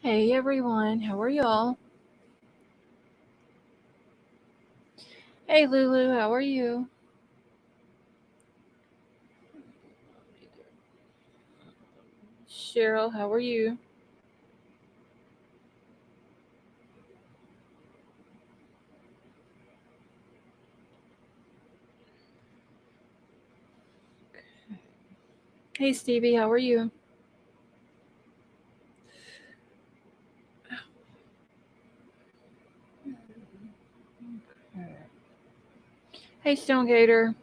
Hey everyone, how are y'all? Hey Lulu, how are you? Cheryl, how are you? Hey Stevie, how are you? Hey Stonegator.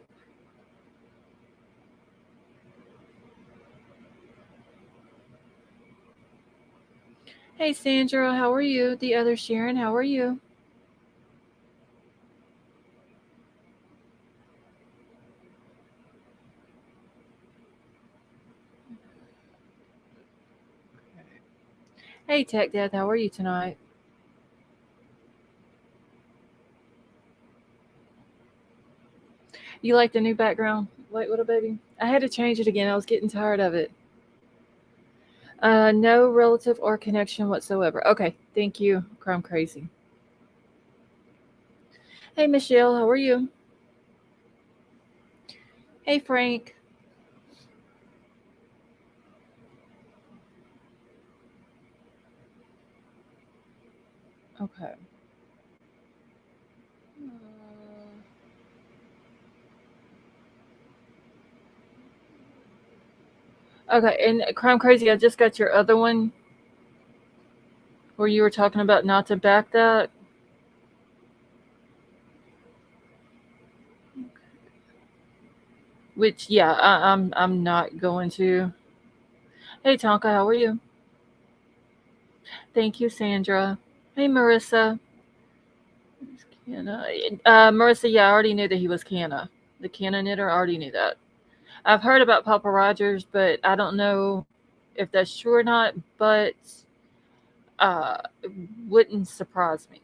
Hey Sandra, how are you? The other Sharon, how are you? Hey Tech Dad, how are you tonight? You like the new background? Wait, little baby. I had to change it again. I was getting tired of it. No relative or connection whatsoever. Okay, thank you. Crime crazy. Hey Michelle, how are you? Hey Frank. Okay. Okay, and Crime Crazy, I just got your other one where you were talking about not to back that. Which, yeah, I'm not going to. Hey Tonka, how are you? Thank you, Sandra. Hey Marissa. Canna. Marissa, yeah, I already knew that he was Canna. The Canna knitter, I already knew that. I've heard about Papa Rogers, but I don't know if that's true or not. But it wouldn't surprise me.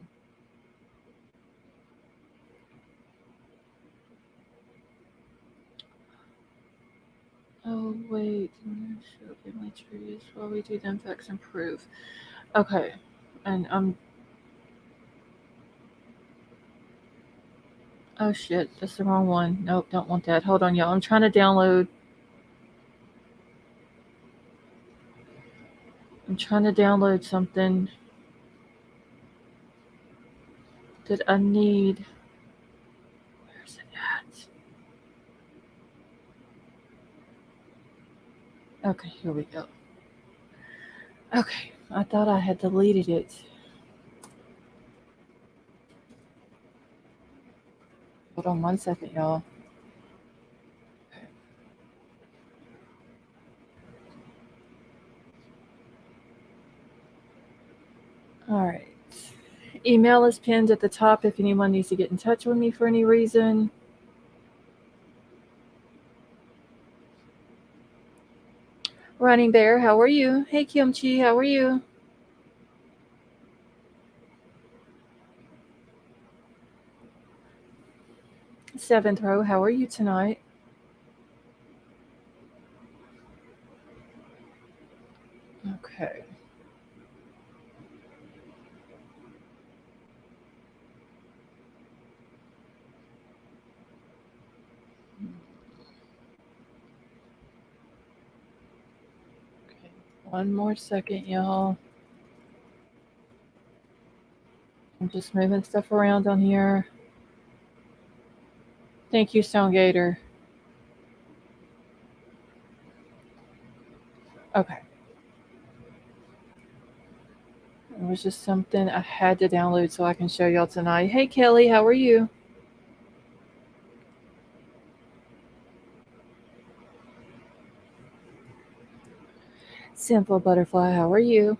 Oh wait, show my trees while we do them facts improve. Okay, and oh shit, that's the wrong one. Nope, don't want that. Hold on, y'all. I'm trying to download. I'm trying to download something that I need. Where's it at? Okay, here we go. Okay, I thought I had deleted it. Hold on 1 second, y'all. All right. Email is pinned at the top if anyone needs to get in touch with me for any reason. Running Bear, how are you? Hey Kimchi, how are you? Seventh row, how are you tonight? Okay. Okay. One more second, y'all. I'm just moving stuff around on here. Thank you, Stonegator. Okay. It was just something I had to download so I can show y'all tonight. Hey Kelly, how are you? Simple Butterfly, how are you?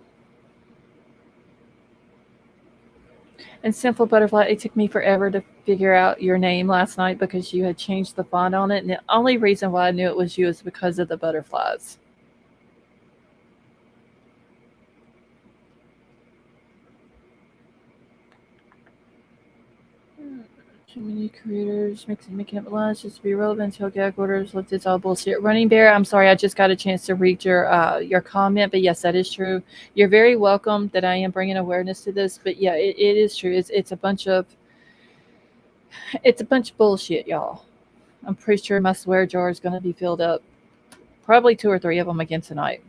And Simple Butterfly, it took me forever to figure out your name last night because you had changed the font on it. And the only reason why I knew it was you is because of the butterflies. Too many creators making up lines just to be relevant until gag orders. Look, it's all bullshit. Running Bear, I'm sorry, I just got a chance to read your comment, but yes, that is true. You're very welcome that I am bringing awareness to this, but yeah, it is true. It's a bunch of bullshit, y'all. I'm pretty sure my swear jar is going to be filled up. Probably 2 or 3 of them again tonight.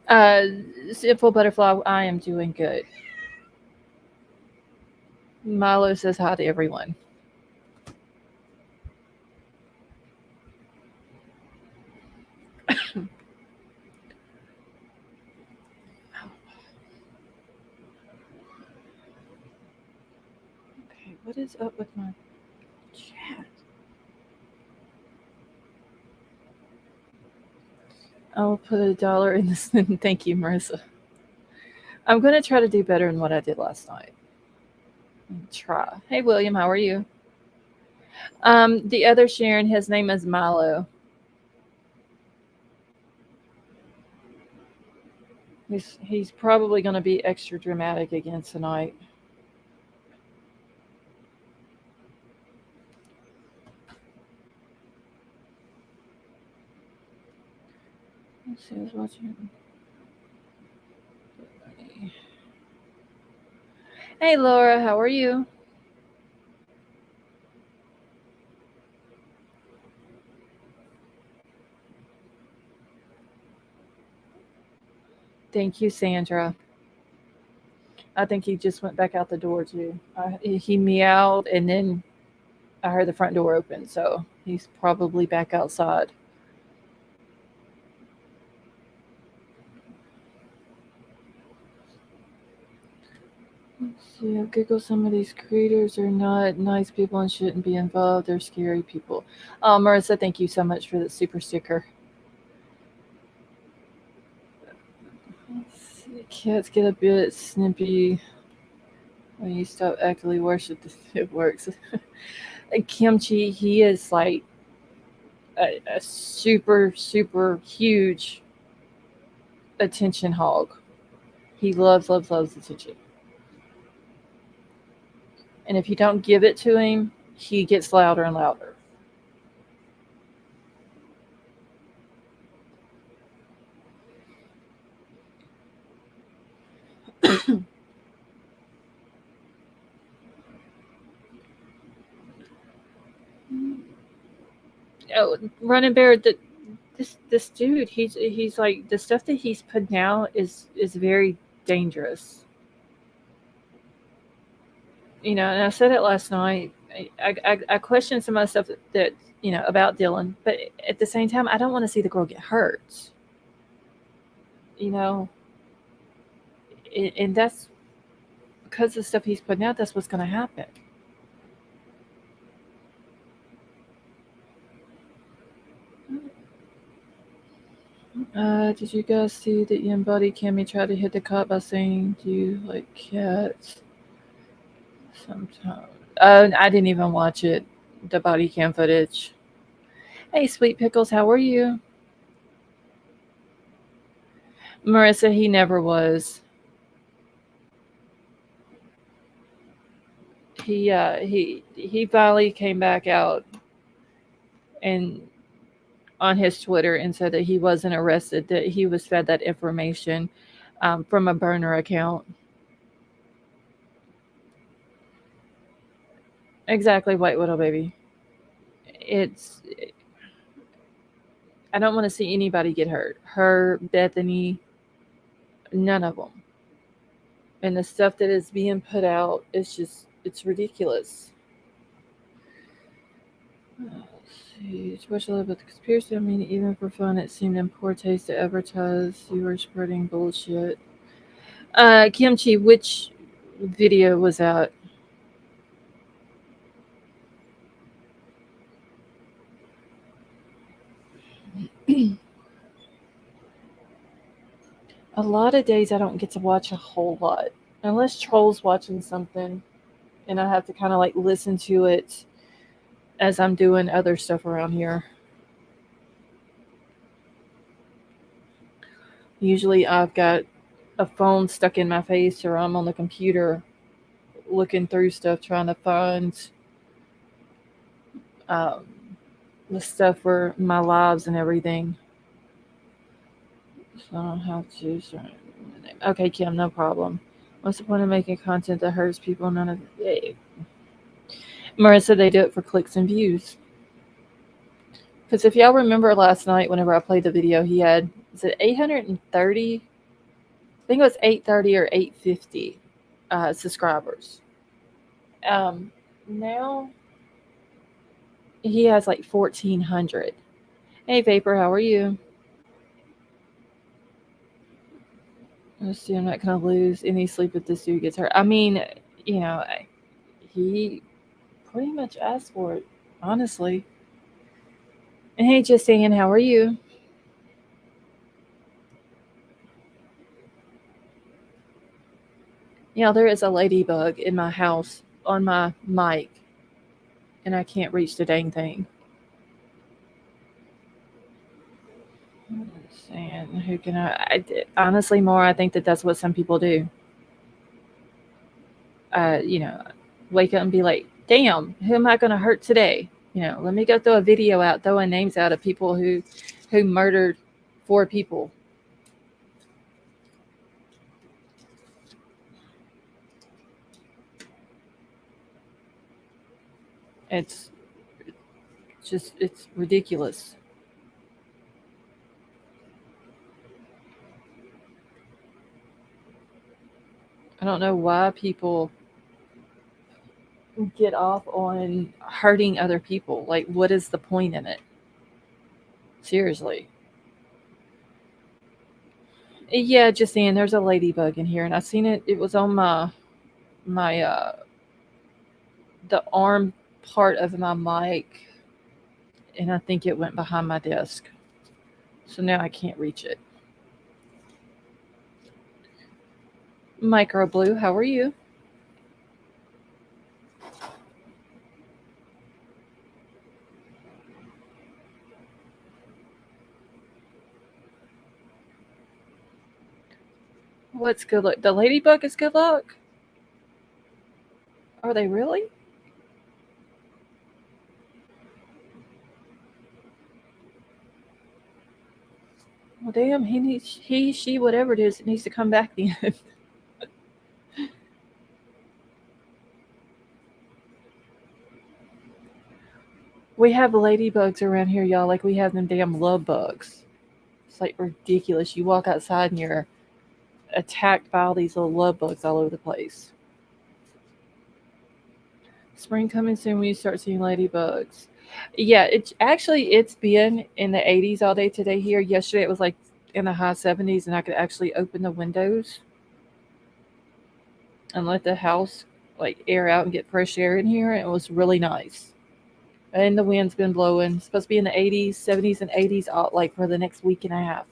Uh, Simple Butterfly, I am doing good. Milo says hi to everyone. Okay, what is up with my chat? I'll put $1 in this. Thank you, Marissa. I'm going to try to do better than what I did last night. Try. Hey, William, how are you? The other Sharon, his name is Milo. He's probably going to be extra dramatic again tonight. Let's see, I was watching. Hey, Laura, how are you? Thank you, Sandra. I think he just went back out the door too. He meowed, and then I heard the front door open, so he's probably back outside. Let's see. I Google some of these creators are not nice people and shouldn't be involved. They're scary people. Marissa, thank you so much for the super sticker. Let's see. Cats get a bit snippy when you stop actively worship. It works. Kimchi, he is like a super, super huge attention hog. He loves, loves, loves attention. And if you don't give it to him, he gets louder and louder. Oh, Running Bear, this dude, he's like the stuff that he's putting out is very dangerous. And I said it last night. I questioned some of the stuff that about Dylan, but at the same time, I don't want to see the girl get hurt. You know, and that's because the stuff he's putting out. That's what's going to happen. Did you guys see the Ian Buddy Cammy try to hit the cop by saying, "Do you like cats?" Sometimes. I didn't even watch it. The body cam footage. Hey, Sweet Pickles, how are you? Marissa, he never was. He finally came back out and on his Twitter and said that he wasn't arrested, that he was fed that information from a burner account. Exactly, White Widow baby. It's I don't want to see anybody get hurt. Her, Bethany, none of them. And the stuff that is being put out, it's ridiculous. Let's see. To watch a little bit of the conspiracy. I mean, even for fun, it seemed in poor taste to advertise you were spreading bullshit. Kimchi, which video was that? A lot of days I don't get to watch a whole lot. Unless Troll's watching something and I have to kind of like listen to it as I'm doing other stuff around here. Usually I've got a phone stuck in my face, or I'm on the computer looking through stuff trying to find um, the stuff for my lives and everything. So I don't have to. Sorry. Okay, Kim, no problem. What's the point of making content that hurts people? None of it. Marissa, they do it for clicks and views. Because if y'all remember last night, whenever I played the video, he had, is it 830? I think it was 830 or 850 subscribers. Now he has like 1,400. Hey, Vapor, how are you? Let's see, I'm not going to lose any sleep if this dude gets hurt. I mean, you know, he pretty much asked for it, honestly. And hey, Justine, how are you? Yeah, there is a ladybug in my house on my mic, and I can't reach the dang thing. And who can honestly, more, I think that that's what some people do. You know, wake up and be like, damn, who am I going to hurt today? You know, let me go throw a video out, throwing names out of people who murdered 4 people. It's just, it's ridiculous. I don't know why people get off on hurting other people. Like, what is the point in it? Seriously. Yeah, just saying, there's a ladybug in here, and I seen it. It was on my the arm part of my mic, and I think it went behind my desk. So now I can't reach it. Micro Blue, how are you? What's good luck? The ladybug is good luck? Are they really? Well, damn, she, whatever it is, it needs to come back then. We have ladybugs around here, y'all, like we have them damn love bugs. It's like ridiculous. You walk outside and you're attacked by all these little love bugs all over the place. Spring coming soon when you start seeing ladybugs. Yeah, it's been in the 80s all day today here. Yesterday it was like in the high 70s, and I could actually open the windows and let the house like air out and get fresh air in here. It was really nice. And the wind's been blowing. It's supposed to be in the 80s, 70s, and 80s all, like for the next week and a half,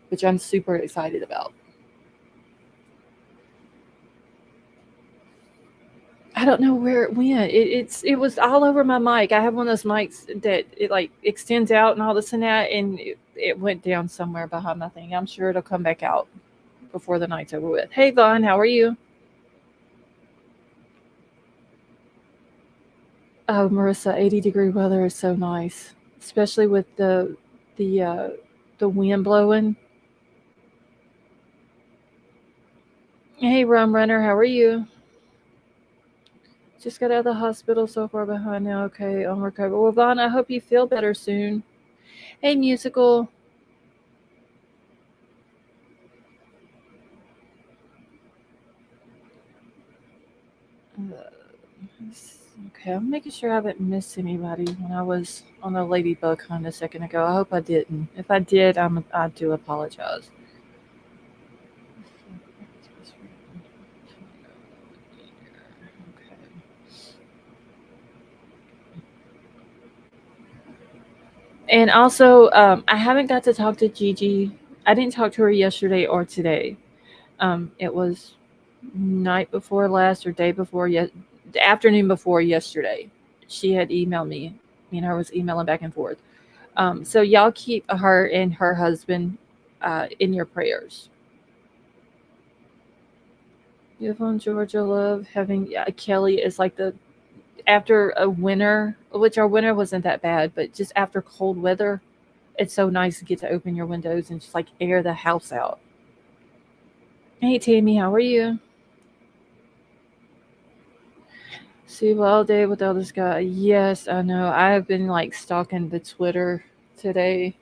which I'm super excited about. I don't know where it went. It was all over my mic. I have one of those mics that it like extends out and all this and that, and it went down somewhere behind my thing. I'm sure it'll come back out before the night's over with. Hey Vaughn, how are you? Oh, Marissa, 80-degree weather is so nice, especially with the uh, the wind blowing. Hey Rum Runner, how are you? Just got out of the hospital, so far behind now. Okay, on recovery. Well, Vaughn, I hope you feel better soon. Hey, Musical. Okay, I'm making sure I haven't missed anybody when I was on the ladybug hunt a second ago. I hope I didn't. If I did, I do apologize. And also, I haven't got to talk to Gigi. I didn't talk to her yesterday or today. It was night before last or day before, the afternoon before yesterday. She had emailed me. Me and her was emailing back and forth. So y'all keep her and her husband in your prayers. Beautiful in Georgia. Love having Kelly is like the after a winter, which our winter wasn't that bad, but just after cold weather, it's so nice to get to open your windows and just like air the house out. Hey Tammy, how are you? See all day without this guy. Yes, I know. I have been like stalking the Twitter today.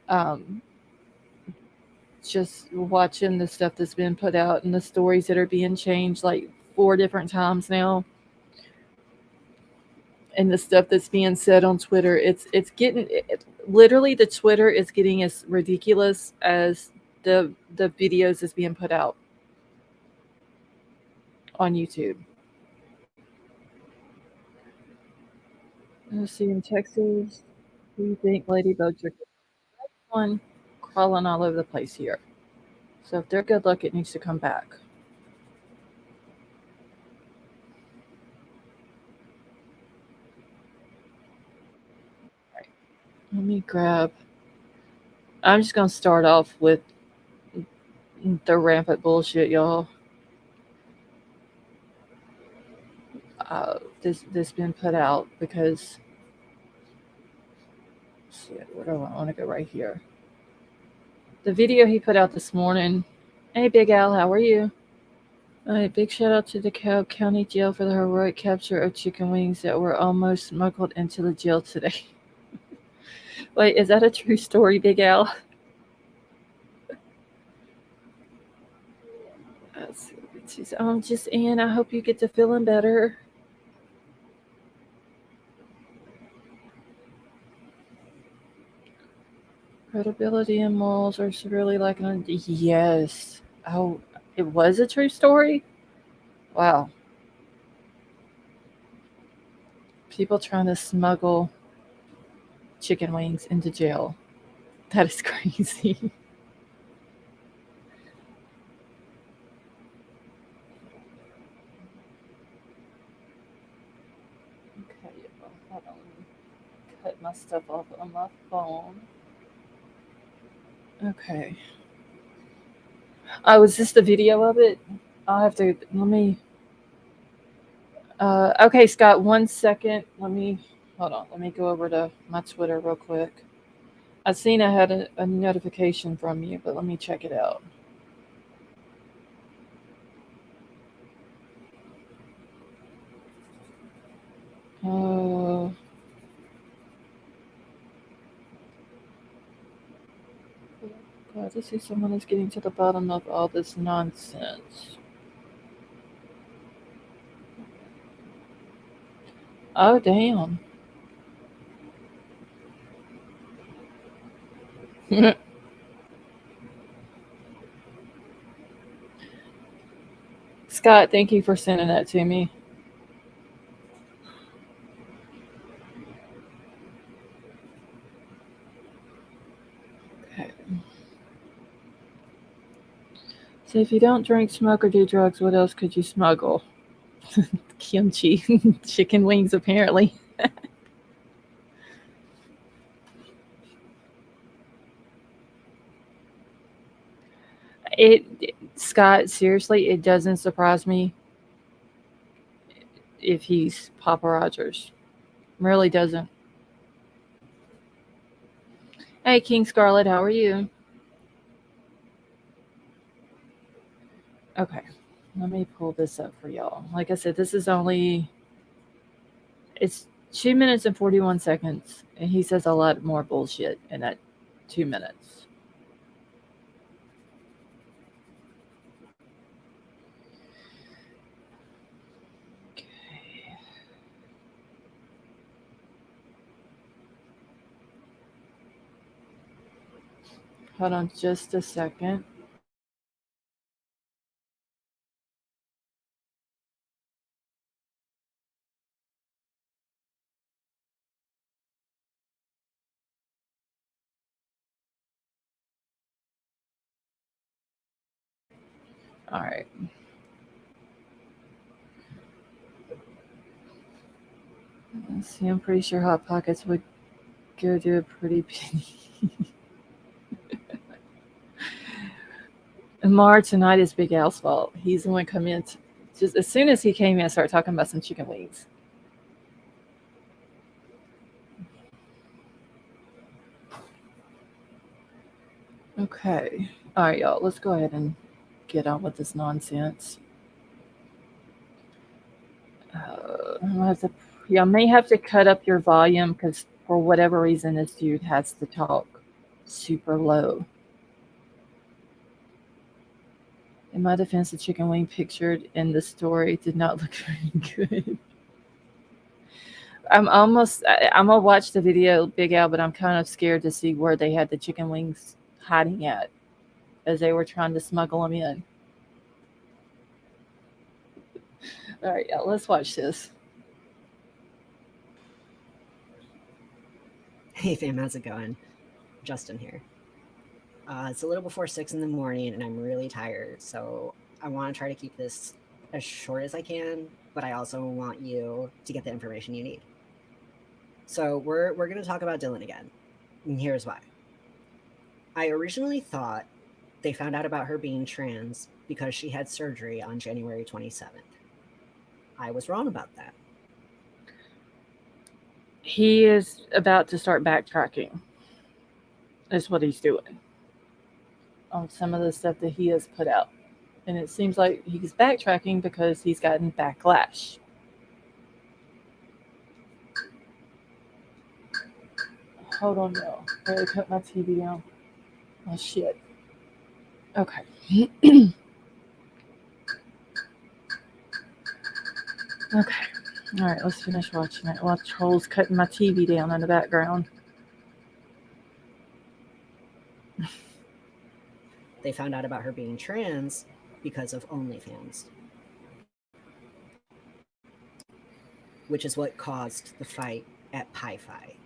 Um, just watching the stuff that's been put out and the stories that are being changed like four different times now, and the stuff that's being said on Twitter. It's getting literally the Twitter is getting as ridiculous as the videos is being put out on YouTube. Let's see in Texas. Who do you think Ladybug are one crawling all over the place here? So if they're good luck, it needs to come back. Right. Let me grab. I'm just gonna start off with the rampant bullshit, y'all. This been put out because shit. Where do I want to go? Right here. The video he put out this morning. Hey, Big Al, how are you? All right, big shout out to the Cobb County Jail for the heroic capture of chicken wings that were almost smuggled into the jail today. Wait, is that a true story, Big Al? Let's see. Just Ann. I hope you get to feeling better. Credibility and morals are severely lacking. Yes. Oh, it was a true story. Wow. People trying to smuggle chicken wings into jail. That is crazy. Okay, well, hold on. Let me cut my stuff off on my phone. Okay. Oh, is this the video of it? I'll have to let me. Okay, Scott. 1 second. Let me hold on. Let me go over to my Twitter real quick. I seen I had a notification from you, but let me check it out. Uh, glad to see someone is getting to the bottom of all this nonsense. Oh, damn. Scott, thank you for sending that to me. Okay. So, if you don't drink, smoke, or do drugs, what else could you smuggle? Kimchi, chicken wings, apparently. It, Scott, seriously, it doesn't surprise me if he's Papa Rogers. Really doesn't. Hey, King Scarlet, how are you? Okay, let me pull this up for y'all. Like I said, this is only it's 2 minutes and 41 seconds, and he says a lot more bullshit in that 2 minutes. Okay, hold on just a second. All right. Let's see. I'm pretty sure Hot Pockets would go do a pretty penny. Mar, tonight is Big Al's fault. He's the one come in. Just as soon as he came in, started talking about some chicken wings. Okay. All right, y'all. Let's go ahead and get on with this nonsense. Y'all may have to cut up your volume because for whatever reason, this dude has to talk super low. In my defense, the chicken wing pictured in the story did not look very good. I'm gonna watch the video, Big Al, but I'm kind of scared to see where they had the chicken wings hiding at as they were trying to smuggle them in. All right, yeah, let's watch this. Hey fam, how's it going? Justin here. It's a little before 6 in the morning and I'm really tired, so I want to try to keep this as short as I can, but I also want you to get the information you need. So we're going to talk about Dylan again, and here's why. I originally thought they found out about her being trans because she had surgery on January 27th. I was wrong about that. He is about to start backtracking. Is what he's doing on some of the stuff that he has put out. And it seems like he's backtracking because he's gotten backlash. Hold on, y'all. I gotta cut my TV down. Oh, shit. Okay. Okay. All right, let's finish watching it. While Troll's cutting my TV down in the background. They found out about her being trans because of OnlyFans, which is what caused the fight at Pi-Fi.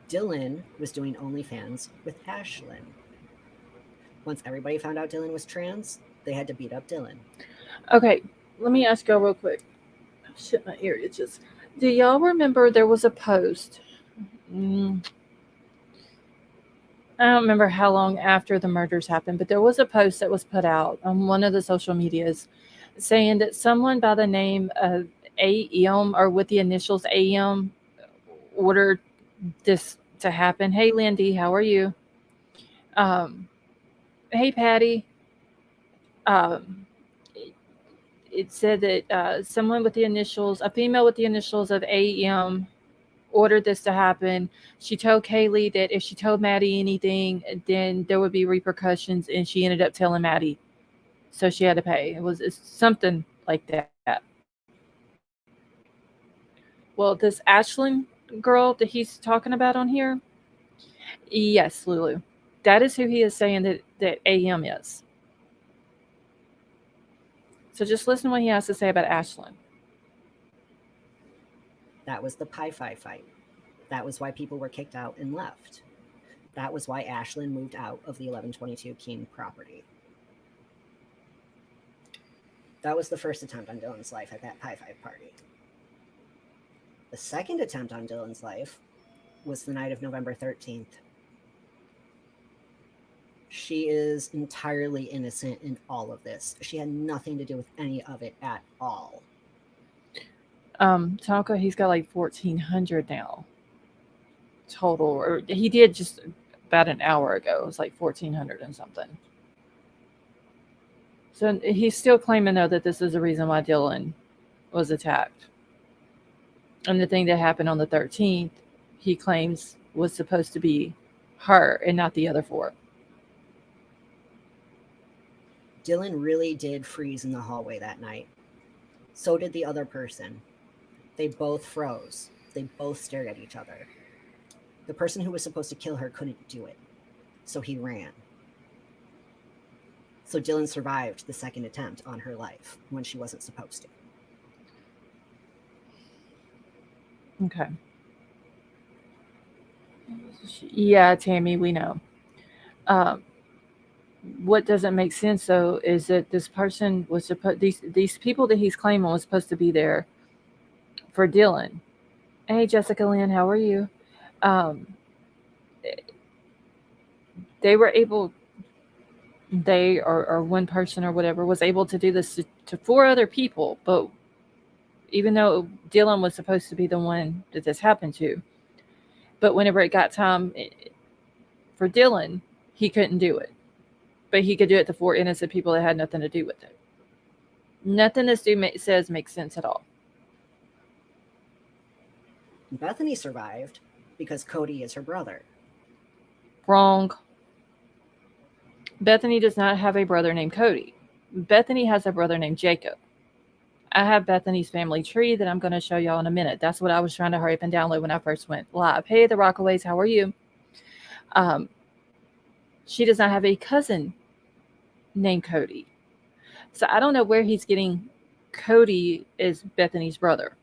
Dylan was doing OnlyFans with Ashlyn. Once everybody found out Dylan was trans, they had to beat up Dylan. Okay, let me ask y'all real quick. Shit, my ear itches. Do y'all remember there was a post? I don't remember how long after the murders happened, but there was a post that was put out on one of the social medias saying that someone by the name of AM or with the initials AM ordered this to happen. Hey, Lindy, how are you? Hey, Patty. Um, it said that someone with the initials, a female with the initials of AM, ordered this to happen. She told Kaylee that if she told Maddie anything, then there would be repercussions, and she ended up telling Maddie, so she had to pay. It's something like that. Well, this Ashlyn girl that he's talking about on here, yes, Lulu, that is who he is saying that AM is. So just listen to what he has to say about Ashlyn. That was the Pi-Fi fight. That was why people were kicked out and left. That was why Ashlyn moved out of the 1122 King property. That was the first attempt on Dylan's life at that Pi-Fi party. The second attempt on Dylan's life was the night of November 13th. She is entirely innocent in all of this. She had nothing to do with any of it at all. Tonka, he's got like 1,400 now total, or he did just about an hour ago. It was like 1,400 and something. So he's still claiming though that this is the reason why Dylan was attacked. And the thing that happened on the 13th, he claims was supposed to be her and not the other four. Dylan really did freeze in the hallway that night. So did the other person. They both froze. They both stared at each other. The person who was supposed to kill her couldn't do it, so he ran. So Dylan survived the second attempt on her life when she wasn't supposed to. Okay. Yeah, Tammy, we know. What doesn't make sense though is that this person was supposed these people that he's claiming was supposed to be there for Dylan. Hey, Jessica Lynn, how are you? They were able. they or one person or whatever was able to do this to four other people, but even though Dylan was supposed to be the one that this happened to, but whenever it got time for Dylan, he couldn't do it. But he could do it to four innocent people that had nothing to do with it. Nothing this dude says makes sense at all. Bethany survived because Cody is her brother. Wrong. Bethany does not have a brother named Cody. Bethany has a brother named Jacob. I have Bethany's family tree that I'm going to show y'all in a minute. That's what I was trying to hurry up and download when I first went live. Hey, the Rockaways, how are you? Um, she does not have a cousin named Cody. So I don't know where he's getting Cody is Bethany's brother,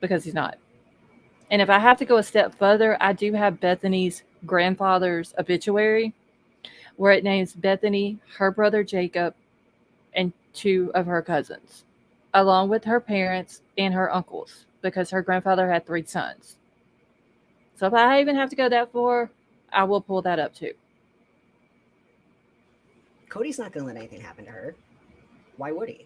because he's not. And if I have to go a step further, I do have Bethany's grandfather's obituary where it names Bethany, her brother Jacob, and two of her cousins, along with her parents and her uncles, because her grandfather had three sons. So if I even have to go that far, I will pull that up too. Cody's not going to let anything happen to her. Why would he?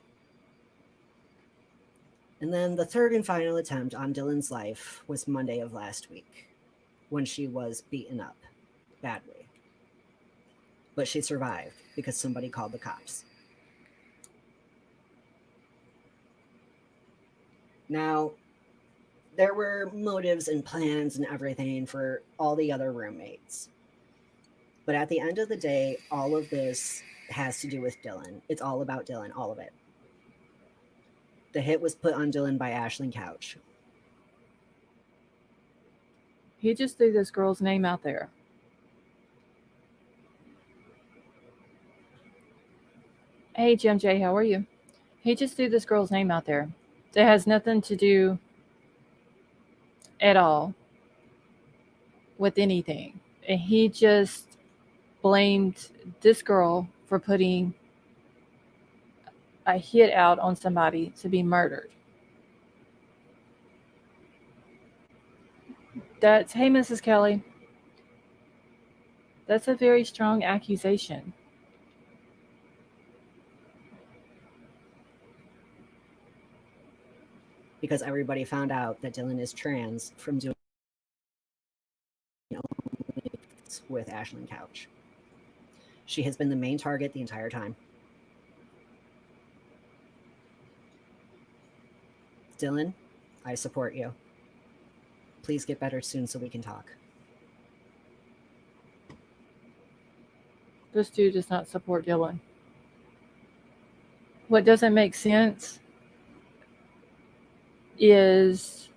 And then the third and final attempt on Dylan's life was Monday of last week, when she was beaten up badly. But she survived because somebody called the cops. Now, there were motives and plans and everything for all the other roommates. But at the end of the day, all of this has to do with Dylan. It's all about Dylan, all of it. The hit was put on Dylan by Ashlyn Couch. He just threw this girl's name out there. Hey, Jim J, how are you? He just threw this girl's name out there. That has nothing to do at all with anything. And he just blamed this girl for putting a hit out on somebody to be murdered. That's, hey, Mrs. Kelly, that's a very strong accusation. Because everybody found out that Dylan is trans from doing with Ashlyn Couch. She has been the main target the entire time. Dylan, I support you. Please get better soon so we can talk. This dude does not support Dylan. What doesn't make sense is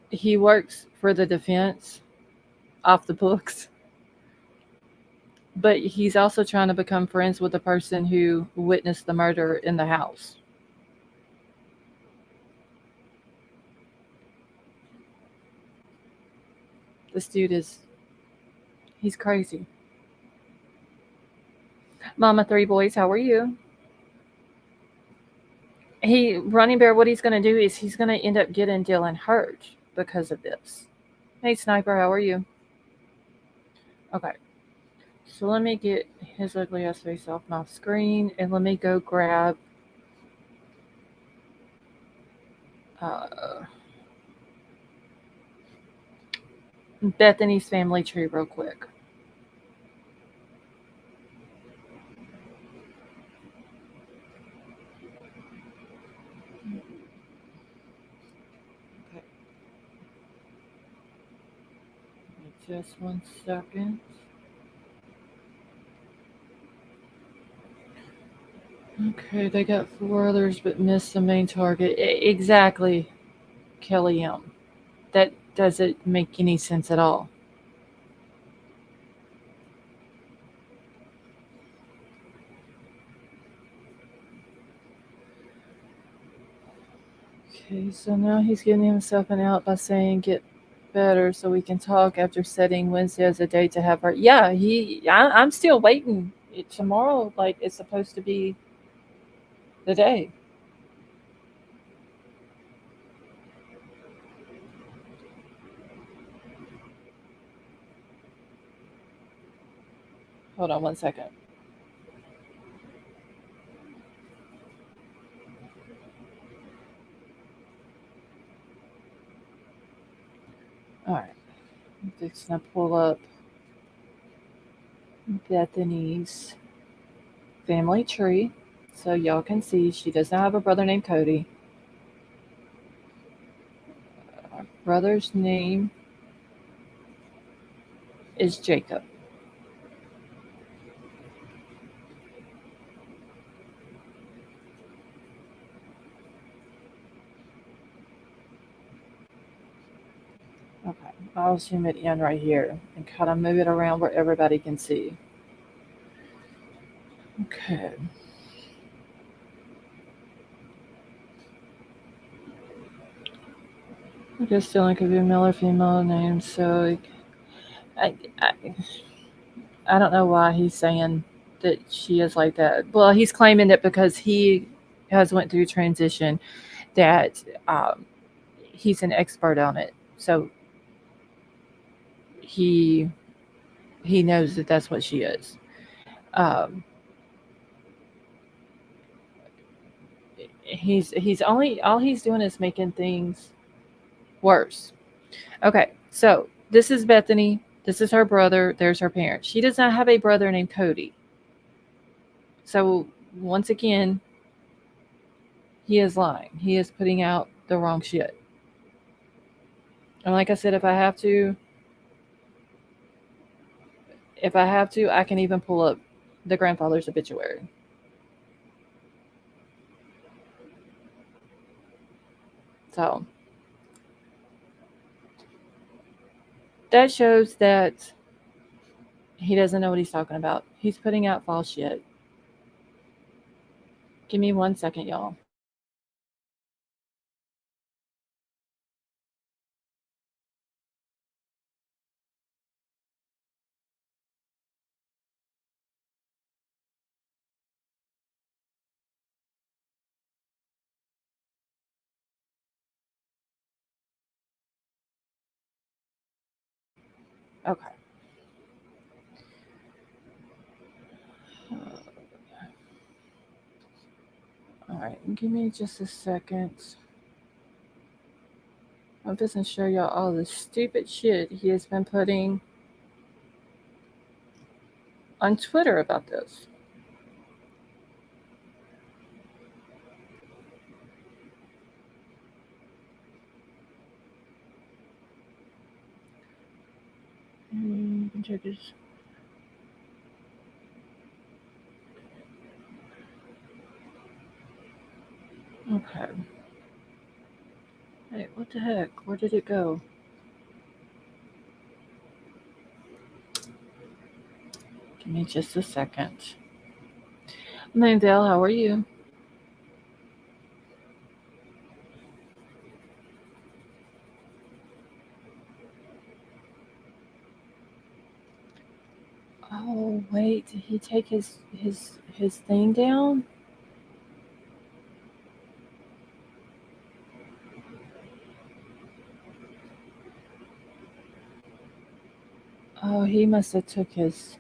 he works for the defense off the books, but he's also trying to become friends with the person who witnessed the murder in the house. This dude he's crazy. Mama Three Boys, how are you? Running Bear, what he's going to do is he's going to end up getting Dylan hurt because of this. Hey, Sniper, how are you? Okay. So let me get his ugly ass face off my screen, and let me go grab Bethany's family tree real quick. Okay. Just 1 second. Okay, they got four others but missed the main target. Exactly, Kelly M. That doesn't make any sense at all. Okay, so now he's getting himself an out by saying get better so we can talk after setting Wednesday as a date to have her. Yeah, I'm still waiting. Tomorrow, like, it's supposed to be the day. Hold on one second. All right. I'm fixing to pull up Bethany's family tree so y'all can see she does not have a brother named Cody. Our brother's name is Jacob. Okay, I'll zoom it in right here and kind of move it around where everybody can see. Okay. I guess still it could be a male or female name, so I, I I don't know why he's saying that she is like that. Well, he's claiming that because he has went through transition that um, he's an expert on it. So he he knows that that's what she is. Um, he's only all he's doing is making things worse. Okay, so this is Bethany. This is her brother. There's her parents. She does not have a brother named Cody. So once again, he is lying. He is putting out the wrong shit. And like I said, if I have to, I can even pull up the grandfather's obituary. So that shows that he doesn't know what he's talking about. He's putting out false shit. Give me one second, y'all. Okay. All right. Give me just a second. I'm just going to show y'all all the stupid shit he has been putting on Twitter about this. You can check his. Okay. Hey, what the heck? Where did it go? Give me just a second. Mandel, how are you? Oh wait, did he take his thing down? Oh, he must have took his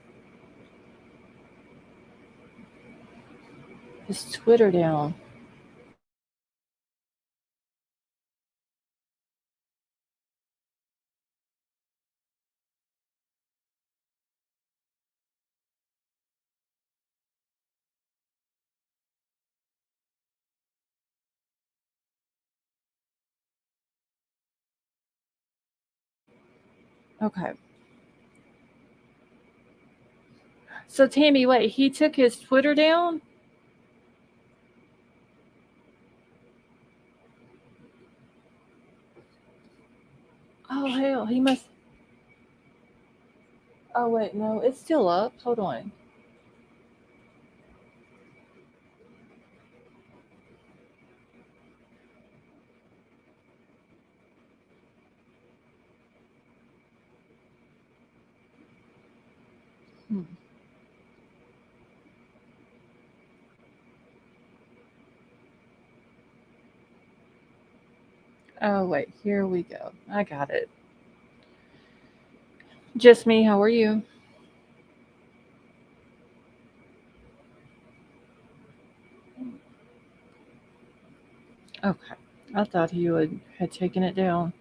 Twitter down. Okay. So Tammy, wait, he took his Twitter down? Oh hell, he must. Oh wait, no, it's still up. Hold on. Hmm. Oh wait, here we go. I got it. Just me. How are you? Okay. I thought he would had taken it down.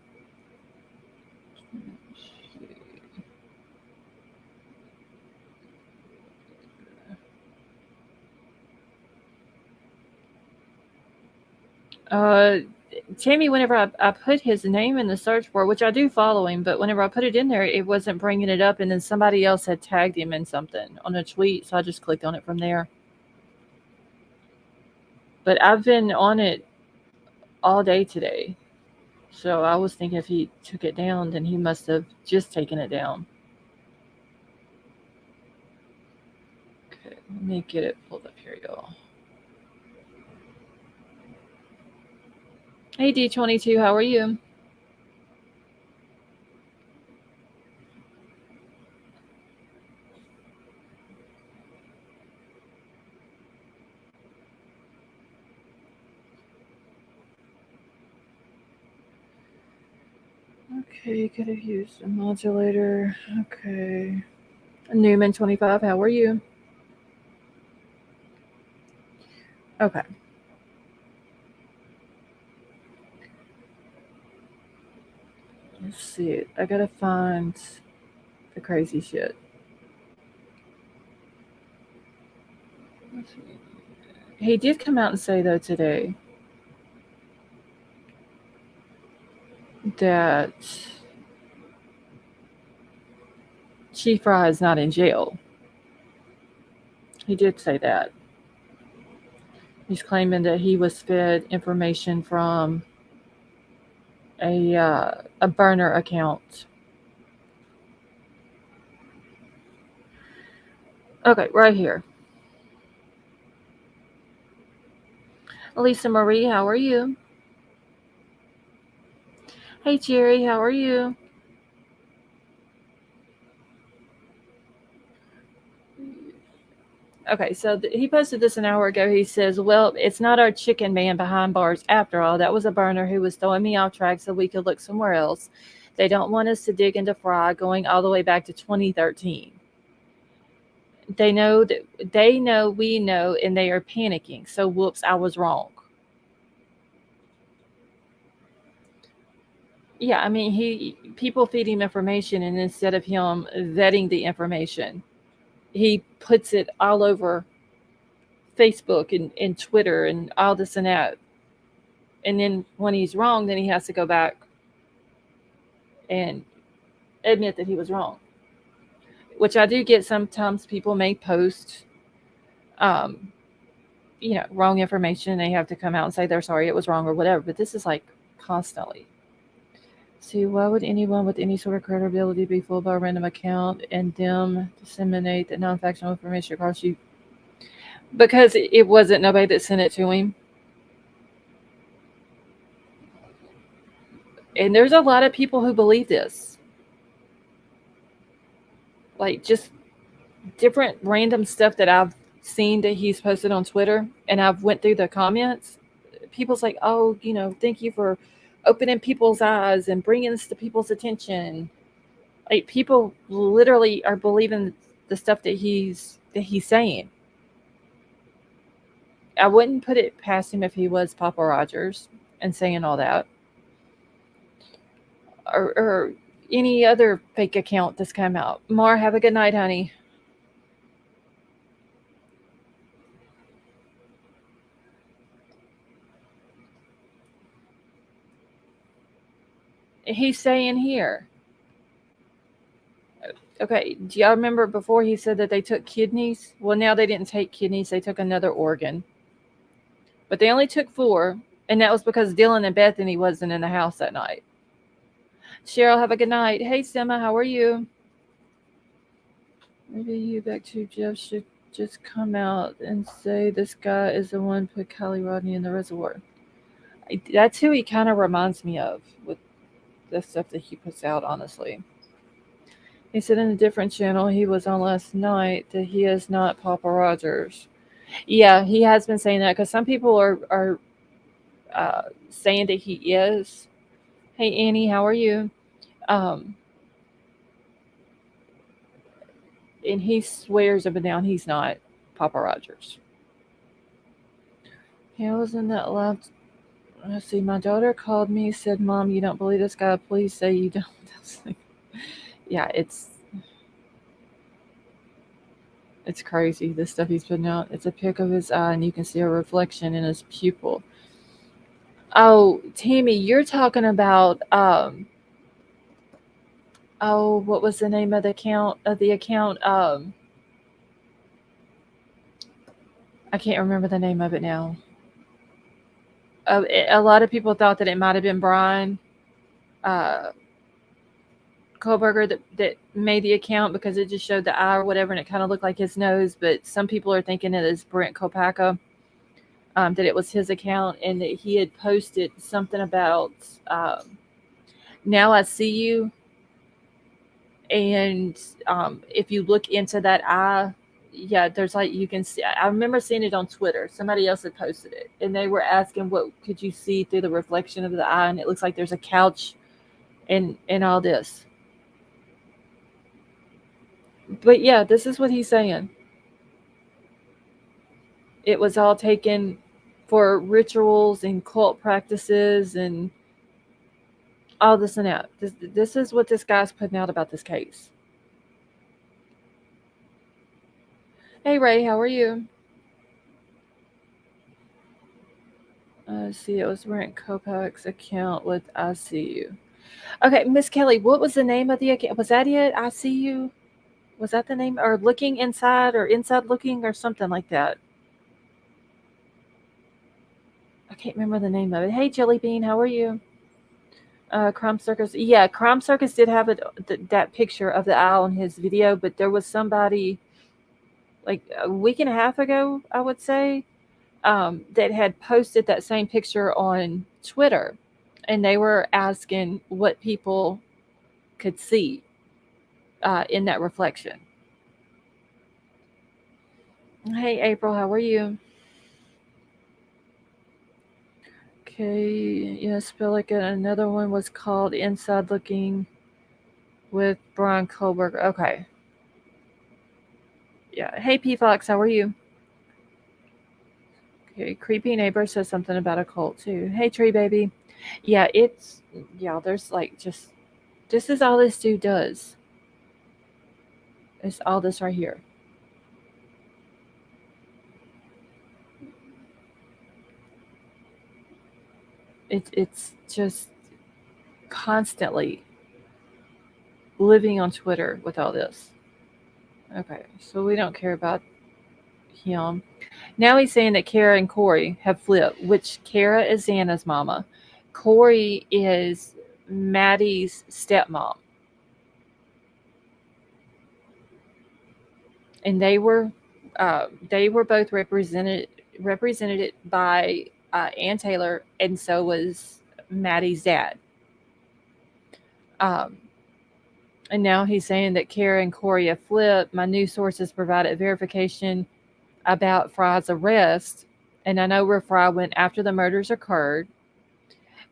Uh, Tammy, whenever I put his name in the search bar, which I do follow him, but whenever I put it in there, it wasn't bringing it up, and then somebody else had tagged him in something on a tweet, so I just clicked on it from there. But I've been on it all day today, so I was thinking if he took it down, then he must have just taken it down. Okay, let me get it pulled up here, y'all. Hey D22, how are you? Okay, could have used a modulator. Okay. Newman25, how are you? Okay, let's see it. I gotta find the crazy shit. He did come out and say, though, today that Chief Fry is not in jail. He did say that. He's claiming that he was fed information from a burner account. Okay, right here. Lisa Marie, how are you? Hey Jerry, how are you? Okay, so he posted this an hour ago. He says, "Well, it's not our chicken man behind bars after all. That was a burner who was throwing me off track so we could look somewhere else. They don't want us to dig into Fry going all the way back to 2013. They know that they know we know, and they are panicking. So, whoops, I was wrong." Yeah, I mean, he people feed him information, and instead of him vetting the information, he puts it all over Facebook and Twitter and all this and that. And then when he's wrong, then he has to go back and admit that he was wrong. Which I do get. Sometimes people may post, um, wrong information. They have to come out and say they're sorry, it was wrong or whatever. But this is like constantly. See, why would anyone with any sort of credibility be fooled by a random account and them disseminate the non-factual information across you? Because it wasn't nobody that sent it to him. And there's a lot of people who believe this. Like just different random stuff that I've seen that he's posted on Twitter, and I've went through the comments. People's like, "Oh, thank you for opening people's eyes and bringing this to people's attention." Like people literally are believing the stuff that he's saying. I wouldn't put it past him if he was Papa Rogers and saying all that, or any other fake account that's come out. Mar, have a good night, honey. He's saying here. Okay, do y'all remember before he said that they took kidneys? Well, now they didn't take kidneys, they took another organ. But they only took 4, and that was because Dylan and Bethany wasn't in the house that night. Cheryl, have a good night. Hey, Sima, how are you? Maybe you back to Jeff should just come out and say this guy is the one put Kylie Rodney in the reservoir. That's who he kind of reminds me of with the stuff that he puts out, honestly. He said in a different channel he was on last night that he is not Papa Rogers. Yeah, he has been saying that because some people are saying that he is. Hey Annie, how are you? Um, and he swears up and down he's not Papa Rogers. He was in that live. Let's see. My daughter called me, said, "Mom, you don't believe this guy. Please say you don't." I was like, yeah, it's crazy. The stuff he's putting out. It's a pic of his eye, and you can see a reflection in his pupil. Oh, Tammy, you're talking about oh, what was the name of the account? I can't remember the name of it now. A lot of people thought that it might have been Bryan uh, Kohberger that made the account because it just showed the eye or whatever, and it kind of looked like his nose. But some people are thinking it is Brent Kopaka, that it was his account, and that he had posted something about "Now I See You," and if you look into that eye, yeah, there's like you can see. I remember seeing it on Twitter. Somebody else had posted it, and they were asking what could you see through the reflection of the eye, and it looks like there's a couch and all this. But yeah, this is what he's saying. It was all taken for rituals and cult practices and all this and that. This is what this guy's putting out about this case. Hey Ray, how are you? See, it was Rent Kopak's account with ICU. Okay, Miss Kelly, what was the name of the account? Was that it? ICU? Was that the name? Or Looking Inside or Inside Looking or something like that? I can't remember the name of it. Hey Jelly Bean, how are you? Crime Circus. Yeah, Crime Circus did have that picture of the eye on his video, but there was somebody like a week and a half ago, I would say, that had posted that same picture on Twitter, and they were asking what people could see in that reflection. Hey, April, how are you? Okay, yes, feel like another one was called Inside Looking with Bryan Kohberger. Okay, yeah. Hey, P Fox, how are you? Okay, creepy neighbor says something about a cult too. Hey, Tree Baby. Yeah, yeah. There's like just this is all this dude does. It's all this right here. It's just constantly living on Twitter with all this. Okay, so we don't care about him. Now he's saying that Kara and Corey have flipped, which Kara is Xana's mama. Corey is Maddie's stepmom. And they were both represented by Ann Taylor, and so was Maddie's dad. Um, and now he's saying that Kara and Corey have flipped. My news sources provided verification about Fry's arrest, and I know where Fry went after the murders occurred.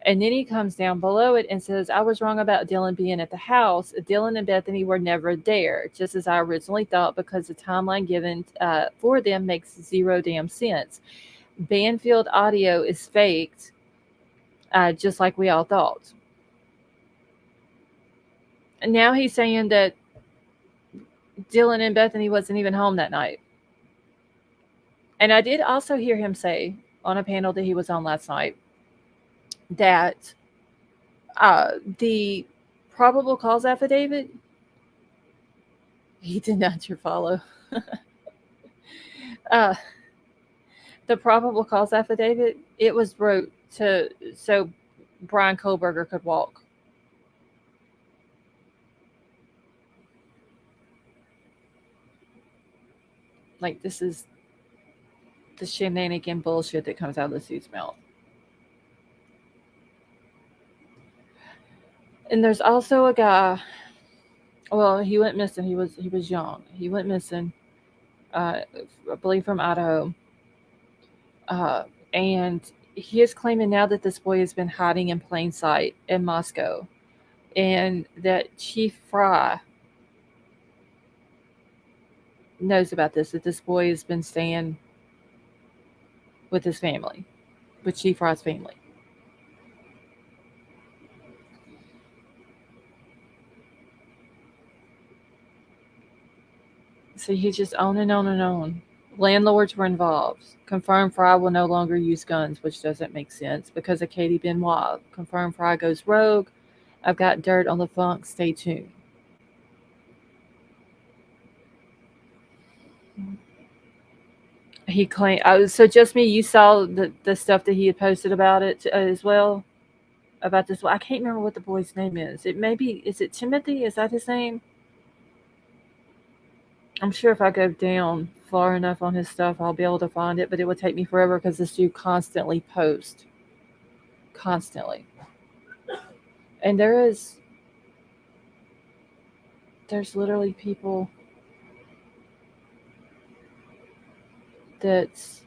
And then he comes down below it and says, I was wrong about Dylan being at the house. Dylan and Bethany were never there, just as I originally thought, because the timeline given for them makes zero damn sense. Banfield audio is faked, just like we all thought. And now he's saying that Dylan and Bethany wasn't even home that night. And I did also hear him say on a panel that he was on last night that the probable cause affidavit, he did not your follow. uh, the probable cause affidavit, it was wrote to so Bryan Kohberger could walk. Like, this is the shenanigan bullshit that comes out of the suit's mouth. And there's also a guy. Well, he went missing. He was young. He went missing. I believe from Idaho. Uh, and he is claiming now that this boy has been hiding in plain sight in Moscow, and that Chief Fry knows about this. That this boy has been staying with his family, with Chief Fry's family. So he just on and on and on. Landlords were involved. Confirmed Fry will no longer use guns, which doesn't make sense because of Katie Benoit. Confirmed Fry goes rogue. I've got dirt on the funk. Stay tuned. He claimed. Oh, so just me. You saw the stuff that he had posted about it as well about this. I can't remember what the boy's name is. It maybe is it Timothy? Is that his name? I'm sure if I go down far enough on his stuff, I'll be able to find it, but it would take me forever because this dude constantly posts, constantly. And there's literally people that's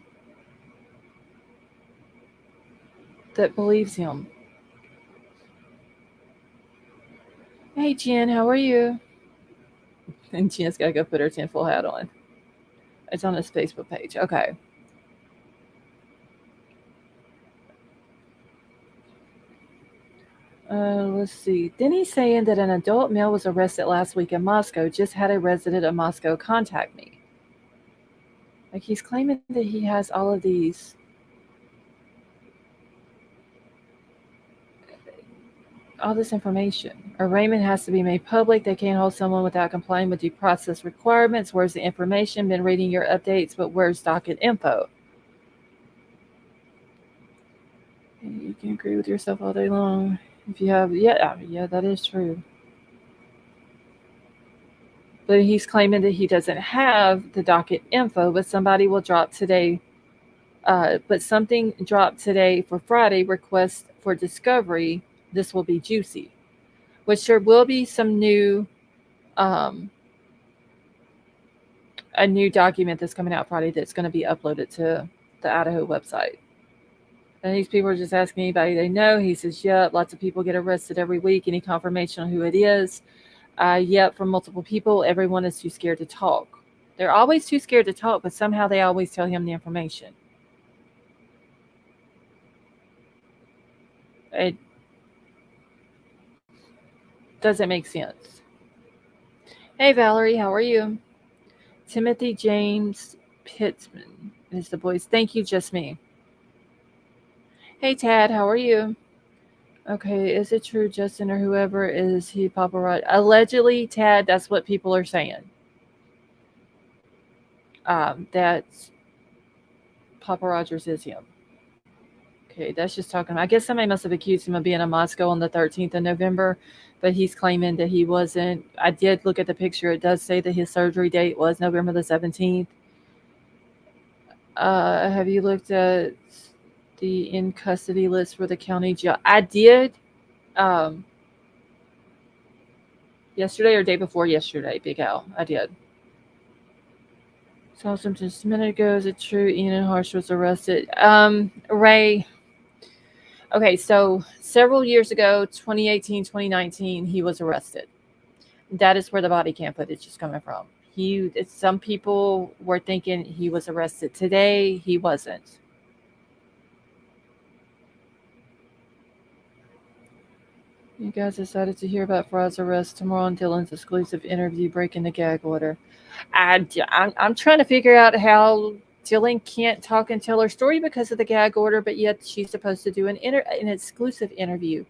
that believes him. Hey Jen, how are you? And Jen's got to go put her tinfoil hat on. It's on his Facebook page. Okay. Let's see. Then he's saying that an adult male was arrested last week in Moscow. Just had a resident of Moscow contact me. Like he's claiming that he has all of all this information. Arraignment has to be made public. They can't hold someone without complying with due process requirements. Where's the information? Been reading your updates, but where's docket info? You can agree with yourself all day long. If you have, yeah, that is true. But he's claiming that he doesn't have the docket info, but somebody will drop today. But something dropped today for Friday request for discovery. This will be juicy, which there will be some um, a new document that's coming out Friday that's going to be uploaded to the Idaho website. And these people are just asking anybody they know. He says, yep, lots of people get arrested every week. Any confirmation on who it is? Yep, from multiple people. Everyone is too scared to talk. They're always too scared to talk, but somehow they always tell him the information. It doesn't make sense. Hey, Valerie, how are you? Timothy James Pittman is the voice. Thank you, just me. Hey, Tad, how are you? Okay, is it true, Justin or whoever is he paparazzi? Allegedly, Tad, that's what people are saying. That Papa Rogers is him. Okay, that's just talking. I guess somebody must have accused him of being in Moscow on the 13th of November, but he's claiming that he wasn't. I did look at the picture. It does say that his surgery date was November the 17th. Have you looked at the in custody list for the county jail? I did. Um, Yesterday or day before yesterday, Big Al. I did. Saw something just a minute ago. Is it true Ian Harsh was arrested? Ray. Okay, so several years ago, 2018, 2019, he was arrested. That is where the body cam footage is coming from. Some people were thinking he was arrested today. He wasn't. You guys decided to hear about Fry's arrest tomorrow on Dylan's exclusive interview breaking the gag order. I'm trying to figure out how Dylan can't talk and tell her story because of the gag order, but yet she's supposed to do an exclusive interview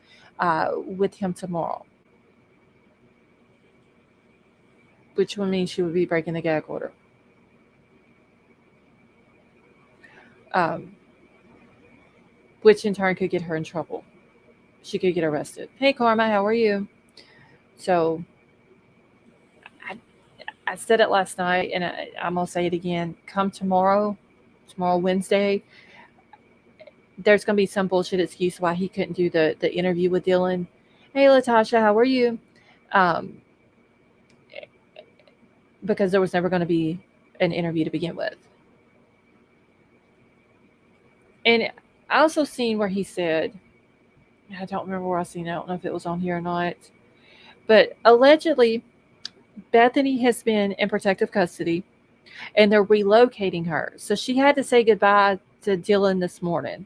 with him tomorrow, which would mean she would be breaking the gag order. Um, which in turn could get her in trouble. She could get arrested. Hey, Karma, how are you? So I said it last night, and I'm gonna say it again. Come tomorrow Wednesday, there's gonna be some bullshit excuse why he couldn't do the interview with Dylan. Hey, Latasha, how are you? Um, because there was never going to be an interview to begin with. And I also seen where he said, I don't remember where I seen it. I don't know if it was on here or not. But allegedly, Bethany has been in protective custody and they're relocating her. So she had to say goodbye to Dylan this morning,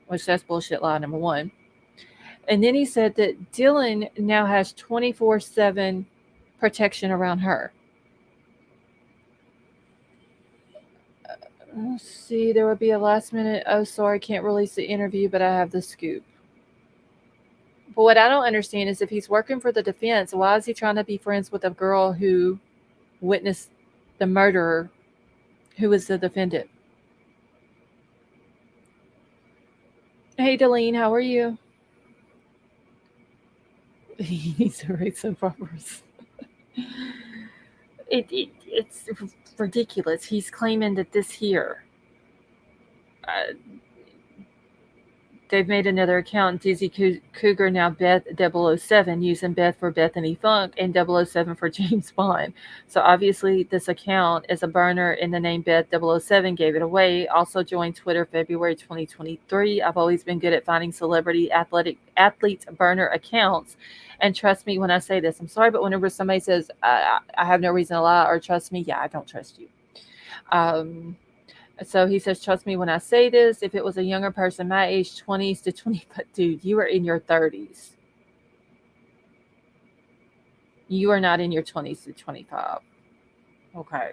which that's bullshit lie number one. And then he said that Dylan now has 24/7 protection around her. Let's see. There will be a last minute. Oh, sorry, can't release the interview, but I have the scoop. But what I don't understand is if he's working for the defense, why is he trying to be friends with a girl who witnessed the murderer, who was the defendant? Hey, Delene, how are you? He needs to write some proverbs. It's ridiculous. He's claiming that this here, uh, they've made another account, Dizzy Cougar, now Beth 007, using Beth for Bethany Funk and 007 for James Bond. So obviously, this account is a burner, and the name Beth 007 gave it away. Also joined Twitter February 2023. I've always been good at finding celebrity athletes burner accounts. And trust me when I say this, I'm sorry, but whenever somebody says, I have no reason to lie, or trust me, yeah, I don't trust you. So he says, trust me when I say this. If it was a younger person, my age, 20s to 20, but dude, you are in your 30s. You are not in your 20s to 25. Okay.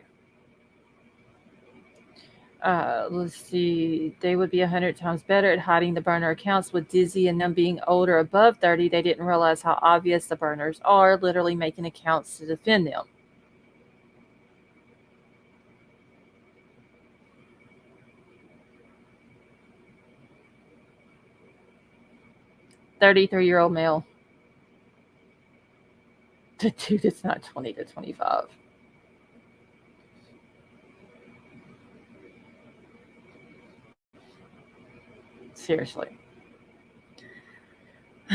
Let's see. They would be 100 times better at hiding the burner accounts with Dizzy and them being older, above 30. They didn't realize how obvious the burners are, literally making accounts to defend them. "33-year-old male." The dude is not 20 to 25. Seriously.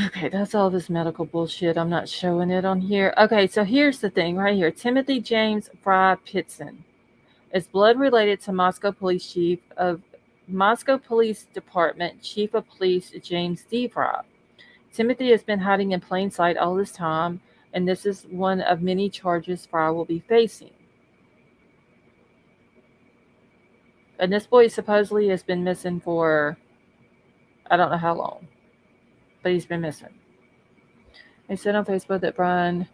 Okay, that's all this medical bullshit. I'm not showing it on here. Okay, so here's the thing right here. Timothy James Fry Pitson is blood related to Moscow Police Department Chief of Police James D. Fry. Timothy has been hiding in plain sight all this time, and this is one of many charges Fry will be facing. And this boy supposedly has been missing for I don't know how long, but he's been missing. He said on Facebook that Bryan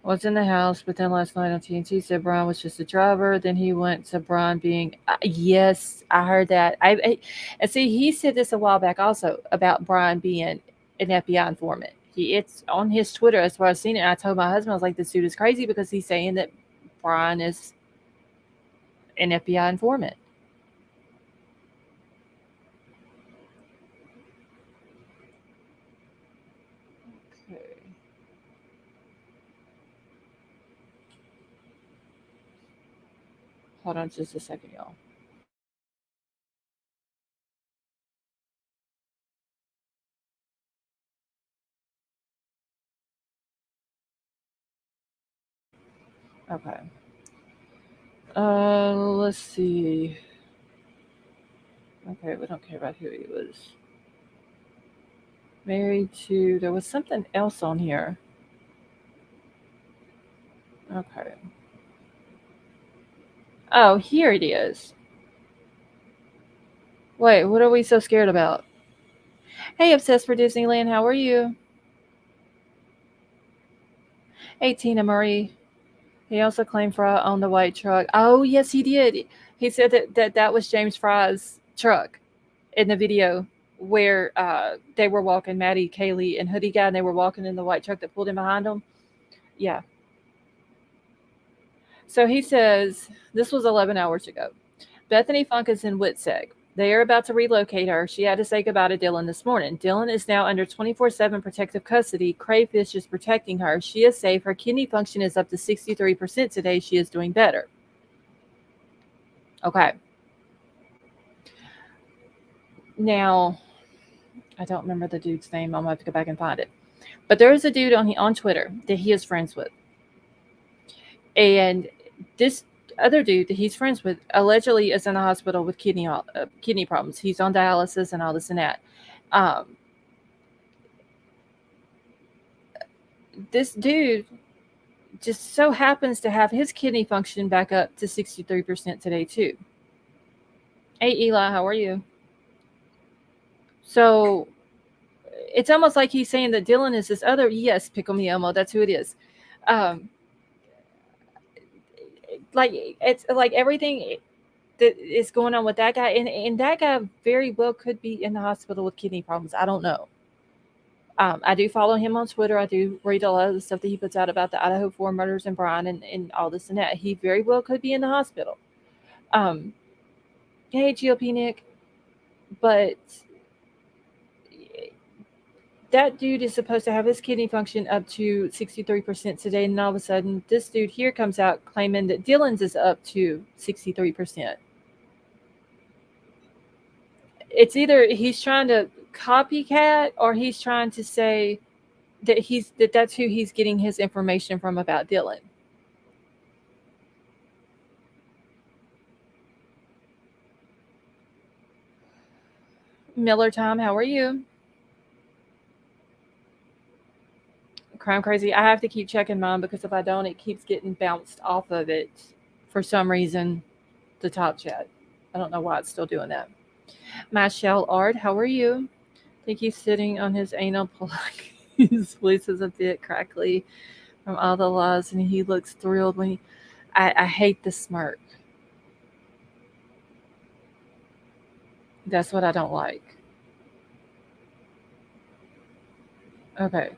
was in the house, but then last night on TNT said Bryan was just a driver. Then he went to Bryan being, yes, I heard that. And see, he said this a while back also about Bryan being an FBI informant. It's on his Twitter as far as I've seen it. And I told my husband, I was like, this dude is crazy because he's saying that Bryan is an FBI informant. Okay. Hold on just a second, y'all. Okay. Let's see. Okay, we don't care about who he was married to. There was something else on here. Okay. Oh, here it is. Wait, what are we so scared about? Hey, obsessed for Disneyland, how are you? Hey, Tina Marie. He also claimed Fry owned the white truck. Oh, yes, he did. He said that was James Fry's truck in the video where they were walking, Maddie, Kaylee, and Hoodie Guy, and they were walking in the white truck that pulled in behind them. Yeah. So he says this was 11 hours ago. Bethany Funk is in Witseg. They are about to relocate her. She had to say goodbye to Dylan this morning. Dylan is now under 24/7 protective custody. Crayfish is protecting her. She is safe. Her kidney function is up to 63% today. She is doing better. Okay. Now, I don't remember the dude's name. I'm going to have to go back and find it. But there is a dude on Twitter that he is friends with. And this other dude that he's friends with allegedly is in the hospital with kidney problems. He's on dialysis and all this and that. Um, this dude just so happens to have his kidney function back up to 63% today too. Hey Eli, how are you? So it's almost like he's saying that Dylan is this other, yes, Pickle Me Elmo, that's who it is. Um, like it's like everything that is going on with that guy, and that guy very well could be in the hospital with kidney problems. I don't know. I do follow him on Twitter. I do read a lot of the stuff that he puts out about the Idaho 4 murders and Bryan and all this and that. He very well could be in the hospital. Um, hey, GOP Nick, but that dude is supposed to have his kidney function up to 63% today, and all of a sudden, this dude here comes out claiming that Dylan's is up to 63%. It's either he's trying to copycat or he's trying to say that's who he's getting his information from about Dylan. Miller Time, how are you? Crime Crazy. I have to keep checking mine because if I don't, it keeps getting bounced off of it for some reason. The top chat. I don't know why it's still doing that. Michelle Art, how are you? I think he's sitting on his anal plug. His voice is a bit crackly from all the lies, and he looks thrilled when he. I hate the smirk. That's what I don't like. Okay.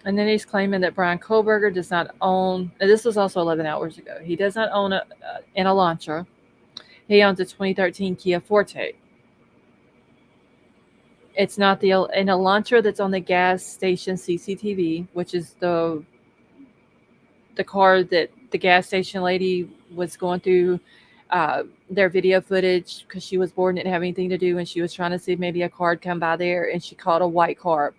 And then he's claiming that Bryan Kohberger does not own. This was also 11 hours ago. He does not own an Elantra. He owns a 2013 Kia Forte. It's not an Elantra that's on the gas station CCTV, which is the car that the gas station lady was going through their video footage because she was bored and didn't have anything to do, and she was trying to see maybe a car had come by there, and she caught a white car.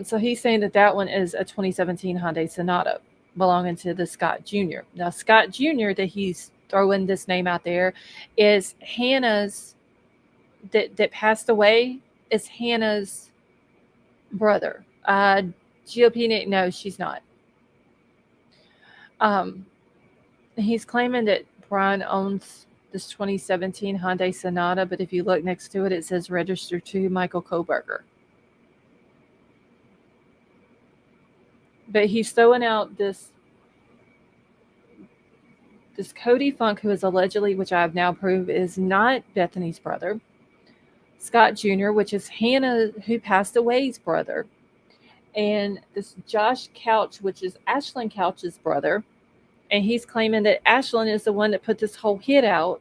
So he's saying that one is a 2017 Hyundai Sonata belonging to the Scott Jr. Now, Scott Jr., that he's throwing this name out there, is Hannah's, that passed away, is Hannah's brother. GOP, no, she's not. He's claiming that Bryan owns this 2017 Hyundai Sonata, but if you look next to it, it says registered to Michael Kohberger. But he's throwing out this Cody Funk, who is allegedly, which I have now proved, is not Bethany's brother. Scott Jr., which is Hannah, who passed away's brother. And this Josh Couch, which is Ashlyn Couch's brother. And he's claiming that Ashlyn is the one that put this whole hit out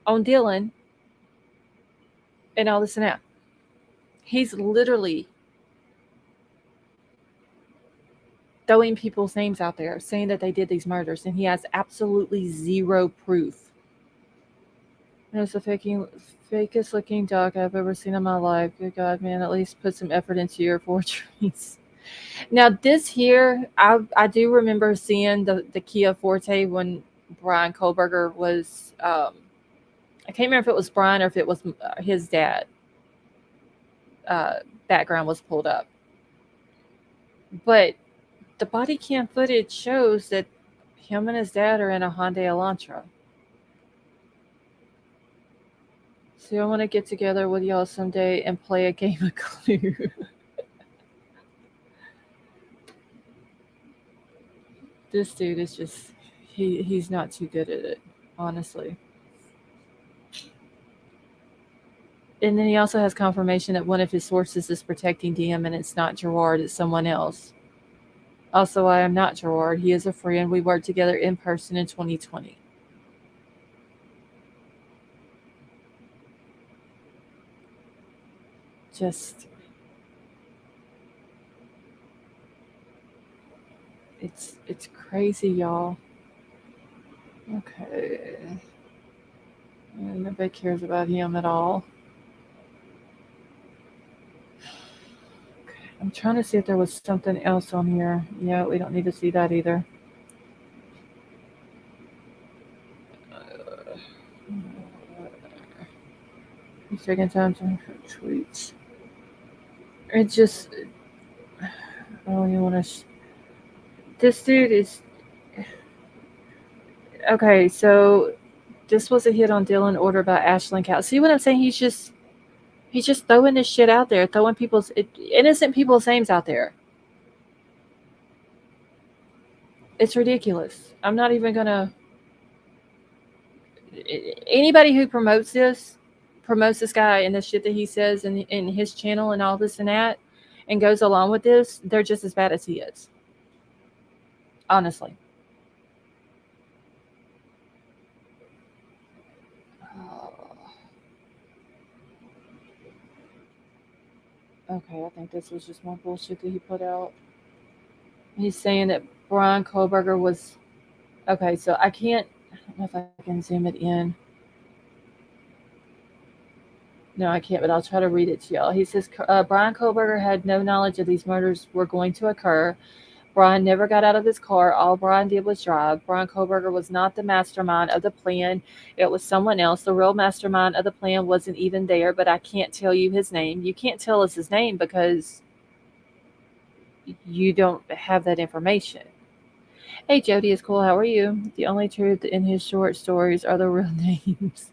on Dylan and all this and that. He's literally throwing people's names out there, saying that they did these murders, and he has absolutely zero proof. It's the fakest looking dog I've ever seen in my life. Good God, man, at least put some effort into your portraits. Now, this here, I do remember seeing the Kia Forte when Bryan Kohberger was, I can't remember if it was Bryan or if it was his dad. Background was pulled up. But the body cam footage shows that him and his dad are in a Hyundai Elantra. So I want to get together with y'all someday and play a game of Clue. This dude is just, he's not too good at it, honestly. And then he also has confirmation that one of his sources is protecting DM, and it's not Gerard, it's someone else. Also, I am not Gerard. He is a friend. We worked together in person in 2020. Just, it's crazy, y'all. Okay. And nobody cares about him at all. Okay. I'm trying to see if there was something else on here. Yeah, we don't need to see that either. Second time to tweets. It just, I don't even want to. This dude is. Okay, so this was a hit on Dylan order by Ashlyn Cow. See what I'm saying? He's just throwing this shit out there, throwing innocent people's names out there. It's ridiculous. I'm not even gonna. Anybody who promotes this guy and the shit that he says in his channel and all this and that, and goes along with this, they're just as bad as he is. Honestly. Okay, I think this was just more bullshit that he put out. He's saying that Bryan Kohberger was okay. So I don't know if I can zoom it in. No, I can't, but I'll try to read it to y'all. He says Bryan Kohberger had no knowledge of these murders were going to occur. Bryan never got out of his car. All Bryan did was drive. Bryan Kohberger was not the mastermind of the plan. It was someone else. The real mastermind of the plan wasn't even there, but I can't tell you his name. You can't tell us his name because you don't have that information. Hey, Jody is cool. How are you? The only truth in his short stories are the real names.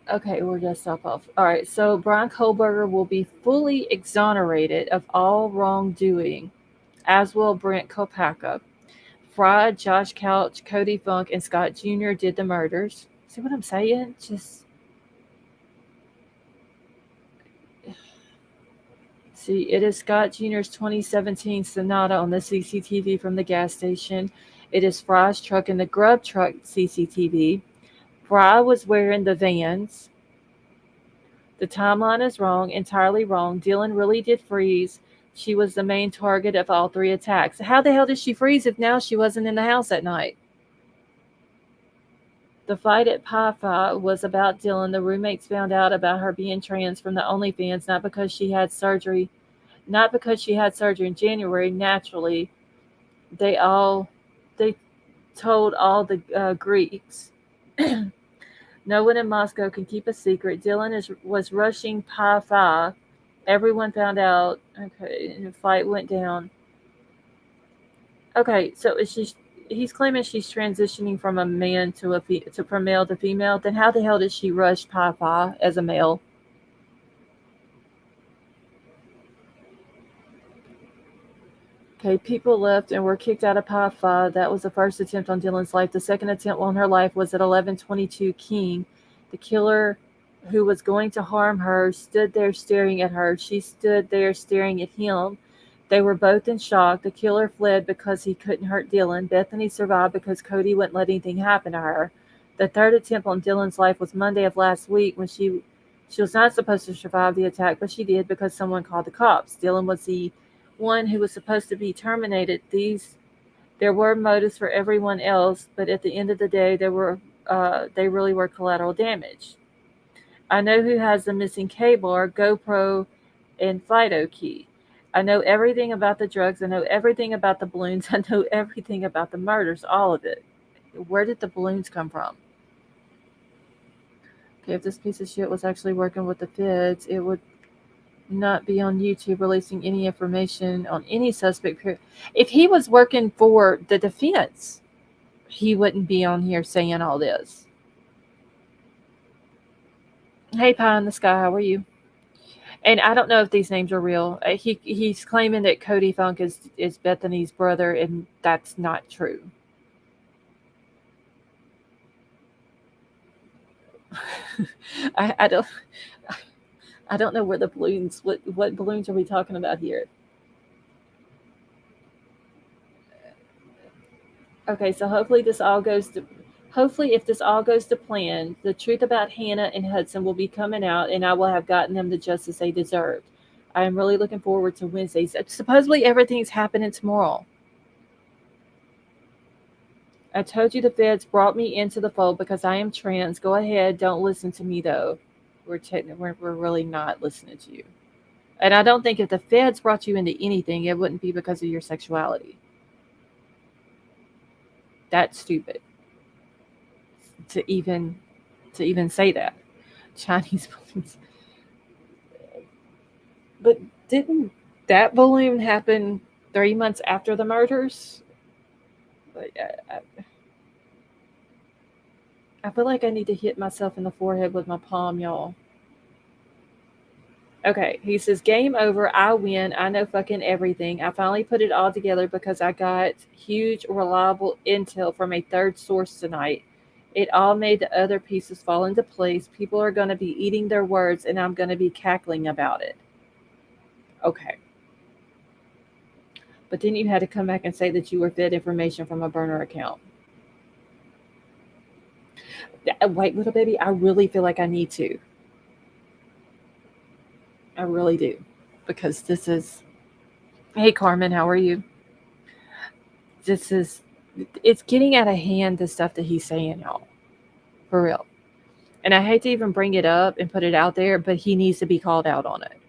Okay, we're gonna stop off. All right, so Brian Kohlberger will be fully exonerated of all wrongdoing, as will Brent Kopaka. Fry, Josh Couch, Cody Funk, and Scott Jr. did the murders. See what I'm saying? Just see, it is Scott Jr.'s 2017 Sonata on the CCTV from the gas station. It is Fry's truck in the grub truck CCTV. Fry was wearing the Vans. The timeline is wrong, entirely wrong. Dylan really did freeze. She was the main target of all three attacks. How the hell did she freeze if now she wasn't in the house at night? The fight at Pi Phi was about Dylan. The roommates found out about her being trans from the OnlyFans, not because she had surgery in January. Naturally, they all they told all the Greeks. No one in Moscow can keep a secret. Was rushing Pi Phi. Everyone found out. Okay, and the fight went down. Okay, so is she? He's claiming she's transitioning from a man from male to female. Then how the hell did she rush Pi Phi as a male? Okay, people left and were kicked out of Pi Phi. That was the first attempt on Dylan's life. The second attempt on her life was at 1122 King. The killer who was going to harm her stood there staring at her. She stood there staring at him. They were both in shock. The killer fled because he couldn't hurt Dylan. Bethany survived because Cody wouldn't let anything happen to her. The third attempt on Dylan's life was Monday of last week when she was not supposed to survive the attack, but she did because someone called the cops. Dylan was the one who was supposed to be terminated. There were motives for everyone else, but at the end of the day, they really were collateral damage. I know who has the missing K-bar, GoPro, and Fido key. I know everything about the drugs. I know everything about the balloons. I know everything about the murders, all of it. Where did the balloons come from? Okay, if this piece of shit was actually working with the feds, it would not be on YouTube releasing any information on any suspect. If he was working for the defense, he wouldn't be on here saying all this. Hey, Pie in the Sky, how are you? And I don't know if these names are real. He's claiming that Cody Funk is Bethany's brother, and that's not true. I don't I don't know where the balloons. What balloons are we talking about here? Okay, so hopefully if this all goes to plan, the truth about Hannah and Hudson will be coming out, and I will have gotten them the justice they deserved. I am really looking forward to Wednesdays. Supposedly everything's happening tomorrow. I told you the feds brought me into the fold because I am trans. Go ahead, don't listen to me though. We're really not listening to you. And I don't think if the feds brought you into anything, it wouldn't be because of your sexuality. That's stupid to even say that. Chinese balloons. But didn't that balloon happen 3 months after the murders? Like, I feel like I need to hit myself in the forehead with my palm, y'all. Okay, he says, game over. I win. I know fucking everything. I finally put it all together because I got huge, reliable intel from a third source tonight. It all made the other pieces fall into place. People are going to be eating their words, and I'm going to be cackling about it. Okay. But then you had to come back and say that you were fed information from a burner account. Wait, little baby, I really feel like I need to. I really do. Because this is. Hey, Carmen, how are you? This is. It's getting out of hand, the stuff that he's saying, y'all. For real. And I hate to even bring it up and put it out there, but he needs to be called out on it.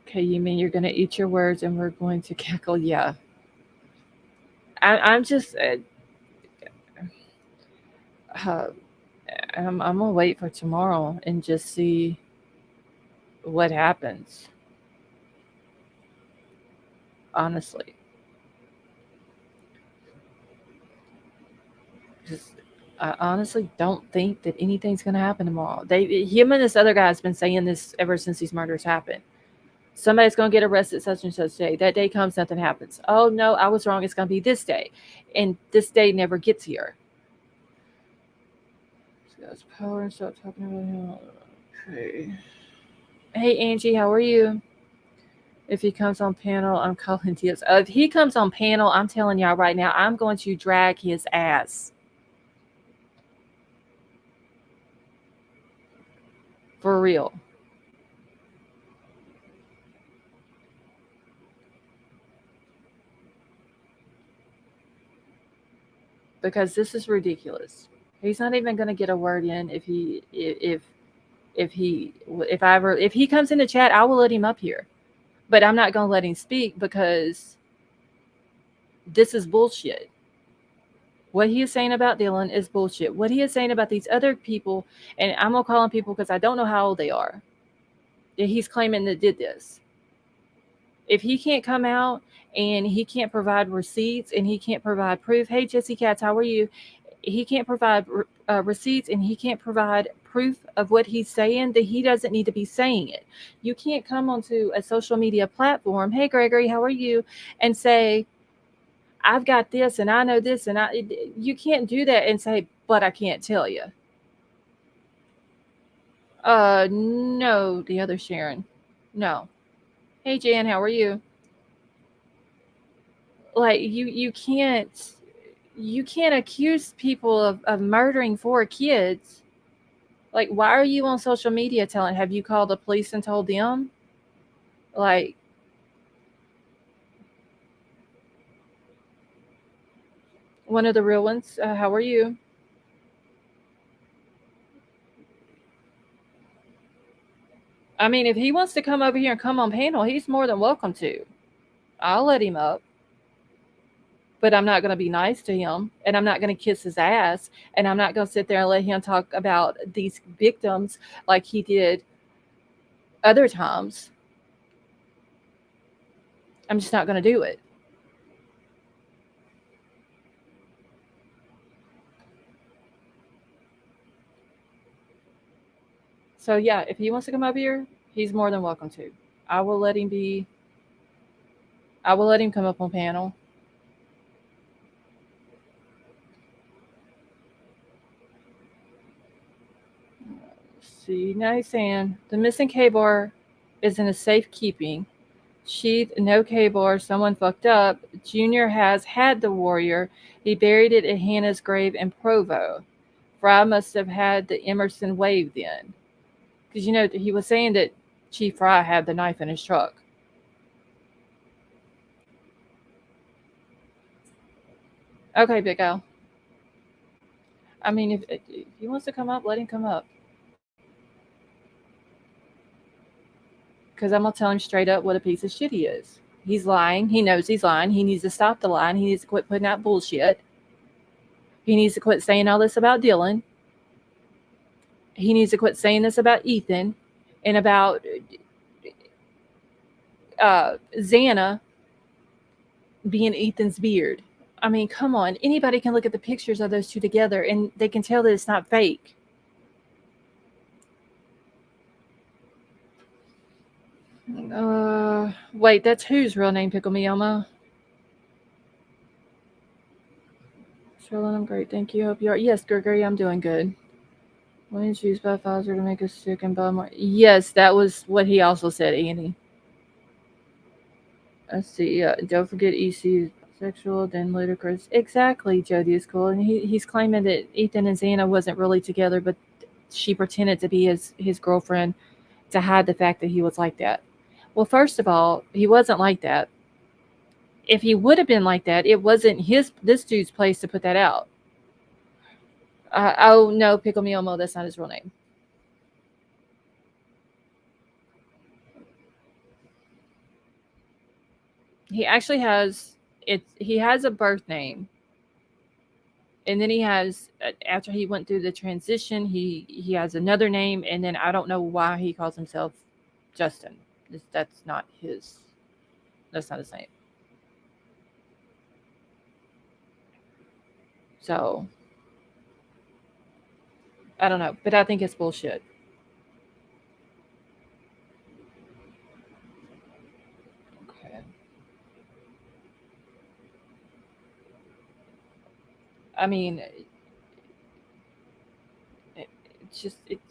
Okay, you mean you're going to eat your words and we're going to cackle? Yeah. I'm just. Uh, I'm going to wait for tomorrow and just see what happens. Honestly. Just. I honestly don't think that anything's going to happen tomorrow. Him and this other guy has been saying this ever since these murders happened. Somebody's going to get arrested such and such day. That day comes, nothing happens. Oh no, I was wrong. It's going to be this day, and this day never gets here. That's power and stop talking about him. Okay. Hey Angie, how are you? If he comes on panel, I'm calling Diaz. If he comes on panel, I'm telling y'all right now, I'm going to drag his ass. For real. Because this is ridiculous. He's not even going to get a word in if he comes in the chat, I will let him up here. But I'm not going to let him speak because this is bullshit. What he is saying about Dylan is bullshit. What he is saying about these other people, and I'm going to call them people because I don't know how old they are, that he's claiming that did this. If he can't come out and he can't provide receipts and he can't provide proof, hey, Jesse Katz, how are you? He can't provide receipts and he can't provide proof of what he's saying, that he doesn't need to be saying it. You can't come onto a social media platform, hey, Gregory, how are you? And say, I've got this and I know this and you can't do that and say, but I can't tell you. No, the other Sharon. No. Hey Jan, how are you? Like you can't accuse people of murdering 4 kids. Like, why are you on social media telling? Have you called the police and told them? Like, one of the real ones. How are you? I mean, if he wants to come over here and come on panel, he's more than welcome to. I'll let him up. But I'm not going to be nice to him, and I'm not going to kiss his ass, and I'm not going to sit there and let him talk about these victims like he did other times. I'm just not going to do it. So yeah, if he wants to come up here, he's more than welcome to. I will let him be. I will let him come up on panel. See, now he's saying the missing K-bar is in a safekeeping. Sheath, no K-bar, someone fucked up. Junior has had the warrior. He buried it at Hannah's grave in Provo. Fry must have had the Emerson wave then. Because, he was saying that Chief Fry had the knife in his truck. Okay, Big Al. I mean, if he wants to come up, let him come up. Because I'm going to tell him straight up what a piece of shit he is. He's lying. He knows he's lying. He needs to stop the lying. He needs to quit putting out bullshit. He needs to quit saying all this about Dylan. He needs to quit saying this about Ethan and about Xana being Ethan's beard. I mean, come on. Anybody can look at the pictures of those two together and they can tell that it's not fake. Wait, that's whose real name, Pickle Me Elmo? Charlotte, I'm great, thank you. Hope you are. Yes, Gregory, I'm doing good. When it's used by Pfizer to make us sick and bum. Yes, that was what he also said, Annie. Let's see. Don't forget EC sexual, then ludicrous. Exactly, Jody is cool, and he's claiming that Ethan and Xana wasn't really together, but she pretended to be his girlfriend to hide the fact that he was like that. Well, first of all, he wasn't like that. If he would have been like that, it wasn't his this dude's place to put that out. Oh no, Pickle Me Elmo, that's not his real name. He actually has it. He has a birth name, and then he has after he went through the transition, he has another name, and then I don't know why he calls himself Justin. That's not his. That's not his name. So I don't know, but I think it's bullshit. Okay. I mean, it's just it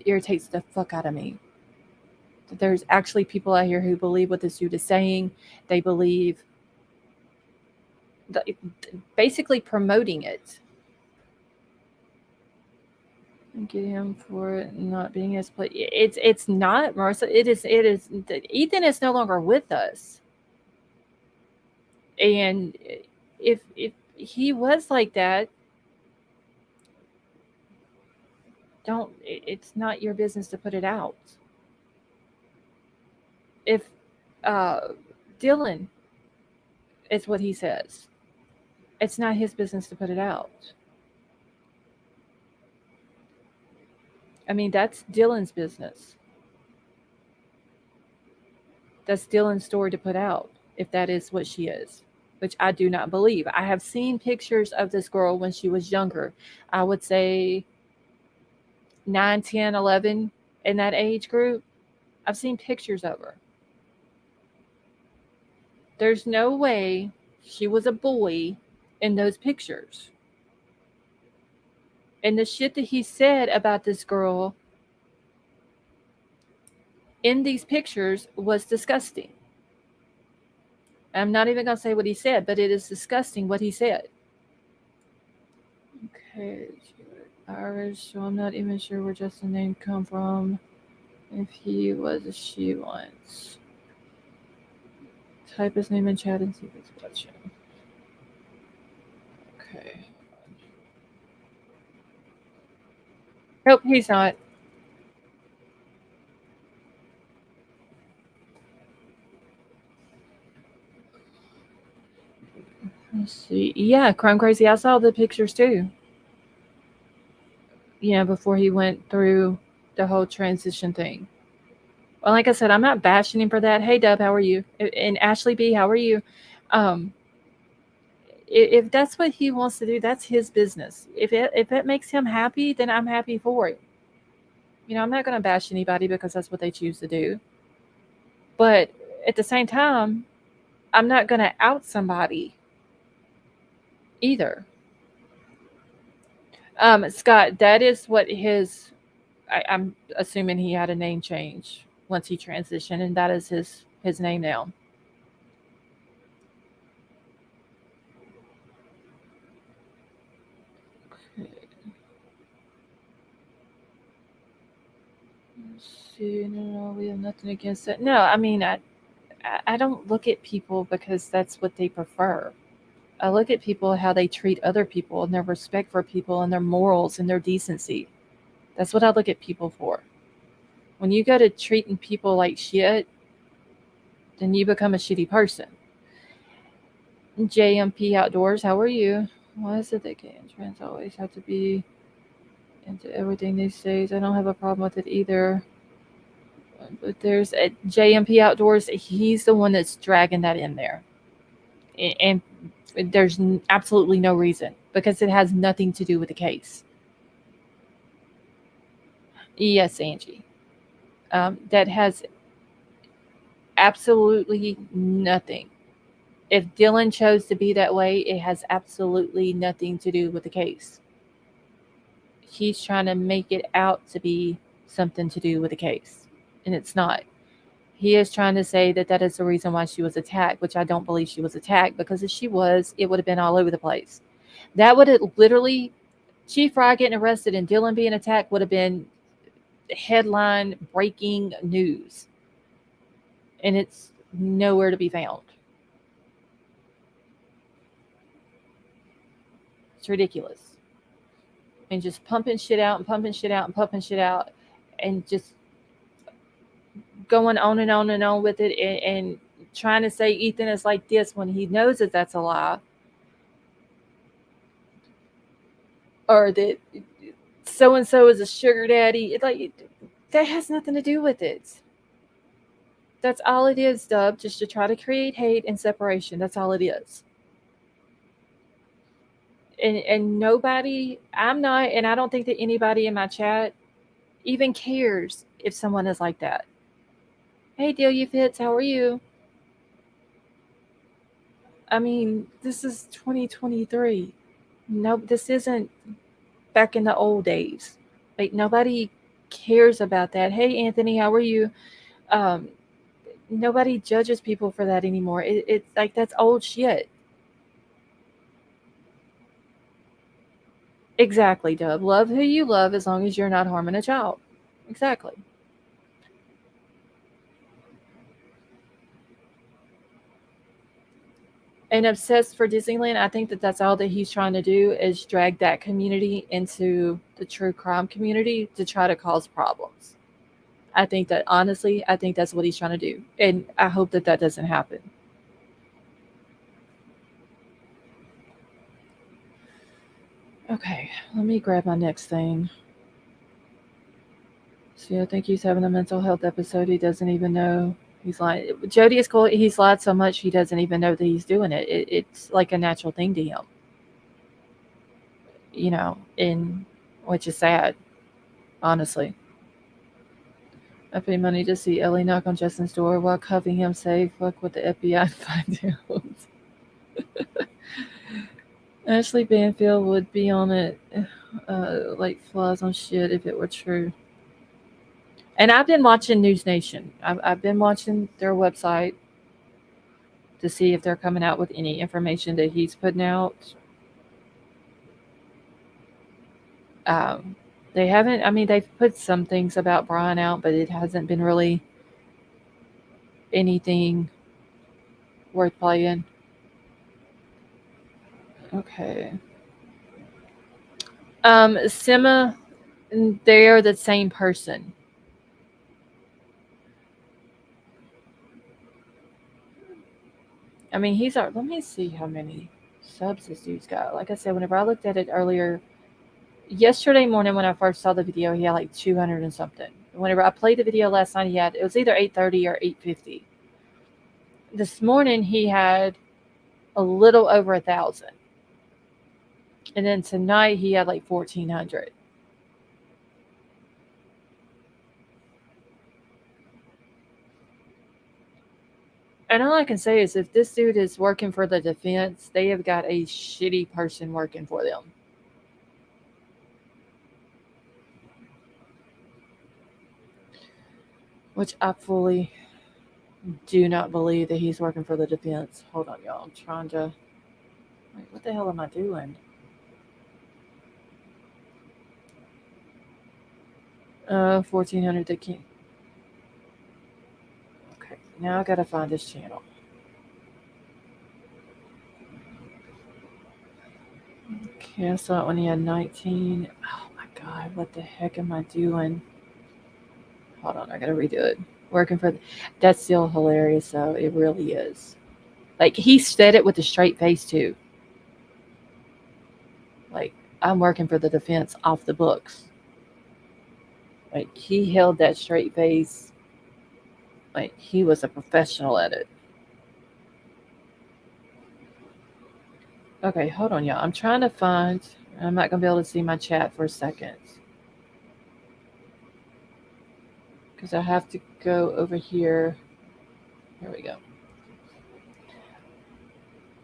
irritates the fuck out of me that there's actually people out here who believe what this dude is saying. They believe the, basically promoting it. Get him for not being his play. It's not Marissa. It is. Ethan is no longer with us, and if he was like that, don't. It's not your business to put it out. If uh, Dylan is what he says, it's not his business to put it out. I mean, that's Dylan's business. That's Dylan's story to put out, if that is what she is, which I do not believe. I have seen pictures of this girl when she was younger. I would say 9, 10, 11, in that age group. I've seen pictures of her. There's no way she was a boy in those pictures. And the shit that he said about this girl in these pictures was disgusting. I'm not even going to say what he said, but it is disgusting what he said. Okay, Irish, so I'm not even sure where Justin's name come from. If he was a she once. Type his name in chat and see if it's watching. Okay. Nope, he's not. Let's see. Yeah, Crime Crazy. I saw the pictures too. Yeah, before he went through the whole transition thing. Well, like I said, I'm not bashing him for that. Hey, Dub, how are you? And Ashley B, how are you? Um, if that's what he wants to do, that's his business. If it makes him happy, then I'm happy for it. I'm not going to bash anybody because that's what they choose to do. But at the same time, I'm not going to out somebody either. Scott, that is what I'm assuming he had a name change once he transitioned, and that is his name now. See, no, we have nothing against it. No, I mean, I don't look at people because that's what they prefer. I look at people how they treat other people and their respect for people and their morals and their decency. That's what I look at people for. When you go to treating people like shit, then you become a shitty person. JMP Outdoors, how are you? Why is it that gay and trans always have to be into everything these days? I don't have a problem with it either. But there's a JMP Outdoors. He's the one that's dragging that in there, and there's absolutely no reason because it has nothing to do with the case. Yes, Angie. that has absolutely nothing. If Dylan chose to be that way, it has absolutely nothing to do with the case. He's trying to make it out to be something to do with the case, and it's not. He is trying to say that that is the reason why she was attacked, which I don't believe she was attacked, because if she was, it would have been all over the place. That would have literally, Chief Fry getting arrested and Dylan being attacked would have been headline breaking news, and it's nowhere to be found. It's ridiculous. And just pumping shit out and pumping shit out and pumping shit out, and just going on and on and on with it, and trying to say Ethan is like this when he knows that that's a lie, or that so and so is a sugar daddy. It, like, that has nothing to do with it. That's all it is, Dub, just to try to create hate and separation. That's all it is. And nobody, I'm not, and I don't think that anybody in my chat even cares if someone is like that. Hey, Delia Fitz, how are you? I mean, this is 2023. No, this isn't back in the old days. Like, nobody cares about that. Hey, Anthony, how are you? Um, Nobody judges people for that anymore. It's like that's old shit. Exactly, Dub. Love who you love as long as you're not harming a child. Exactly. And obsessed for Disneyland, I think that that's all that he's trying to do is drag that community into the true crime community to try to cause problems. I think that honestly, I think that's what he's trying to do, and I hope that that doesn't happen. Okay, let me grab my next thing. See, I think he's having a mental health episode. He doesn't even know he's lying. Jody is cool. He's lied so much he doesn't even know that he's doing it. It's like a natural thing to him, in which is sad, honestly. I pay money to see Ellie knock on Justin's door while cuffing him, say, fuck what the FBI find out. Ashley Banfield would be on it like flies on shit if it were true. And I've been watching News Nation. I've been watching their website to see if they're coming out with any information that he's putting out. Um, they haven't. I mean, they've put some things about Bryan out, but it hasn't been really anything worth playing. Okay. Sima, they are the same person. I mean, he's our. Let me see how many subs this dude's got. Like I said, whenever I looked at it earlier, yesterday morning when I first saw the video, he had like 200 and something. Whenever I played the video last night, he had it was either 830 or 850. This morning he had a little over 1,000, and then tonight he had like 1,400. And all I can say is if this dude is working for the defense, they have got a shitty person working for them. Which I fully do not believe that he's working for the defense. Hold on, y'all. I'm trying to. Wait, what the hell am I doing? 1,400. They can't. Okay, now I gotta find this channel. Okay, I saw it when he had 19. Oh my god, what the heck am I doing? Hold on, I gotta redo it. Working for. That's still hilarious, though. It really is. Like, he said it with a straight face, too. Like, I'm working for the defense off the books. Like, he held that straight face. Like, he was a professional at it. Okay, hold on, y'all. I'm trying to find. I'm not going to be able to see my chat for a second. because I have to go over here. Here we go.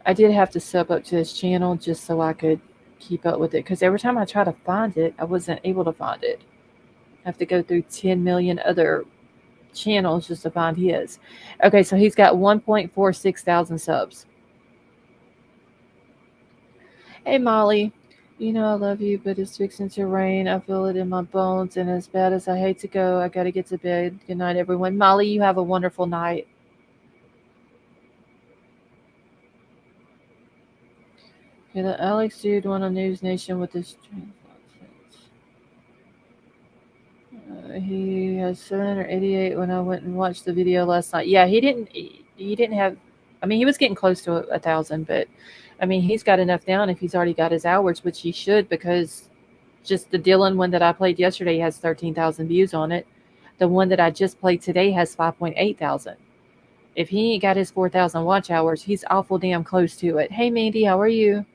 I did have to sub up to his channel just so I could keep up with it because every time I try to find it, I wasn't able to find it. I have to go through 10 million other channels just to find his. Okay, so he's got 1.46 thousand subs. Hey, Molly. You know I love you, but it's fixing to rain. I feel it in my bones, and as bad as I hate to go, I gotta get to bed. Good night, everyone. Molly, you have a wonderful night. Okay, the Alex dude won on News Nation with this. He has 788 when I went and watched the video last night. Yeah, he didn't. He didn't have. I mean, he was getting close to a thousand, but I mean, he's got enough down if he's already got his hours, which he should, because just the Dylan one that I played yesterday has 13,000 views on it. The one that I just played today has 5.8 thousand. If he ain't got his 4,000 watch hours, he's awful damn close to it. Hey, Mandy, how are you?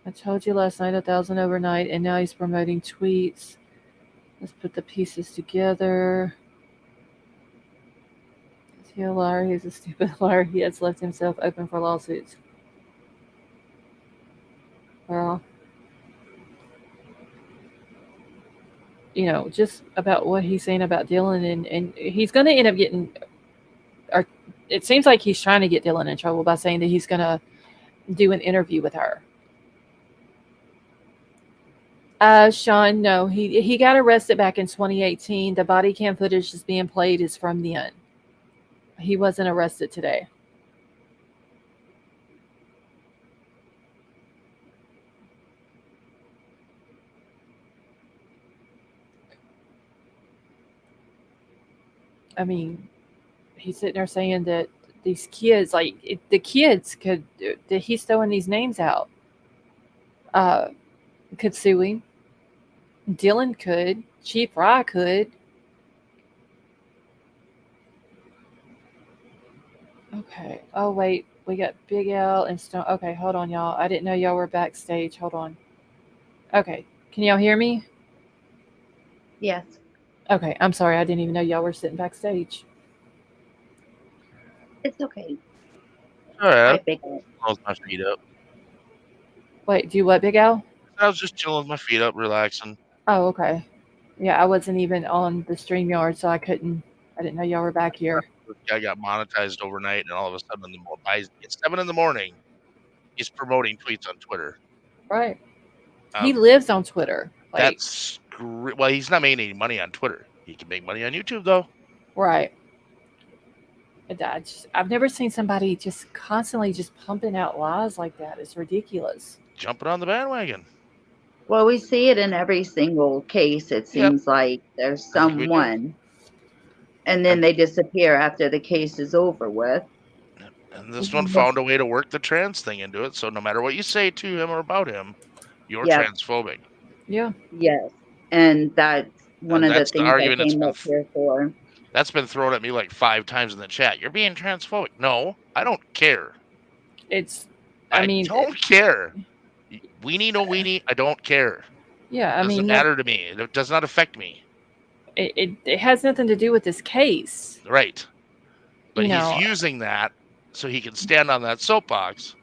I told you last night 1,000 overnight, and now he's promoting tweets. Let's put the pieces together. Is he a liar? He's a stupid liar. He has left himself open for lawsuits. Well, just about what he's saying about Dylan, and he's going to end up getting, or it seems like he's trying to get Dylan in trouble by saying that he's going to do an interview with her. Sean, no, he got arrested back in 2018. The body cam footage that's being played is from then. He wasn't arrested today. I mean, he's sitting there saying that these kids, the kids could, that he's throwing these names out, uh, could sue him. Dylan could. Chief Rye could. Okay. Oh, wait. We got Big L and Stone. Okay, hold on, y'all. I didn't know y'all were backstage. Hold on. Okay. Can y'all hear me? Yes. Okay. I'm sorry. I didn't even know y'all were sitting backstage. It's okay. All right. Hi, Big Al. Close my feet up. Wait, do what, Big Al? I was just chilling with my feet up, relaxing. Oh, okay. Yeah, I wasn't even on the StreamYard, so I didn't know y'all were back here. This guy got monetized overnight, and all of a sudden, by 7 in the morning, he's promoting tweets on Twitter. Right. He lives on Twitter. That's great. Well, he's not making any money on Twitter. He can make money on YouTube, though. Right. I've never seen somebody just constantly just pumping out lies like that. It's ridiculous. Jumping on the bandwagon. Well, we see it in every single case. It seems like there's someone, and then they disappear after the case is over with. And this one found a way to work the trans thing into it. So no matter what you say to him or about him, you're transphobic. Yeah. Yes. And that's one of the things I came up here for. That's been thrown at me like 5 times in the chat. You're being transphobic. No, I don't care. I don't care. Weenie, no weenie, I don't care. Yeah, it doesn't matter to me. It does not affect me. It has nothing to do with this case. Right. But he's using that so he can stand on that soapbox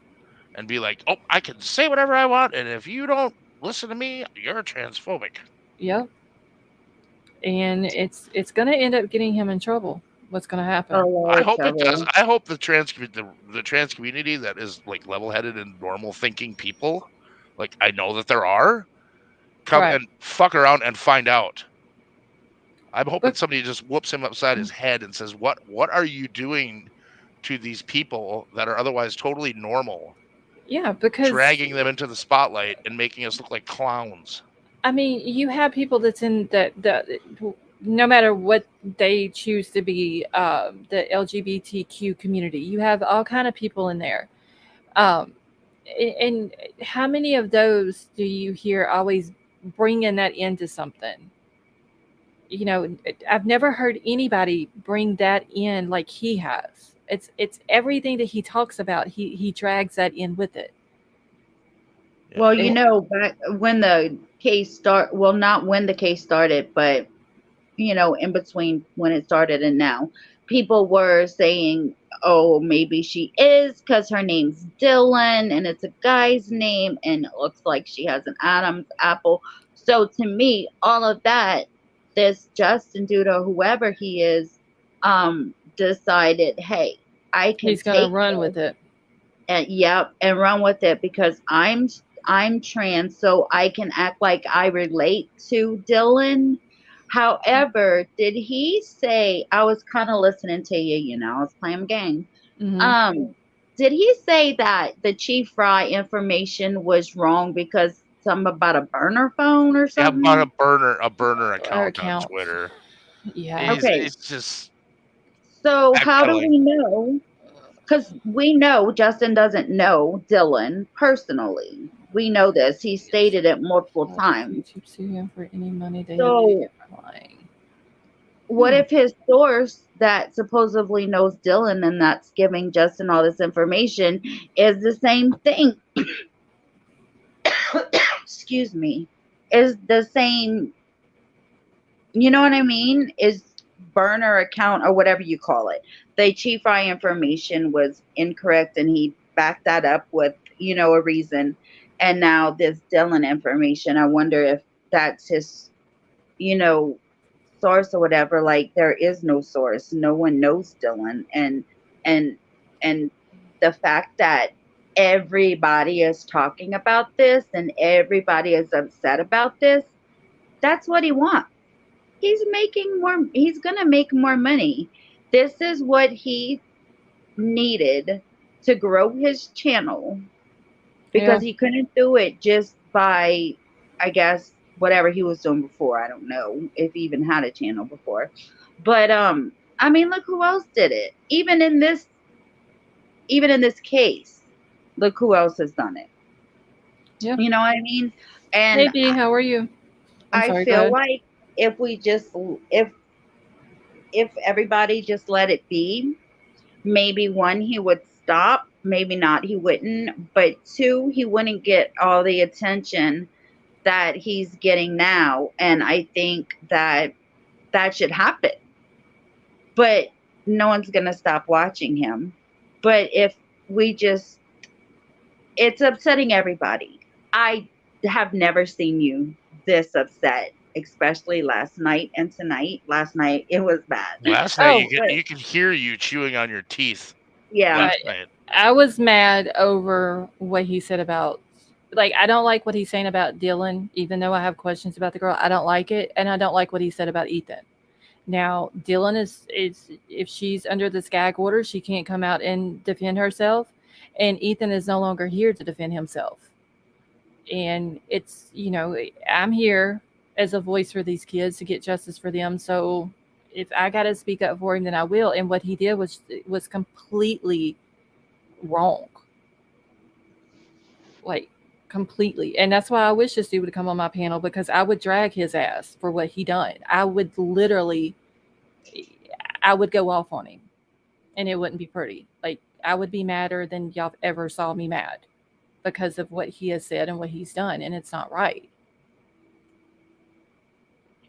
and be like, oh, I can say whatever I want, and if you don't listen to me, you're transphobic. Yep. And it's going to end up getting him in trouble. What's going to happen? I hope it does. I hope the trans community that is like level-headed and normal thinking people, like I know that there are, come and fuck around and find out. I'm hoping somebody just whoops him upside his head and says, what are you doing to these people that are otherwise totally normal? Yeah, because dragging them into the spotlight and making us look like clowns. I mean, you have people that's in that no matter what they choose to be, the LGBTQ community, you have all kind of people in there. And how many of those do you hear always bringing that into something? You know, I've never heard anybody bring that in like he has. It's everything that he talks about. He drags that in with it. Well, you know, back when the case not when the case started, but in between when it started and now, people were saying, oh, maybe she is because her name's Dylan and it's a guy's name and it looks like she has an Adam's apple. So to me, all of that, this Justin dude or whoever he is, decided, hey, I can He's gonna take run this with it. and run with it because I'm trans, so I can act like I relate to Dylan. However, did he say, I was kind of listening to you, I was playing a game. Mm-hmm. Did he say that the Chief Fry information was wrong because something about a burner phone or Yeah, something? about a burner account on account. Twitter. Yeah. Okay. It's just So how do backpedaling. we know? Because we know Justin doesn't know Dylan personally. We know this. He stated it multiple times. YouTube studio for any money they So have lying. what if his source that supposedly knows Dylan and that's giving Justin all this information is the same thing? Excuse me. Is the same, you know what I mean? Is burner account or whatever you call it. The Chief Fry information was incorrect and he backed that up with, a reason. And now this Dylan information, I wonder if that's his, source or whatever. Like there is no source. No one knows Dylan. And and the fact that everybody is talking about this and everybody is upset about this, that's what he wants. He's gonna make more money. This is what he needed to grow his channel because he couldn't do it just by, I guess, whatever he was doing before. I don't know if he even had a channel before. But I mean, look who else did it. Even in this case, look who else has done it. Yeah. You know what I mean? And Hey B, how are you? I feel like if we just if everybody just let it be, maybe one, he would stop, maybe not, he wouldn't, but two, he wouldn't get all the attention that he's getting now. And I think that should happen. But no one's going to stop watching him. But if we just, it's upsetting everybody. I have never seen you this upset, especially last night and tonight. Last night, it was bad. Last night, you could hear you chewing on your teeth. Yeah. Last night. I was mad over what he said about, like, I don't like what he's saying about Dylan, even though I have questions about the girl. I don't like it. And I don't like what he said about Ethan. Now, Dylan is if she's under this gag order, she can't come out and defend herself. And Ethan is no longer here to defend himself. And it's, I'm here as a voice for these kids to get justice for them. So if I got to speak up for him, then I will. And what he did was completely wrong. Like, completely. And that's why I wish this dude would come on my panel, because I would drag his ass for what he done. I would go off on him, and it wouldn't be pretty. Like, I would be madder than y'all ever saw me mad because of what he has said and what he's done, and it's not right.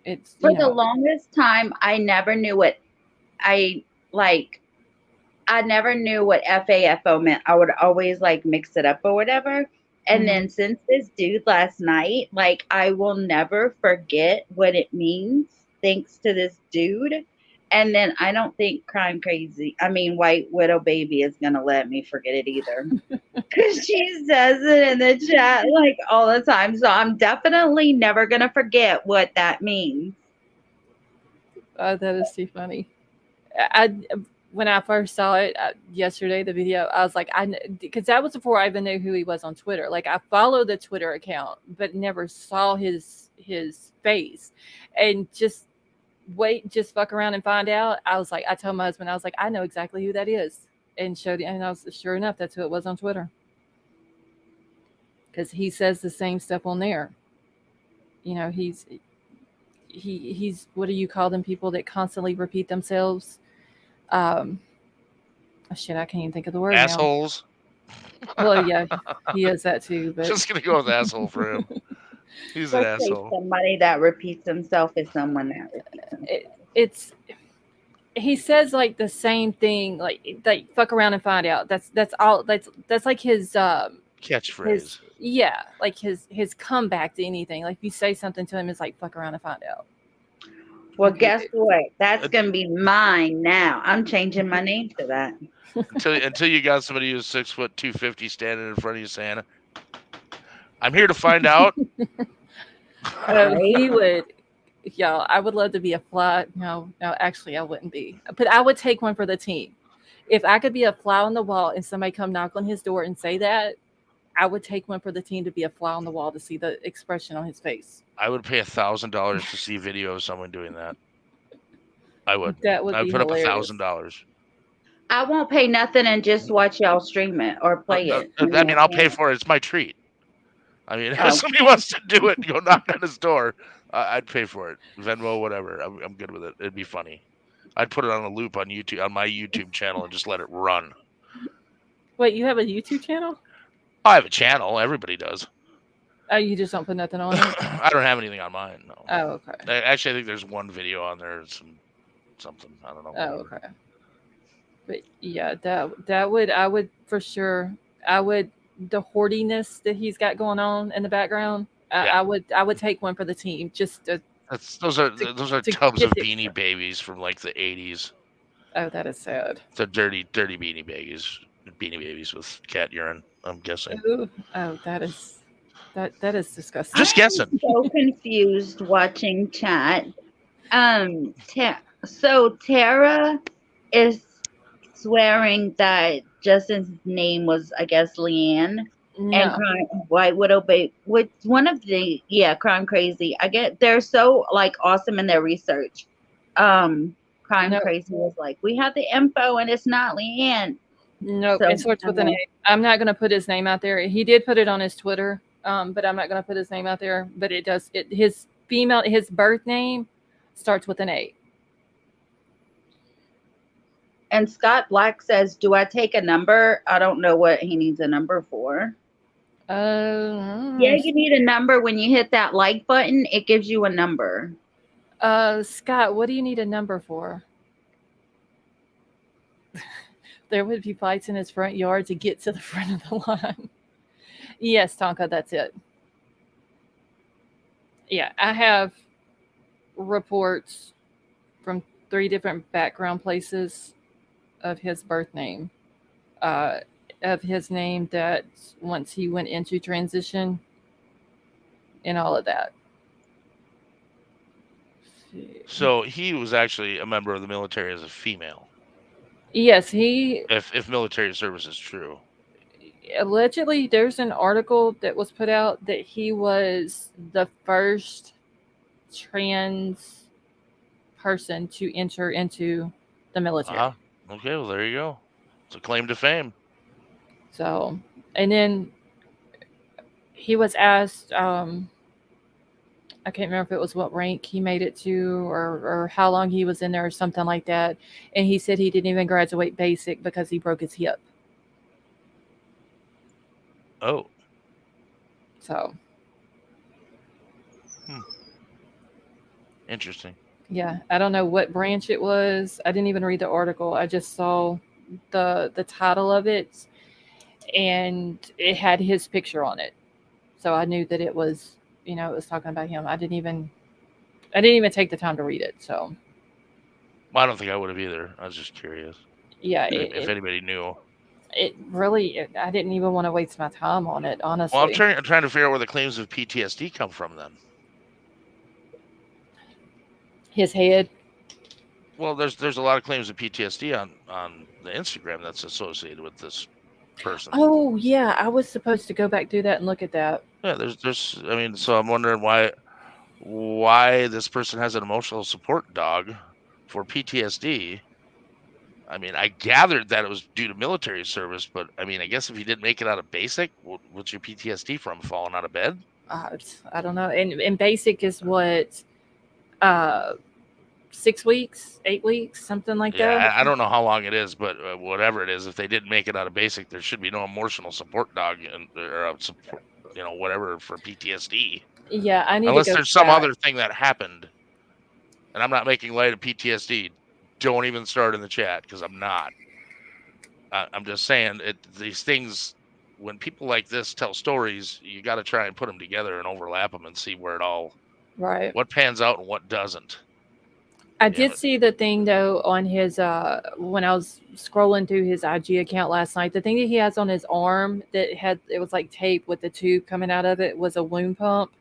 It's for the longest time, I never knew what I never knew what FAFO meant. I would always mix it up or whatever. And then since this dude last night, I will never forget what it means thanks to this dude. And then I don't think White Widow Baby is going to let me forget it either. Because she says it in the chat all the time. So I'm definitely never going to forget what that means. That is too funny. When I first saw it yesterday, the video, I was like, because that was before I even knew who he was on Twitter. Like, I followed the Twitter account, but never saw his face. And just fuck around and find out. I was like, I told my husband, I was like, I know exactly who that is, and showed him. And I was sure enough, that's who it was on Twitter, because he says the same stuff on there. He's what do you call them? People that constantly repeat themselves. Shit, I can't even think of the word. Assholes. Now. Well, yeah, he is that too. But just gonna go with asshole for him. He's an asshole. Somebody that repeats himself is someone that repeats himself. He says like the same thing, like fuck around and find out. That's all. That's like his catchphrase. Like his comeback to anything. Like if you say something to him, it's like fuck around and find out. Well, guess what? That's gonna be mine now. I'm changing my name to that. Until you got somebody who's 6 foot 250 standing in front of you saying, "I'm here to find out." He would. Y'all, I would love to be a fly. No, actually, I wouldn't be. But I would take one for the team. If I could be a fly on the wall and somebody come knock on his door and say that, I would take one for the team to be a fly on the wall to see the expression on his face. I would pay $1,000 to see video of someone doing that. I would. That would be put hilarious. up $1,000. I won't pay nothing and just watch y'all stream it or play it. I mean, I'll pay for it. It's my treat. I mean, if somebody wants to do it, go knock on his door. I'd pay for it. Venmo, whatever. I'm good with it. It'd be funny. I'd put it on a loop on YouTube, on my YouTube channel, and just let it run. Wait, you have a YouTube channel? I have a channel. Everybody does. Oh, you just don't put nothing on it? I don't have anything on mine. No. Oh, okay. Actually, I think there's one video on there. Something. I don't know. Oh, okay. But yeah, I would for sure. The hoardiness that he's got going on in the background. I would take one for the team. Just those are tubs of Beanie Babies from like the 80s. Oh, that is sad. The dirty Beanie Babies with cat urine. I'm guessing. Ooh. Oh, that is disgusting. Just guessing. I'm so confused watching chat. So Tara is swearing that Justin's name was, I guess, Leanne. No. And White Widow, which one of the Crime Crazy. I get they're so like awesome in their research. Crime Crazy was like, we have the info and it's not Leanne. No, it starts with an A. I'm not going to put his name out there. He did put it on his Twitter, but I'm not going to put his name out there. But it does. His birth name starts with an A. And Scott Black says, "Do I take a number? I don't know what he needs a number for." Yeah, you need a number when you hit that like button. It gives you a number. Scott, what do you need a number for? There would be fights in his front yard to get to the front of the line. Yes, Tonka, that's it. Yeah, I have reports from 3 different background places of his birth name, of his name that once he went into transition and all of that. So he was actually a member of the military as a female. Yes, if military service is true. Allegedly, there's an article that was put out that he was the first trans person to enter into the military. Okay, well, there you go. It's a claim to fame. So, and then he was asked, I can't remember if it was what rank he made it to or how long he was in there or something like that. And he said he didn't even graduate basic because he broke his hip. Oh. So. Interesting. Yeah, I don't know what branch it was. I didn't even read the article. I just saw the title of it, and it had his picture on it. So I knew that it was, it was talking about him. I didn't even take the time to read it. So. Well, I don't think I would have either. I was just curious. Yeah. If anybody knew. I didn't even want to waste my time on it, honestly. Well, I'm trying to figure out where the claims of PTSD come from then. His head. Well, there's a lot of claims of PTSD on the Instagram that's associated with this person. Oh yeah, I was supposed to go back do that and look at that. Yeah, so I'm wondering why this person has an emotional support dog for PTSD. I mean, I gathered that it was due to military service, but I mean, I guess if you didn't make it out of basic, what's your PTSD from? Falling out of bed? I don't know. And basic is what, 6 weeks, 8 weeks, something like that. I don't know how long it is, but whatever it is, if they didn't make it out of basic, there should be no emotional support dog or support, whatever for PTSD. Yeah, I need Unless to go there's some back. other thing that happened, and I'm not making light of PTSD. Don't even start in the chat because I'm not. I'm just saying these things. When people like this tell stories, you got to try and put them together and overlap them and see where it all, Right. what pans out and what doesn't. I did see the thing though on his when I was scrolling through his IG account last night. The thing that he has on his arm that it was like tape with the tube coming out of it was a wound pump.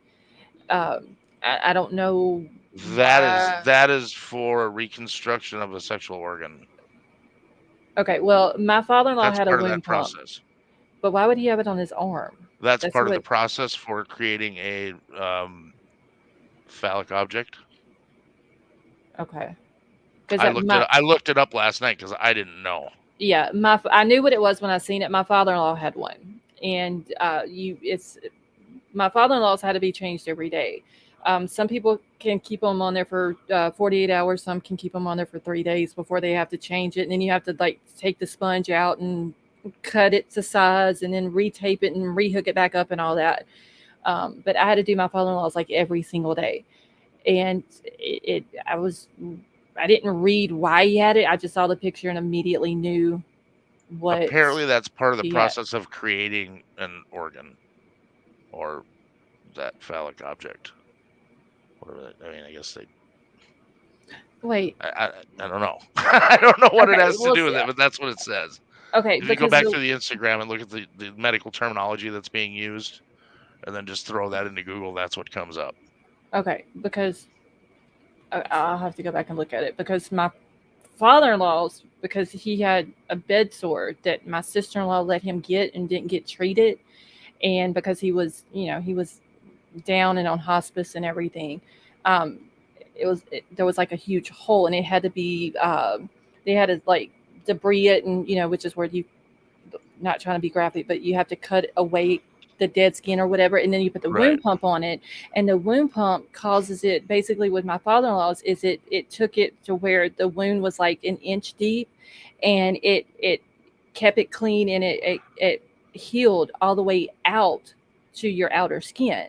I don't know why. That is for reconstruction of a sexual organ. Okay, well, my father-in-law That's had a part of that wound pump, process. but why would he have it on his arm? That's part of the process for creating a phallic object. Okay. I looked it up last night because I didn't know. Yeah, I knew what it was when I seen it. My father-in-law had one, and my father-in-law's had to be changed every day. Some people can keep them on there for 48 hours. Some can keep them on there for 3 days before they have to change it, and then you have to like take the sponge out and cut it to size, and then retape it and rehook it back up and all that. But I had to do my father-in-law's like every single day, and I didn't read why he had it. I just saw the picture and immediately knew what. Apparently, that's part of the process of creating an organ or that phallic object. Whatever. I guess they. Wait. I don't know. I don't know what it has to do with it, but that's what it says. Okay. If you go back to the Instagram and look at the medical terminology that's being used, and then just throw that into Google, that's what comes up. Okay, because I'll have to go back and look at it because my father-in-law's, because he had a bed sore that my sister-in-law let him get and didn't get treated, and because he was down and on hospice and everything, there was like a huge hole and it had to be they had to like debris it, and which is where you, not trying to be graphic, but you have to cut away the dead skin or whatever, and then you put the wound pump on it, and the wound pump causes it, basically with my father-in-law's, is it took it to where the wound was like an inch deep, and it kept it clean, and it healed all the way out to your outer skin.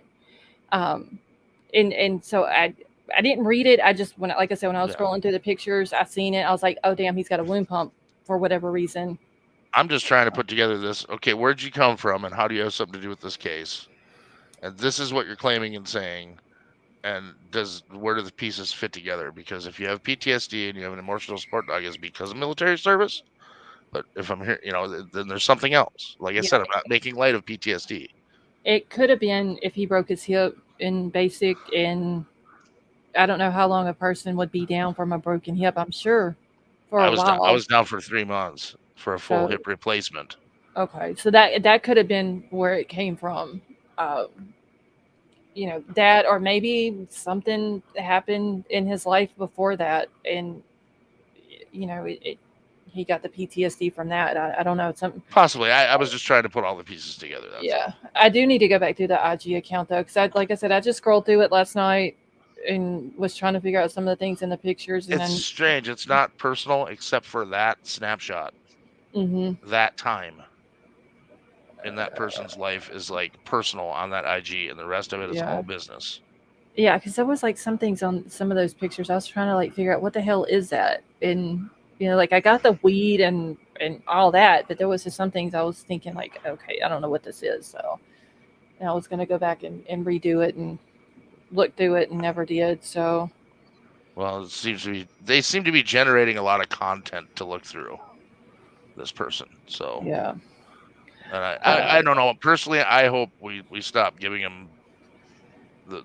And so I didn't read it. I just, like I said, when I was scrolling through the pictures, I seen it. I was like, oh damn, he's got a wound pump for whatever reason. I'm just trying to put together this. Okay, where'd you come from, and how do you have something to do with this case? And this is what you're claiming and saying. And where do the pieces fit together? Because if you have PTSD and you have an emotional support dog, is it because of military service? But if I'm here, then there's something else. Like I said, I'm not making light of PTSD. It could have been if he broke his hip in basic, and I don't know how long a person would be down from a broken hip. I'm sure for a while. I was down for 3 months for a full hip replacement. Okay, so that could have been where it came from. That, or maybe something happened in his life before that, and he got the PTSD from that. I don't know. It's something possibly. I was just trying to put all the pieces together. That's all. I do need to go back to the IG account though, because like I said, I just scrolled through it last night and was trying to figure out some of the things in the pictures. And it's strange. It's not personal except for that snapshot. Mm-hmm. That time in that person's life is like personal on that IG, and the rest of it is all business. Yeah, because there was like some things on some of those pictures. I was trying to like figure out what the hell is that, and like I got the weed and all that, but there was just some things I was thinking like, okay, I don't know what this is. So I was going to go back and redo it and look through it, and never did. So, well, they seem to be generating a lot of content to look through, this person. So yeah. And I don't know. Personally, I hope we stop giving him the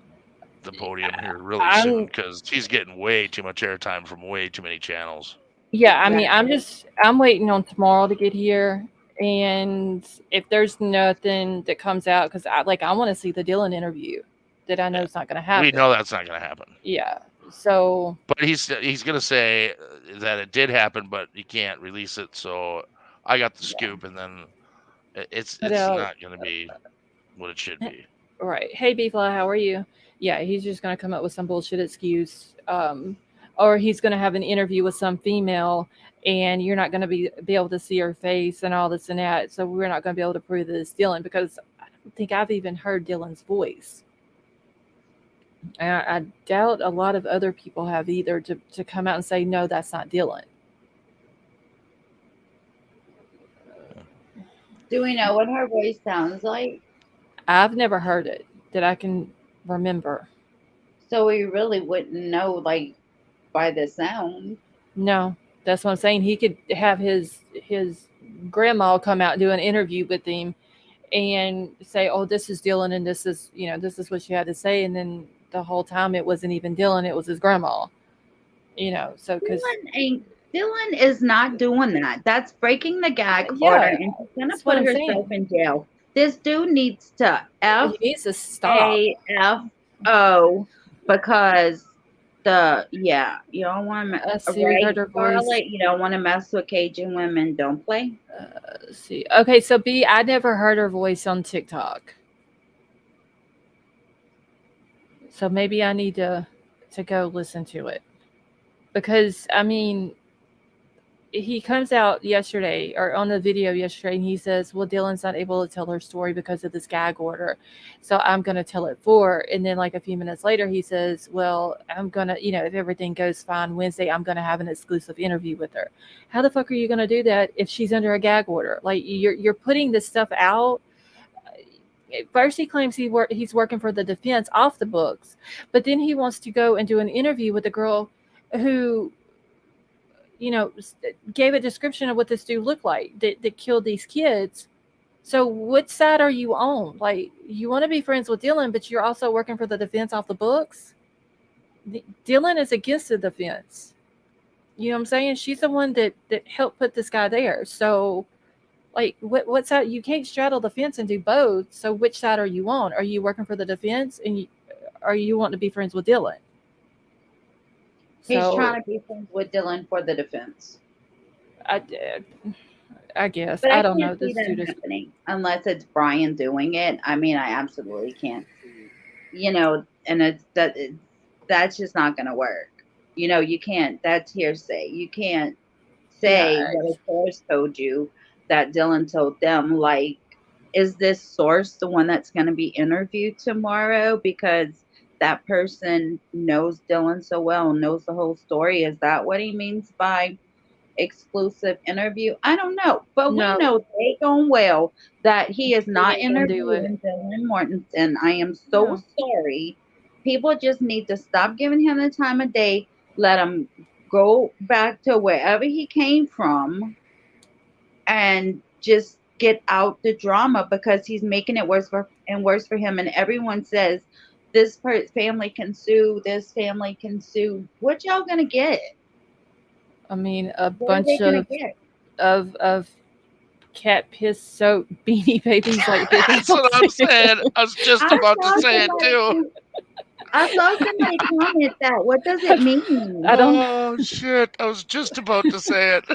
podium here really soon, because he's getting way too much airtime from way too many channels. Yeah, I mean, I'm waiting on tomorrow to get here, and if there's nothing that comes out, because I want to see the Dylan interview that I know it's not going to happen. We know that's not going to happen. Yeah. So. But he's going to say that it did happen, but he can't release it. So I got the scoop, and then it's not going to be what it should be. Right. Hey, B-Fly, how are you? Yeah, he's just going to come up with some bullshit excuse. Or he's going to have an interview with some female, and you're not going to be able to see her face and all this and that. So we're not going to be able to prove that it's Dylan, because I don't think I've even heard Dylan's voice. And I doubt a lot of other people have either to come out and say, no, that's not Dylan. Do we know what her voice sounds like? I've never heard it that I can remember. So we really wouldn't know, like, by the sound. No, that's what I'm saying. He could have his grandma come out and do an interview with him and say, "Oh, this is Dylan, and this is this is what she had to say," and then the whole time it wasn't even Dylan; it was his grandma. So because Dylan is not doing that. That's breaking the gag order, yeah, and she's gonna that's what put I'm herself saying. in jail. This dude needs to He needs to stop. FAFO because you don't want to Let's see. We heard her voice. Scarlett, you don't want to mess with Cajun women. Don't play. Let's see. Okay, so B, I never heard her voice on TikTok. So maybe I need to go listen to it. Because I mean, he comes out yesterday or on the video yesterday and he says, well, Dylan's not able to tell her story because of this gag order. So I'm going to tell it for her. And then like a few minutes later, he says, well, I'm going to, if everything goes fine Wednesday, I'm going to have an exclusive interview with her. How the fuck are you going to do that if she's under a gag order? Like you're putting this stuff out. First, he claims he's working for the defense off the books, but then he wants to go and do an interview with a girl who, gave a description of what this dude looked like that killed these kids. So, what side are you on? Like, you want to be friends with Dylan, but you're also working for the defense off the books. Dylan is against the defense. You know what I'm saying? She's the one that helped put this guy there. So, like, what side? You can't straddle the fence and do both. So which side are you on? Are you working for the defense, and are you wanting to be friends with Dylan? He's trying to be friends with Dylan for the defense. I guess. But I don't know. This dude is happening unless it's Bryan doing it. I mean, I absolutely can't see, and that's just not going to work. You can't. That's hearsay. You can't say what a source told you that Dylan told them. Like, is this source the one that's going to be interviewed tomorrow? Because that person knows Dylan so well, knows the whole story. Is that what he means by exclusive interview? I don't know. But we know daggone well that he is not interviewing Dylan Mortensen. I am so sorry. People just need to stop giving him the time of day. Let him go back to wherever he came from and just get out the drama, because he's making it worse for him. And everyone says this family can sue, this family can sue. What y'all gonna get? I mean, a bunch of cat piss soaked beanie babies like that's what I'm saying. I was just about to say it too. I saw somebody comment that. What does it mean? Oh shit! I was just about to say it.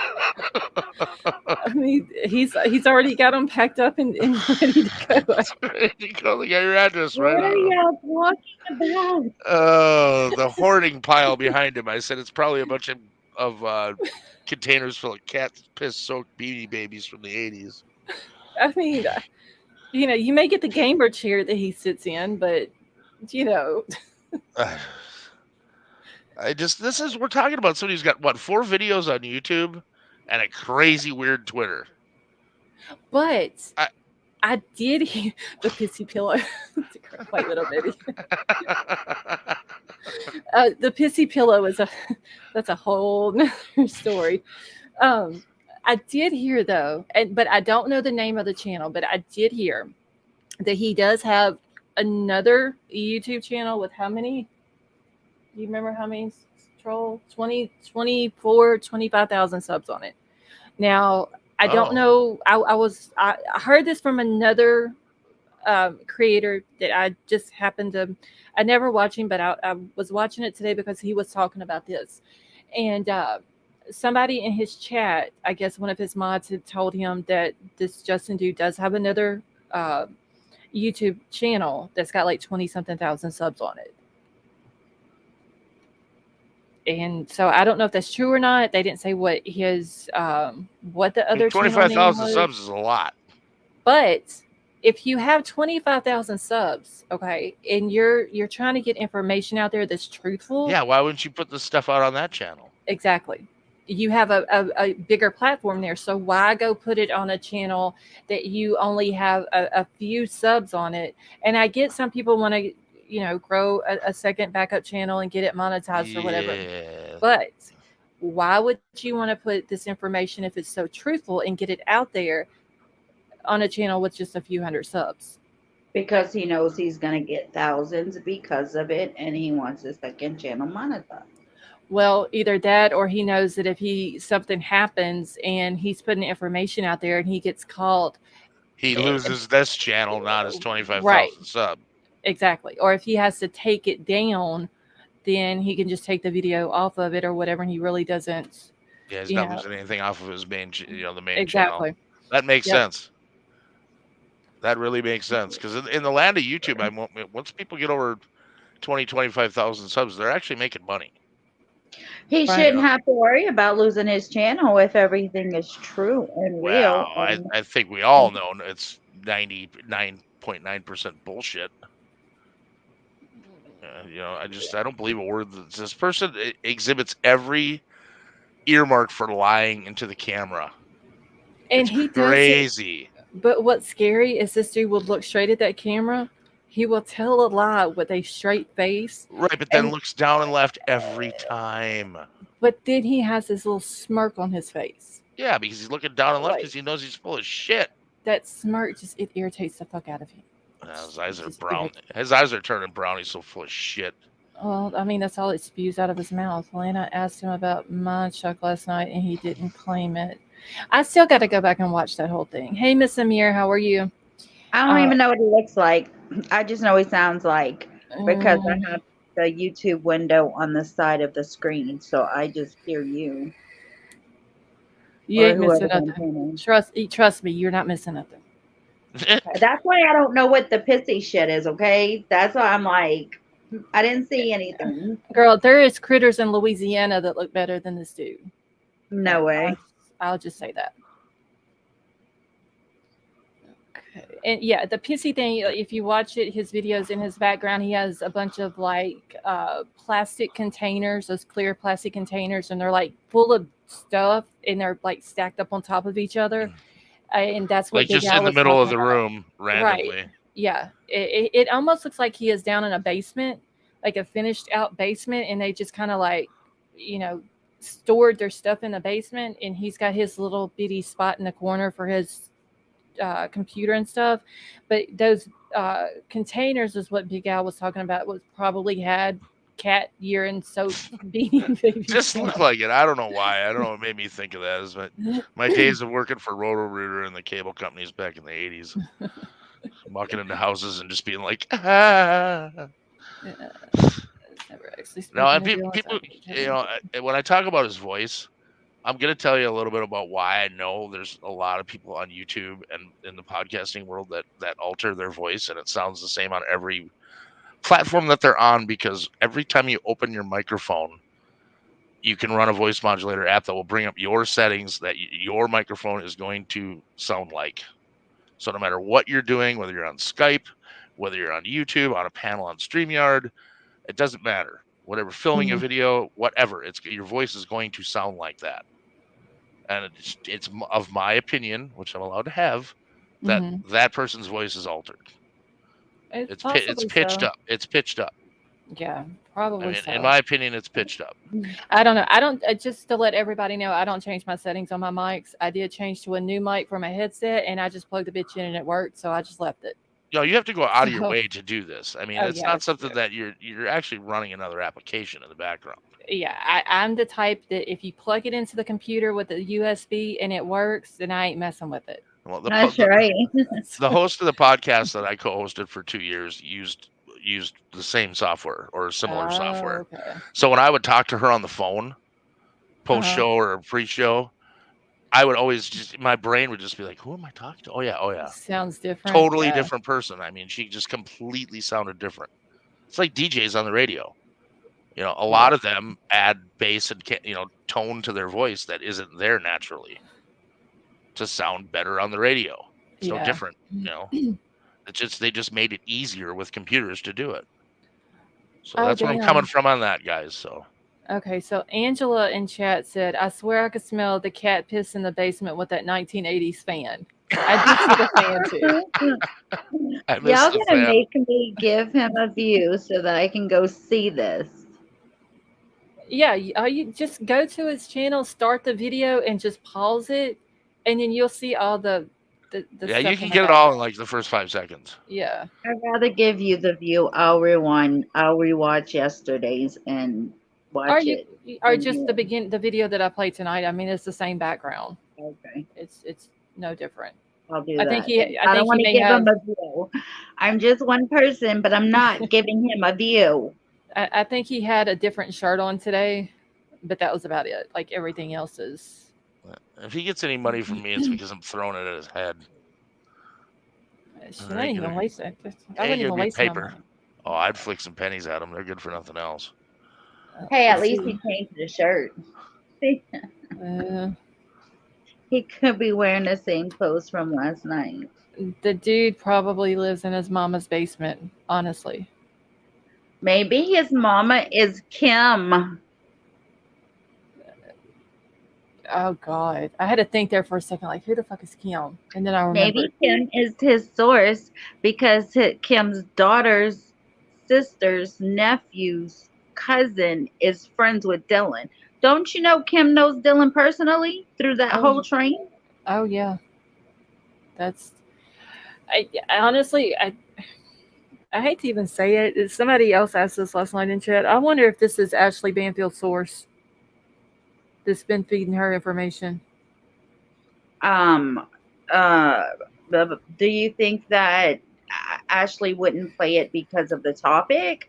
I mean, he's already got them packed up and ready to go. Ready to go. Get your address right. What are y'all talking about? Oh, the hoarding pile behind him. I said it's probably a bunch of containers full of cat piss soaked beanie babies from the 80s. I mean, you may get the gamer chair that he sits in, but we're talking about somebody who's got 4 videos on YouTube and a crazy weird Twitter. But I did hear the pissy pillow. White little baby. The pissy pillow that's a whole nother story. I did hear though, but I don't know the name of the channel, but I did hear that he does have another YouTube channel with how many? Do you remember how many? Troll 25,000 subs on it. Now I don't know. I heard this from another creator that I just happened to. I never watch him, but I was watching it today because he was talking about this, and somebody in his chat, I guess one of his mods, had told him that this Justin dude does have another YouTube channel that's got like 20-something thousand subs on it. And so I don't know if that's true or not. They didn't say what his what the other 25,000 subs is a lot. But if you have 25,000 subs, okay, and you're trying to get information out there that's truthful. Yeah, why wouldn't you put this stuff out on that channel? Exactly. You have a bigger platform there, so why go put it on a channel that you only have a few subs on it? And I get some people want to, grow a second backup channel and get it monetized or whatever. Yeah. But why would you want to put this information, if it's so truthful, and get it out there on a channel with just a few hundred subs? Because he knows he's going to get thousands because of it, and he wants his second channel monetized. Well, either that, or he knows that if something happens and he's putting information out there and he gets caught, he loses this channel, not his 25,000 right, sub. Exactly. Or if he has to take it down, then he can just take the video off of it or whatever, and he really doesn't. Yeah, he's not losing anything off of his main, the main exactly. channel. That makes sense. That really makes sense, because in the land of YouTube, once people get over 25,000 subs, they're actually making money. He shouldn't have to worry about losing his channel if everything is true and real. Well, I think we all know it's 99.9% bullshit. I don't believe a word that this person exhibits every earmark for lying into the camera. And it's crazy. But what's scary is this dude will look straight at that camera. He will tell a lie with a straight face. Right, but then looks down and left every time. But then he has this little smirk on his face. Yeah, because he's looking down and left because he knows he's full of shit. That smirk it irritates the fuck out of him. His eyes are brown. His eyes are turning brown. He's so full of shit. Well, I mean, that's all it spews out of his mouth. Lana asked him about Mind Chuck last night, and he didn't claim it. I still got to go back and watch that whole thing. Hey, Miss Amir, how are you? I don't even know what he looks like. I just know he sounds like, because I have the YouTube window on the side of the screen, so I just hear you. You ain't missing nothing. Trust me, you're not missing nothing. That's why I don't know what the pissy shit is, okay? That's why I'm like, I didn't see anything. Girl, there is critters in Louisiana that look better than this dude. No way. I'll just say that. Okay. And yeah, the pissy thing, if you watch it, his videos, in his background, he has a bunch of plastic containers, those clear plastic containers, and they're like full of stuff, and they're like stacked up on top of each other. And that's what just in the middle of the room randomly. Right. Yeah, it almost looks like he is down in a basement, like a finished out basement, and they just kind of stored their stuff in the basement, and he's got his little bitty spot in the corner for his computer and stuff. But those containers is what Big Al was talking about, was probably had cat urine soap beanie baby. Just looked like it. I don't know why. I don't know what made me think of that. Is my days of working for Roto-Rooter and the cable companies back in the 80s. Walking into houses and just being like, ah. Never actually. No, and people, when I talk about his voice, I'm going to tell you a little bit about why I know there's a lot of people on YouTube and in the podcasting world that alter their voice, and it sounds the same on every platform that they're on, because every time you open your microphone, you can run a voice modulator app that will bring up your settings that your microphone is going to sound like. So no matter what you're doing, whether you're on Skype, whether you're on YouTube, on a panel on StreamYard, it doesn't matter. Whatever, filming a video, whatever, your voice is going to sound like that. And it's of my opinion, which I'm allowed to have, that that person's voice is altered. It's pitched up. It's pitched up. Yeah, probably. So. In my opinion, it's pitched up. I don't know. Just to let everybody know, I don't change my settings on my mics. I did change to a new mic for my headset, and I just plugged the bitch in and it worked, so I just left it. You have to go out of your way to do this. I mean, it's not something that you're actually running another application in the background. Yeah, I'm the type that if you plug it into the computer with the USB and it works, then I ain't messing with it. Well, that's right. The host of the podcast that I co-hosted for 2 years used the same software or similar software. Okay. So when I would talk to her on the phone, post-show or pre-show, I would always my brain would just be like, who am I talking to? Oh yeah. Sounds different. Totally different person. I mean, she just completely sounded different. It's like DJs on the radio. A lot of them add bass and tone to their voice that isn't there naturally to sound better on the radio. It's no different, They just made it easier with computers to do it. So Oh, that's where I'm coming damn. from on that, guys. So Okay, so Angela in chat said, "I swear I could smell the cat piss in the basement with that 1980s fan." I did see the fan too. I missed Y'all the gonna fan. make me give him a view so that I can go see this. Yeah, you just go to his channel, start the video, and just pause it, and then you'll see all the Yeah, stuff you in can the get it all in background. like the first 5 seconds. Yeah. I'd rather give you the view. I'll rewind. I'll rewatch yesterday's and Or watch it. just the video that I played tonight. I mean, it's the same background. Okay, It's no different. I'll do I that. think he I I don't think he want to may give him have a view. I'm just one person, but I'm not giving him a view. I think he had a different shirt on today, but that was about it. Like everything else is. If he gets any money from me, it's because I'm throwing it at his head. Shit, I ain't even waste it. I Ain't wouldn't gonna even be waste my paper. money. Oh, I'd flick some pennies at them. They're good for nothing else. Hey, at Let's least see. he changed the shirt. Uh, He could be wearing the same clothes from last night. the dude probably lives in his mama's basement. Honestly. Maybe his mama is Kim. Oh God, I had to think there for a second. Like, who the fuck is Kim? And then I remembered. Maybe Kim is his source because Kim's daughter's sister's nephew's cousin is friends with Dylan. Don't you know Kim knows Dylan personally through that whole train? Oh yeah. That's. I honestly I hate to even say it. Somebody else asked this last night in chat. I wonder if this is Ashley Banfield's source that's been feeding her information. Um, uh, do you think that Ashley wouldn't play it because of the topic?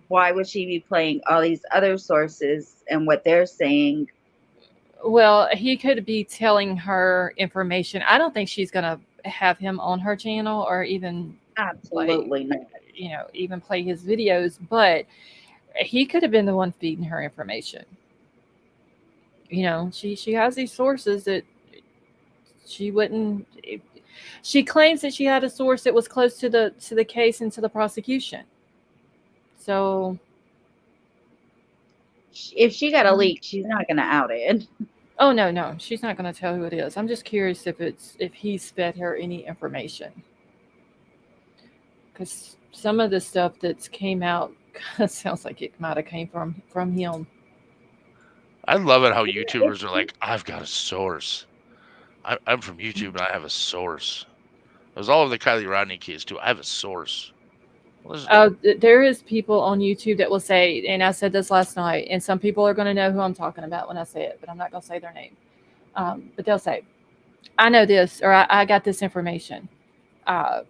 Why would she be playing all these other sources and what they're saying? Well, he could be telling her information. I don't think she's gonna have him on her channel or even Absolutely not. even play his videos, but he could have been the one feeding her information. She has these sources that she wouldn't. She claims that she had a source that was close to the case and to the prosecution. So if she got a leak, she's not going to out it. Oh no, she's not going to tell who it is. I'm just curious if he's fed her any information, because some of the stuff that's came out sounds like it might have came from him. I love it how YouTubers are like, I've got a source. I'm from YouTube and I have a source. It was all of the Kylie Rodney case too. I have a source. There is people on YouTube that will say, and I said this last night, and some people are going to know who I'm talking about when I say it, but I'm not going to say their name. But they'll say, I know this, or I got this information, but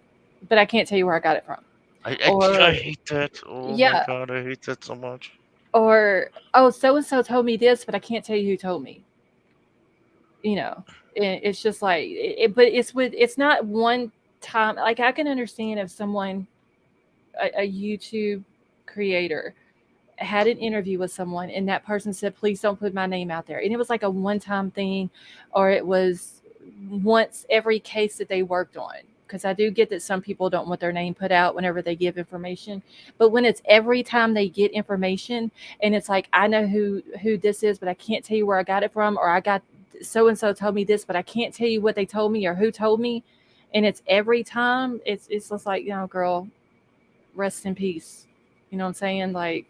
I can't tell you where I got it from. I hate that. Oh my God, I hate that so much. Or, oh, so-and-so told me this, but I can't tell you who told me. It's just like, but it's not one time. Like, I can understand if someone, a YouTube creator, had an interview with someone and that person said, please don't put my name out there. And it was like a one-time thing, or it was once every case that they worked on. Because I do get that some people don't want their name put out whenever they give information. But when it's every time they get information and it's like, I know who this is, but I can't tell you where I got it from, or I got so-and-so told me this, but I can't tell you what they told me or who told me. And it's every time, it's just like, girl, rest in peace. You know what I'm saying? Like,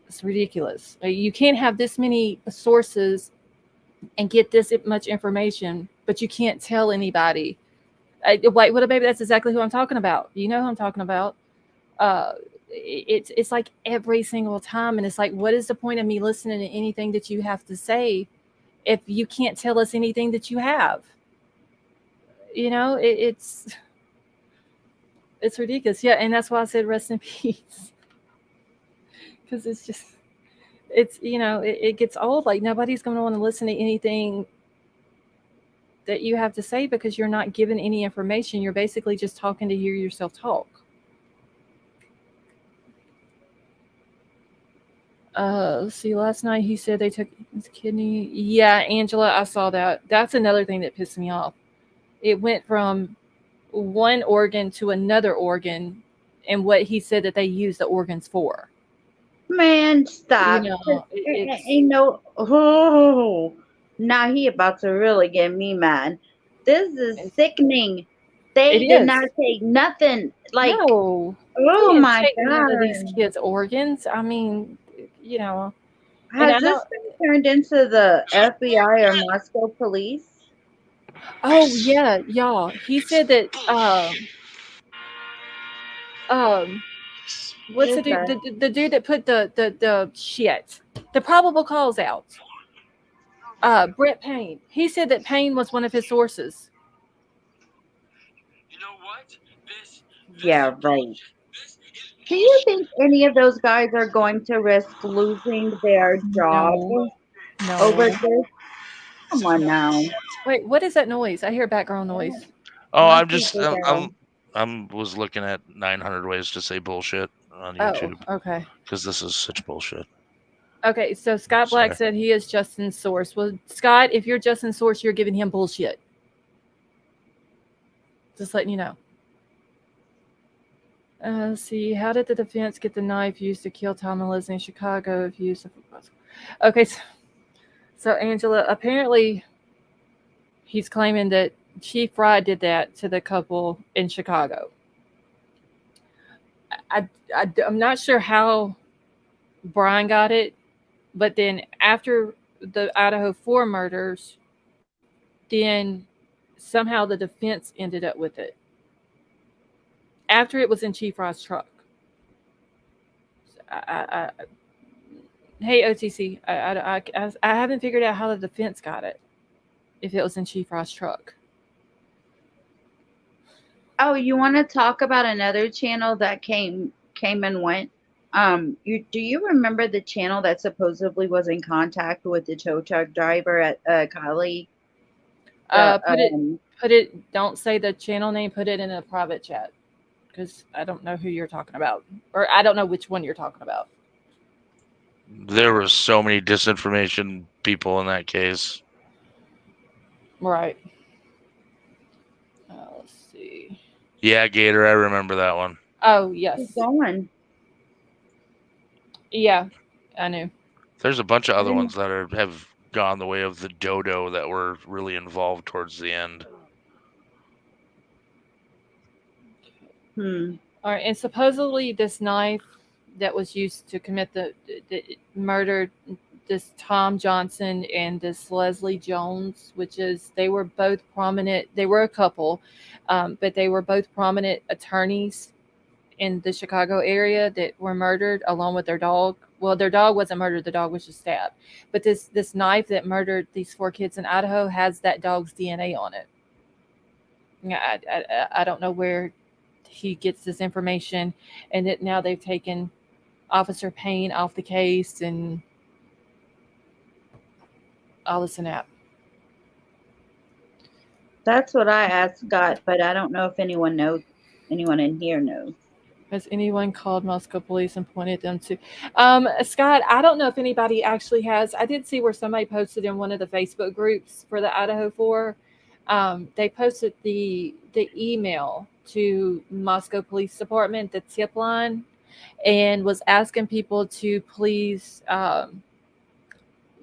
it's ridiculous. You can't have this many sources and get this much information, but you can't tell anybody. Like, what a baby, that's exactly who I'm talking about. You know who I'm talking about. It's like every single time, and it's like, what is the point of me listening to anything that you have to say if you can't tell us anything that you have? It's ridiculous. Yeah, and that's why I said rest in peace. Because it's just, it gets old. Like, nobody's going to want to listen to anything that you have to say because you're not given any information. You're basically just talking to hear yourself talk. Let's see. Last night he said they took his kidney. Yeah, Angela, I saw that. That's another thing that pissed me off. It went from one organ to another organ and what he said that they use the organs for. Man, stop. You know, Ain't no. Oh, now he about to really get me mad. This is sickening. They it did is. not take nothing. Like, No. oh They didn't my take none of these God. kids' organs. I mean, you know, and I Has know. this been turned into the FBI or Moscow police? Oh yeah, y'all. He said that. Um. What's the Who's dude? that? The dude that put the shit, the probable cause out. Brett Payne. He said that Payne was one of his sources. Yeah, right. Do you think any of those guys are going to risk losing their job No, over no. this? Come on now. Wait, what is that noise? I hear background noise. Oh, Must I'm be just Idaho. I'm was looking at 900 ways to say bullshit on Oh, YouTube okay. because this is such bullshit. Okay, so Scott Black said he is Justin's source. Well, Scott, if you're Justin's source, you're giving him bullshit. Just letting you know. Let's see. How did the defense get the knife used to kill Tom and Leslie in Chicago if used? Okay, so Angela, apparently he's claiming that Chief Fry did that to the couple in Chicago. I'm not sure how Bryan got it, but then after the Idaho 4 murders, then somehow the defense ended up with it. After it was in Chief Fry's truck. Hey, OTC, I haven't figured out how the defense got it, if it was in Chief Fry's truck. Oh, you want to talk about another channel that came and went? Do you remember the channel that supposedly was in contact with the tow truck driver at Cali? Put it. Don't say the channel name. Put it in a private chat, because I don't know who you're talking about, or I don't know which one you're talking about. There were so many disinformation people in that case. Right. Let's see. Yeah, Gator, I remember that one. Oh, yes. Keep going. Yeah, I knew. There's a bunch of other ones that have gone the way of the dodo that were really involved towards the end. All right, and supposedly this knife that was used to commit the murder, this Tom Johnson and this Leslie Jones, which is, they were both prominent. They were a couple, but they were both prominent attorneys in the Chicago area that were murdered along with their dog. Well, their dog wasn't murdered. The dog was just stabbed. But this knife that murdered these 4 kids in Idaho has that dog's DNA on it. I don't know where he gets this information, and that now they've taken Officer Payne off the case and all this and that. That's what I asked Scott, but I don't know if anyone in here knows. Has anyone called Moscow police and pointed them to Scott? I don't know if anybody actually has. I did see where somebody posted in one of the Facebook groups for the Idaho 4. They posted the email to Moscow Police Department, the tip line, and was asking people to please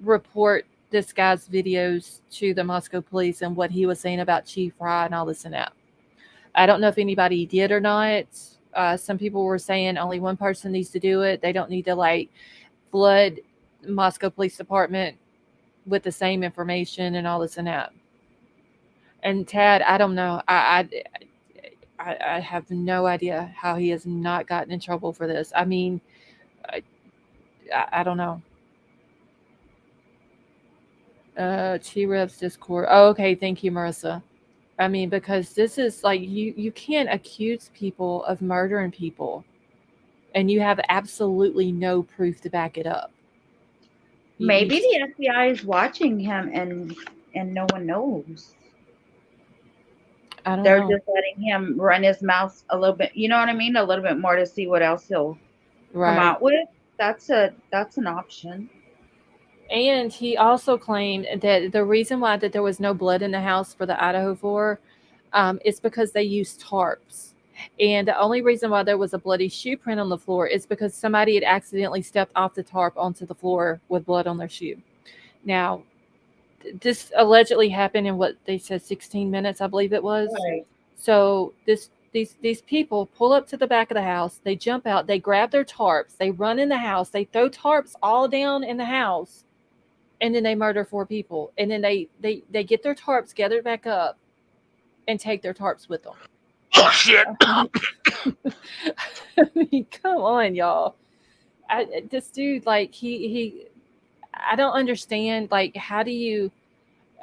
report this guy's videos to the Moscow police and what he was saying about Chief Fry and all this and that. I don't know if anybody did or not. Some people were saying only one person needs to do it. They don't need to flood Moscow Police Department with the same information and all this and that. And Tad, I don't know. I have no idea how he has not gotten in trouble for this. I mean, I don't know. T-Rev's Discord. Oh, okay. Thank you, Marissa. I mean, because this is you can't accuse people of murdering people and you have absolutely no proof to back it up. Maybe the FBI is watching him and no one knows. I don't They're know. just letting him run his mouth a little bit. You know what I mean? A little bit more to see what else he'll come out with. That's an option. And he also claimed that the reason why that there was no blood in the house for the Idaho 4, It's because they used tarps. And the only reason why there was a bloody shoe print on the floor is because somebody had accidentally stepped off the tarp onto the floor with blood on their shoe. Now, this allegedly happened in what they said 16 minutes, I believe it was. Right. So these people pull up to the back of the house, they jump out, they grab their tarps, they run in the house, they throw tarps all down in the house, and then they murder 4 people. And then they get their tarps gathered back up and take their tarps with them. Oh shit! I mean, come on, y'all. This dude, like I don't understand. Like, how do you?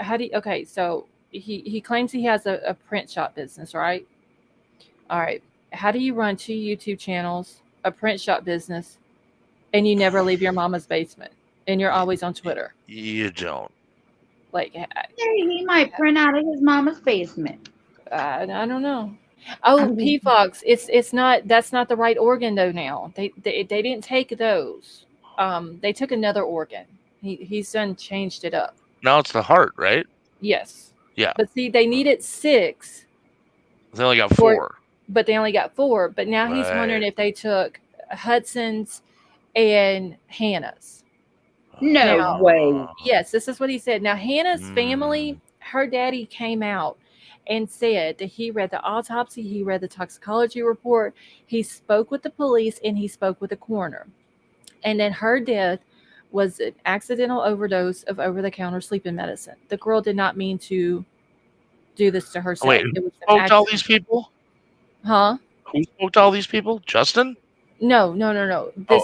Okay, so he claims he has a print shop business, right? All right. How do you run 2 YouTube channels, a print shop business, and you never leave your mama's basement, and you're always on Twitter? You don't. Like, Yeah, he might print out of his mama's basement. I don't know. Oh, P Fox, it's not. That's not the right organ though. Now they didn't take those. They took another organ. He's done changed it up. Now it's the heart, right? Yes. Yeah. But see, they needed 6. They only got 4. But they only got 4. But now he's wondering if they took Hudson's and Hannah's. No way. Yes, this is what he said. Now Hannah's family, her daddy came out and said that he read the autopsy, he read the toxicology report, he spoke with the police, and he spoke with the coroner. And then her death was an accidental overdose of over-the-counter sleeping medicine. The girl did not mean to do this to herself. Wait, who spoke to all these people? Huh? Who spoke to all these people? Justin? No. This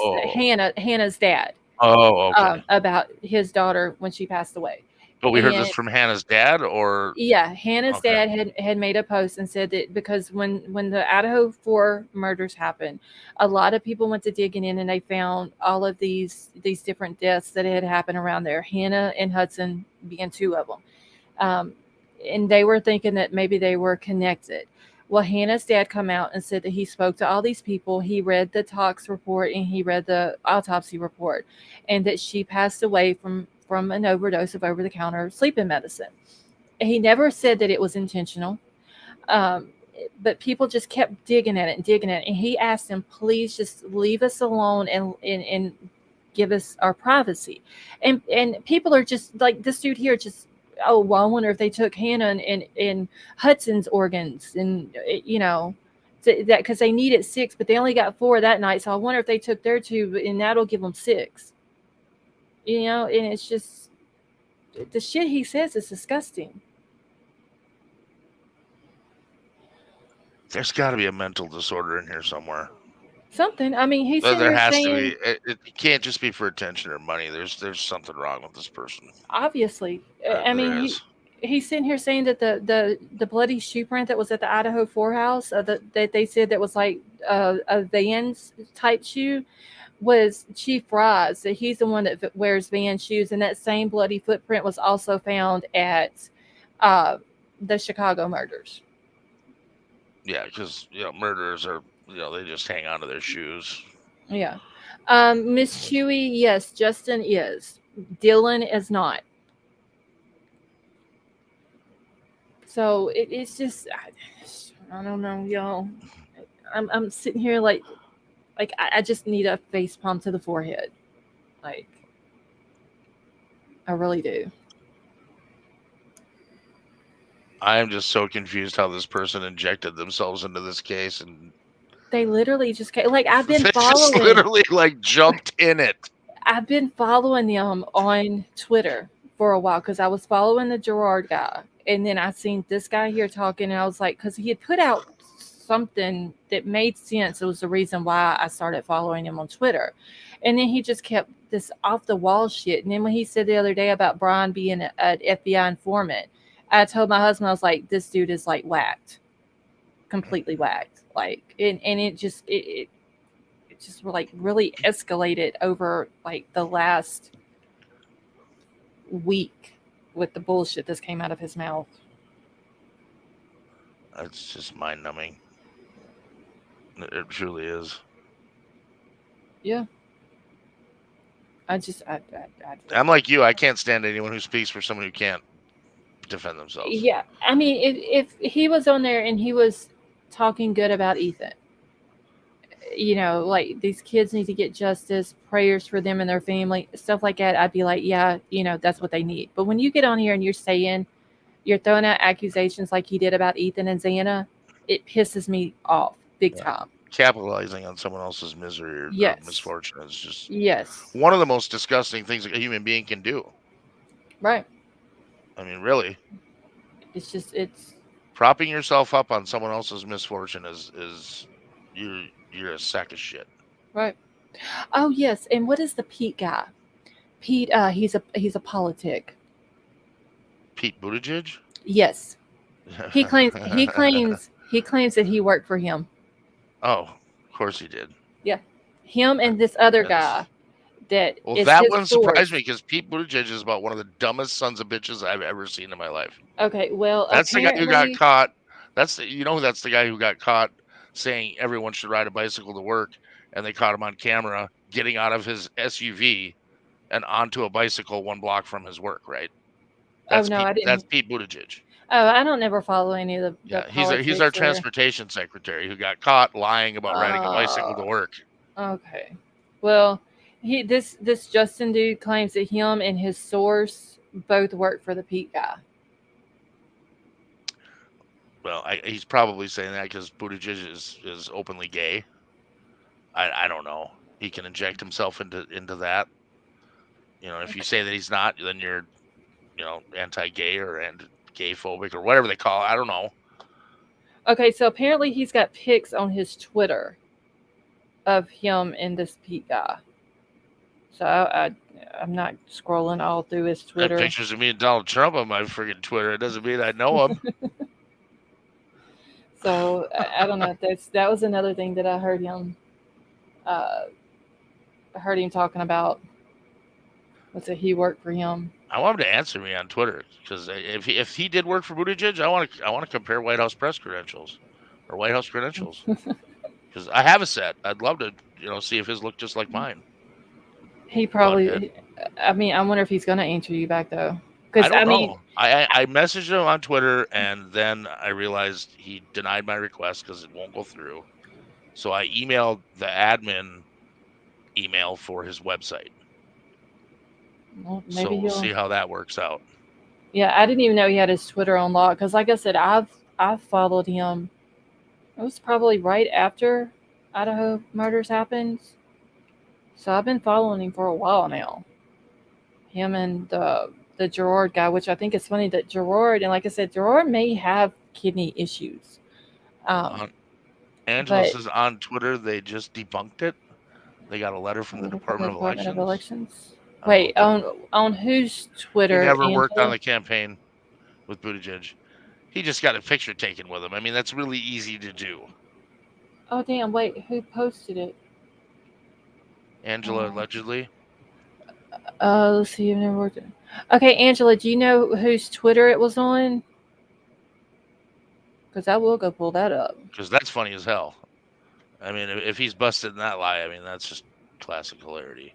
Hannah's dad. Oh, okay. About his daughter when she passed away. But we heard this from Hannah's dad, or yeah, Hannah's dad had made a post and said that because when the Idaho 4 murders happened, a lot of people went to digging in and they found all of these different deaths that had happened around there. Hannah and Hudson being 2 of them, and they were thinking that maybe they were connected. Well, Hannah's dad come out and said that he spoke to all these people. He read the tox report and he read the autopsy report, and that she passed away from an overdose of over-the-counter sleeping medicine. He never said that it was intentional, but people just kept digging at it. And he asked them, please just leave us alone and give us our privacy. And people are just like, this dude here just, oh, well, I wonder if they took Hannah and Hudson's organs, and that because they needed 6, but they only got 4 that night. So I wonder if they took their 2, and that'll give them 6. And it's just the shit he says is disgusting. There's got to be a mental disorder in here somewhere. Something. I mean, he's there has to be. It can't just be for attention or money. There's something wrong with this person. Obviously, I mean, he's sitting here saying that the bloody shoe print that was at the Idaho 4 house, that they said that was like a Vans type shoe, was Chief Fry's. That he's the one that wears Vans shoes, and that same bloody footprint was also found at the Chicago murders. Yeah, because murderers are they just hang on to their shoes. Yeah. Miss Chewy, yes, Justin is. Dylan is not. So it's just I don't know, y'all. I'm sitting here like I just need a face palm to the forehead. Like, I really do. I am just so confused how this person injected themselves into this case, and they literally just like I've been following. Just literally like jumped in it. I've been following them on Twitter for a while because I was following the Gerard guy, and then I seen this guy here talking, and I was like, because he had put out something that made sense. It was the reason why I started following him on Twitter. And then he just kept this off the wall shit. And then when he said the other day about Bryan being an FBI informant, I told my husband, I was like, this dude is like whacked, completely whacked. Like, and it just like really escalated over like the last week with the bullshit that came out of his mouth. It's just mind numbing. It truly is. Yeah. I'm like you. I can't stand anyone who speaks for someone who can't. defend themselves. Yeah, I mean, if he was on there and he was talking good about Ethan, like these kids need to get justice, prayers for them and their family, stuff like that, I'd be like, yeah, that's what they need. But when you get on here and you're throwing out accusations like he did about Ethan and Xana, it pisses me off big time. Capitalizing on someone else's misery or misfortune is just one of the most disgusting things a human being can do. Right. I mean, really. It's propping yourself up on someone else's misfortune is you're a sack of shit. Right. Oh yes, and what is the Pete guy? Pete, he's a politic. Pete Buttigieg? Yes. He claims that he worked for him. Oh, of course he did. Yeah. Him and this other guy that one surprised me because Pete Buttigieg is about one of the dumbest sons of bitches I've ever seen in my life. Okay, well, that's the guy who got caught. That's the guy who got caught saying everyone should ride a bicycle to work, and they caught him on camera getting out of his SUV and onto a bicycle 1 block from his work. Right? That's I didn't. That's Pete Buttigieg. Oh, I don't never follow any of the he's our transportation secretary who got caught lying about riding a bicycle to work. Okay, well, this Justin dude claims that him and his source both work for the Pete guy. Well, he's probably saying that because Buttigieg is openly gay. I don't know. He can inject himself into that. If you say that he's not, then you're, anti-gay or gay-phobic or whatever they call it. I don't know. Okay, so apparently he's got pics on his Twitter of him and this Pete guy. So I'm not scrolling all through his Twitter. I have pictures of me and Donald Trump on my friggin' Twitter. It doesn't mean I know him. So I don't know. That was another thing that I heard him talking about. Was that he worked for him? I want him to answer me on Twitter because if he did work for Buttigieg, I want to compare White House press credentials or White House credentials because I have a set. I'd love to see if his look just like mine. He probably. I mean, I wonder if he's going to answer you back though. I don't know. I messaged him on Twitter and then I realized he denied my request because it won't go through. So I emailed the admin email for his website. Well, maybe we'll see how that works out. Yeah, I didn't even know he had his Twitter on lock because, like I said, I've followed him. It was probably right after Idaho murders happened, so I've been following him for a while now. Him and the Gerard guy, which I think is funny that Gerard, and like I said, Gerard may have kidney issues. Angela says on Twitter they just debunked it. They got a letter from the Department of Elections. Wait, on whose Twitter? He never worked on the campaign with Buttigieg. He just got a picture taken with him. I mean, that's really easy to do. Oh, damn. Wait, who posted it? Angela, allegedly. Let's see. I've never worked it. Okay, Angela, do you know whose Twitter it was on? Because I will go pull that up. Because that's funny as hell. I mean, if he's busted in that lie, I mean, that's just classic hilarity.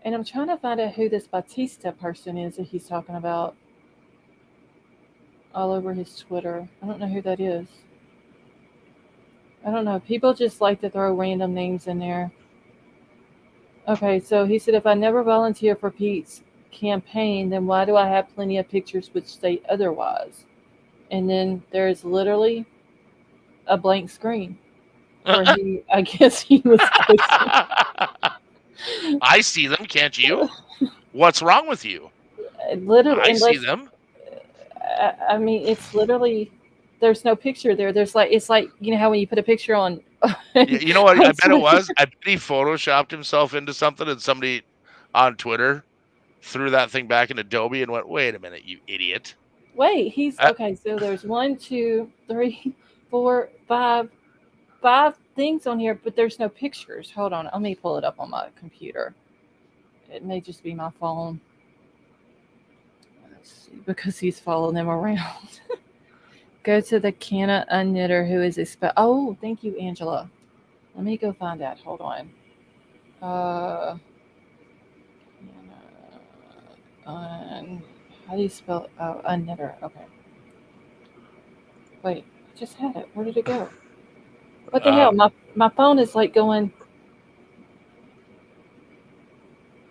And I'm trying to find out who this Batista person is that he's talking about all over his Twitter. I don't know who that is. I don't know. People just like to throw random names in there. Okay, so he said, if I never volunteer for Pete's campaign, then why do I have plenty of pictures which state otherwise? And then there's literally a blank screen where I guess he was posting. I see them, can't you? What's wrong with you? Literally, I see them. I mean, it's literally, there's no picture there. It's like, how when you put a picture on. You know what? I bet it was. I bet he photoshopped himself into something and somebody on Twitter threw that thing back in Adobe and went, wait a minute, you idiot. Wait, okay. So there's 1, 2, 3, 4, 5 things on here, but there's no pictures. Hold on. Let me pull it up on my computer. It may just be my phone. Let's see, because he's following them around. Go to the Canna Unknitter who is oh, thank you, Angela. Let me go find that. Hold on. How do you spell a knitter? Okay. Wait, I just had it. Where did it go? What the hell? My phone is like going.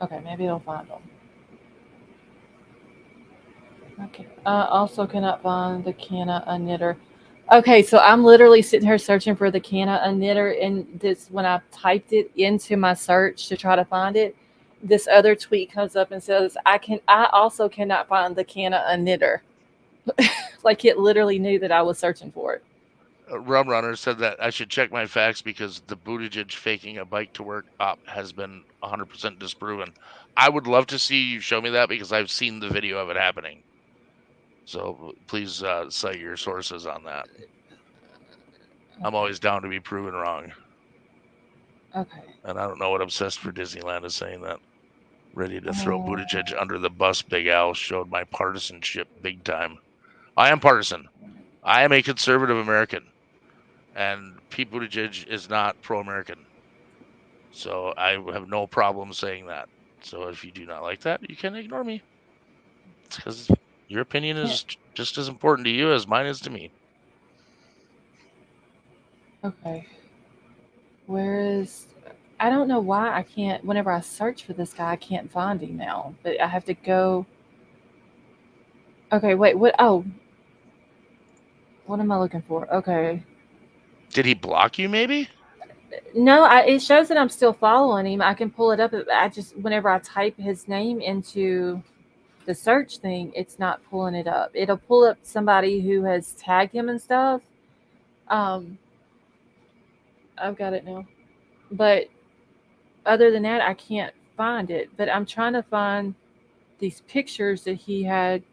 Okay, maybe it'll find them. Okay. Also cannot find the canna a knitter. Okay, so I'm literally sitting here searching for the canna a knitter, and this when I typed it into my search to try to find it, this other tweet comes up and says I also cannot find the canna a knitter. Like it literally knew that I was searching for it. Rum Runner said that I should check my facts because the Buttigieg faking a bike to work op has been 100% disproven. I would love to see you show me that because I've seen the video of it happening. So please cite your sources on that. I'm always down to be proven wrong. Okay. And I don't know what Obsessed for Disneyland is saying that. Ready to throw Buttigieg under the bus, Big Al showed my partisanship big time. I am partisan. I am a conservative American. And Pete Buttigieg is not pro-American. So I have no problem saying that. So if you do not like that, you can ignore me. It's because your opinion is just as important to you as mine is to me. Okay. Where is? I don't know why I can't. Whenever I search for this guy, I can't find him now. But I have to go. Okay, wait. What? Oh, what am I looking for? Okay. Did he block you? Maybe. No, it shows that I'm still following him. I can pull it up. I just whenever I type his name into the search thing, it's not pulling it up. It'll pull up somebody who has tagged him and stuff. Um, I've got it now. But other than that, I can't find it. But I'm trying to find these pictures that he had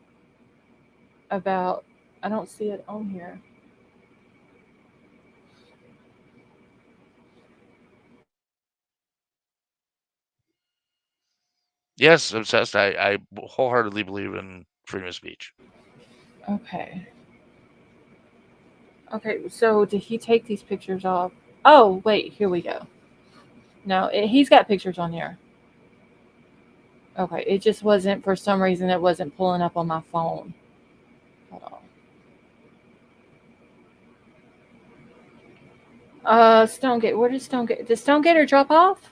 about. I don't see it on here. Yes, Obsessed. I wholeheartedly believe in freedom of speech. Okay. Okay, so did he take these pictures off? Oh, wait, here we go. No, he's got pictures on here. Okay, it just wasn't for some reason it wasn't pulling up on my phone. Hold on. Stonegate. Where did Stonegate? Did Stonegater drop off?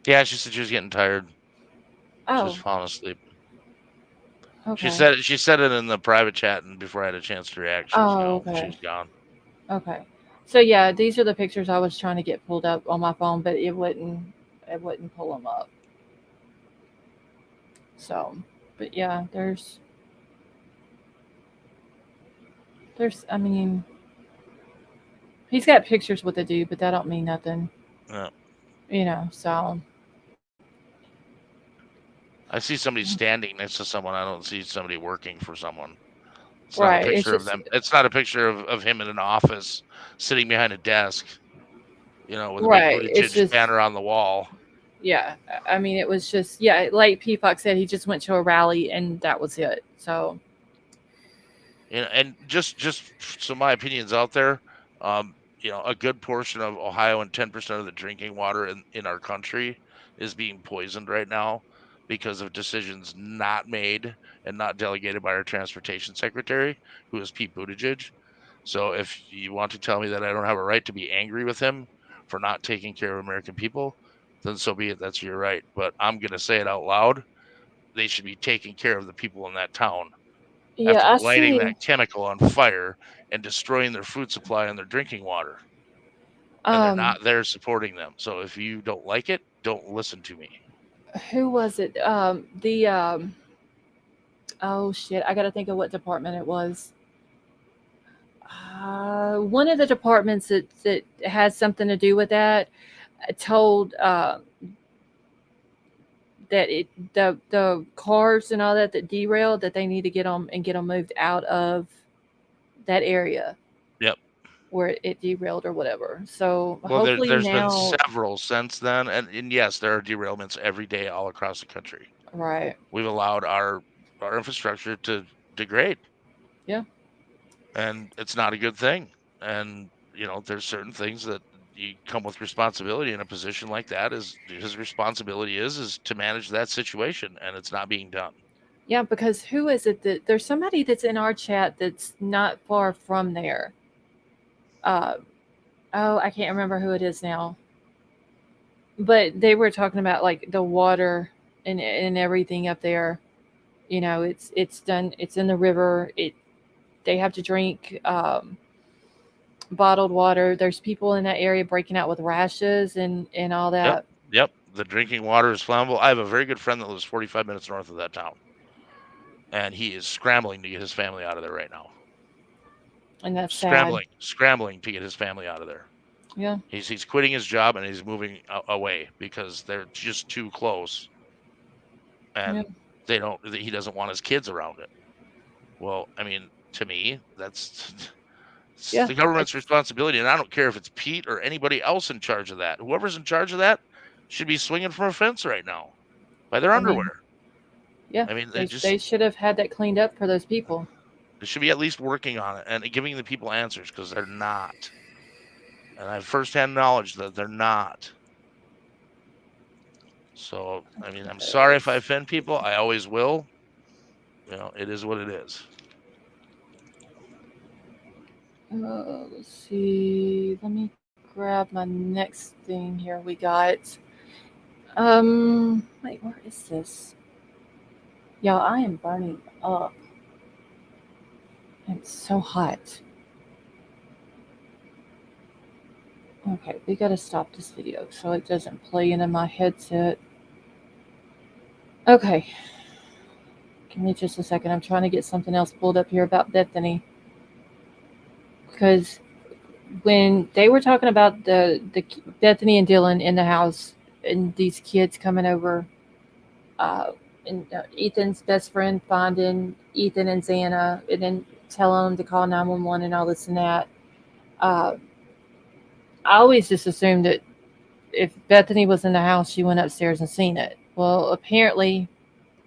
Yeah, she said she was getting tired. She was Oh, falling asleep. okay. She said it in the private chat, and before I had a chance to react, she was Oh, gone. She okay. was gone. Okay. So yeah, these are the pictures I was trying to get pulled up on my phone, but it wouldn't pull them up. So, but yeah, there's I mean, he's got pictures with the dude, but that don't mean nothing. Yeah. So I see somebody standing next to someone. I don't see somebody working for someone. It's not a right. It's picture of just them. It's not a picture of him in an office sitting behind a desk, with a big right. It's Buttigieg just banner on the wall. yeah. I mean, it was just yeah. Like P Fox said, he just went to a rally and that was it. So And just so my opinion's out there, a good portion of Ohio and 10% of the drinking water in our country is being poisoned right now because of decisions not made and not delegated by our transportation secretary, who is Pete Buttigieg. So if you want to tell me that I don't have a right to be angry with him for not taking care of American people, then so be it. That's your right. But I'm going to say it out loud. They should be taking care of the people in that town yeah, after I lighting see. that chemical on fire and destroying their food supply and their drinking water. And they're Um, not there supporting them. So if you don't like it, don't listen to me. who was it? Oh shit, I gotta think of what department it was. One of the departments that has something to do with that told that the cars and all that derailed that they need to get them moved out of that area Yep. where it derailed or whatever. So Well, hopefully there's been now, several since then. And yes, there are derailments every day all across the country. right? We've allowed our infrastructure to degrade. Yeah. And it's not a good thing. And there's certain things that you come with responsibility in a position like that. Is his responsibility is to manage that situation, and it's not being done. Yeah, because who is it that there's somebody that's in our chat that's not far from there. Uh, oh, I can't remember who it is now. But they were talking about like the water and everything up there. You know, it's done. It's in the river. They have to drink bottled water. There's people in that area breaking out with rashes and all that. Yep. The drinking water is flammable. I have a very good friend that lives 45 minutes north of that town, and he is scrambling to get his family out of there right now. And that's sad. Scrambling to get his family out of there. Yeah. He's quitting his job and he's moving away because they're just too close, and he doesn't want his kids around it. Well, I mean, to me, that's the government's responsibility, and I don't care if it's Pete or anybody else in charge of that. Whoever's in charge of that should be swinging from a fence right now by their underwear. Yeah, I mean, they should have had that cleaned up for those people. They should be at least working on it and giving the people answers, because they're not. And I have firsthand knowledge that they're not. So, I mean, I'm sorry if I offend people. I always will. You know, it is what it is. Let's see. Let me grab my next thing here. We got. Wait, where is this? Y'all, I am burning up. It's so hot. Okay, we gotta stop this video so it doesn't play into my headset. Okay. Give me just a second. I'm trying to get something else pulled up here about Bethany. Because when they were talking about the Bethany and Dylan in the house and these kids coming over, and Ethan's best friend finding Ethan and Xana and then telling them to call 911 and all this and that, I always just assumed that if Bethany was in the house, she went upstairs and seen it. Well, apparently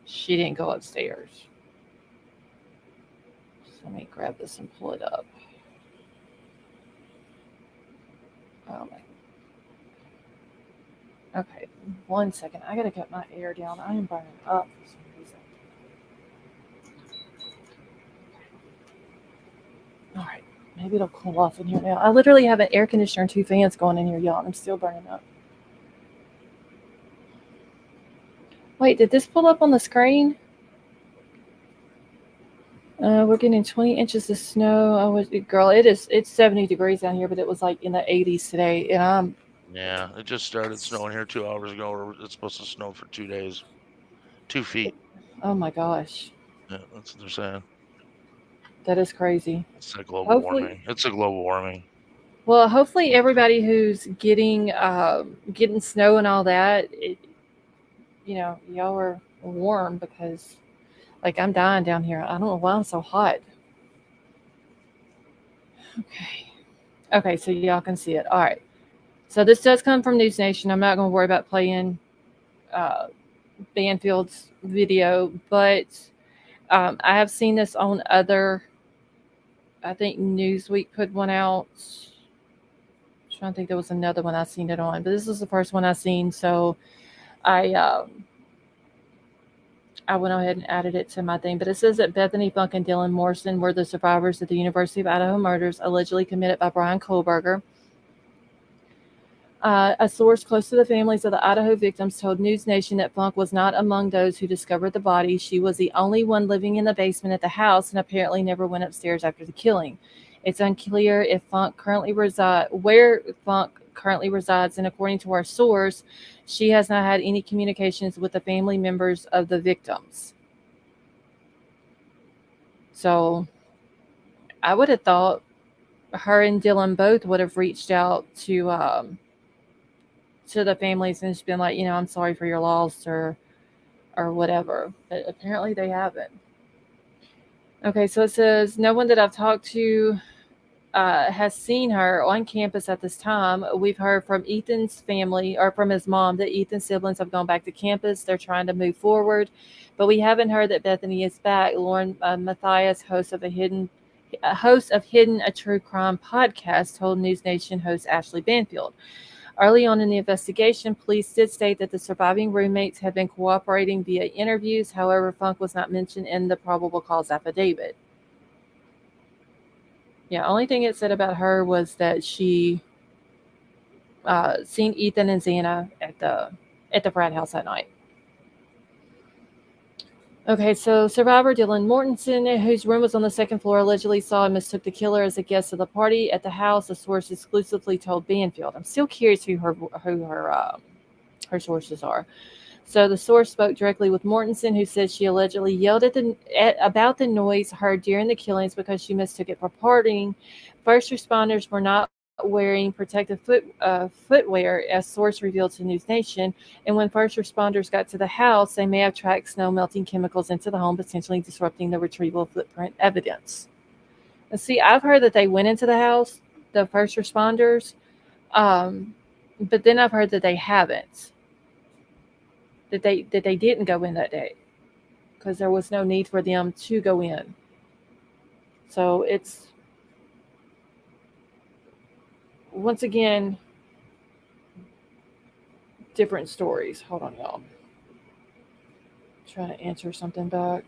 she didn't go upstairs. So let me grab this and pull it up. Oh my. Okay, 1 second. I gotta get my air down. I am burning up for some reason. All right, maybe it'll cool off in here now. I literally have an air conditioner and 2 fans going in here, y'all. I'm still burning up. Wait, did this pull up on the screen? We're getting 20 inches of snow. Girl, it's 70 degrees down here, but it was like in the 80s today, and yeah, it just started snowing here 2 hours ago. It's supposed to snow for 2 days, 2 feet. Oh my gosh. Yeah, that's what they're saying. That is crazy. It's a global warming. It's a global warming. Well, hopefully everybody who's getting snow and all that, y'all are warm, because like I'm dying down here. I don't know why I'm so hot. Okay, so y'all can see it. All right. So this does come from News Nation. I'm not going to worry about playing Banfield's video, but I have seen this on other. I think Newsweek put one out. I'm trying to think, there was another one I seen it on, but this is the first one I seen. So I went ahead and added it to my thing. But it says that Bethany Funk and Dylan Morrison were the survivors of the University of Idaho murders allegedly committed by Bryan Kohberger. A source close to the families of the Idaho victims told News Nation that Funk was not among those who discovered the body. She was the only one living in the basement at the house and apparently never went upstairs after the killing. It's unclear if where Funk currently resides, and according to our source, she has not had any communications with the family members of the victims. So I would have thought her and Dylan both would have reached out to the families and just been like, I'm sorry for your loss or whatever. But apparently they haven't. Okay, so it says no one that I've talked to has seen her on campus at this time. We've heard from Ethan's family, or from his mom, that Ethan's siblings have gone back to campus. They're trying to move forward, but we haven't heard that Bethany is back. Lauren Matthias, host of Hidden, a True Crime podcast, told News Nation host Ashley Banfield. Early on in the investigation, police did state that the surviving roommates had been cooperating via interviews. However, Funk was not mentioned in the probable cause affidavit. Yeah, only thing it said about her was that she seen Ethan and Xana at the frat house that night. Okay, so survivor Dylan Mortensen, whose room was on the second floor, allegedly saw and mistook the killer as a guest of the party at the house. A source exclusively told Banfield. I'm still curious who her sources are. So the source spoke directly with Mortensen, who said she allegedly yelled about the noise heard during the killings because she mistook it for partying. First responders were not wearing protective footwear, as source revealed to News Nation. And when first responders got to the house, they may have tracked snow melting chemicals into the home, potentially disrupting the retrieval of footprint evidence. And see, I've heard that they went into the house, the first responders, but then I've heard that they haven't. That they didn't go in that day because there was no need for them to go in. So it's, once again, different stories. Hold on, y'all. Trying to answer something back.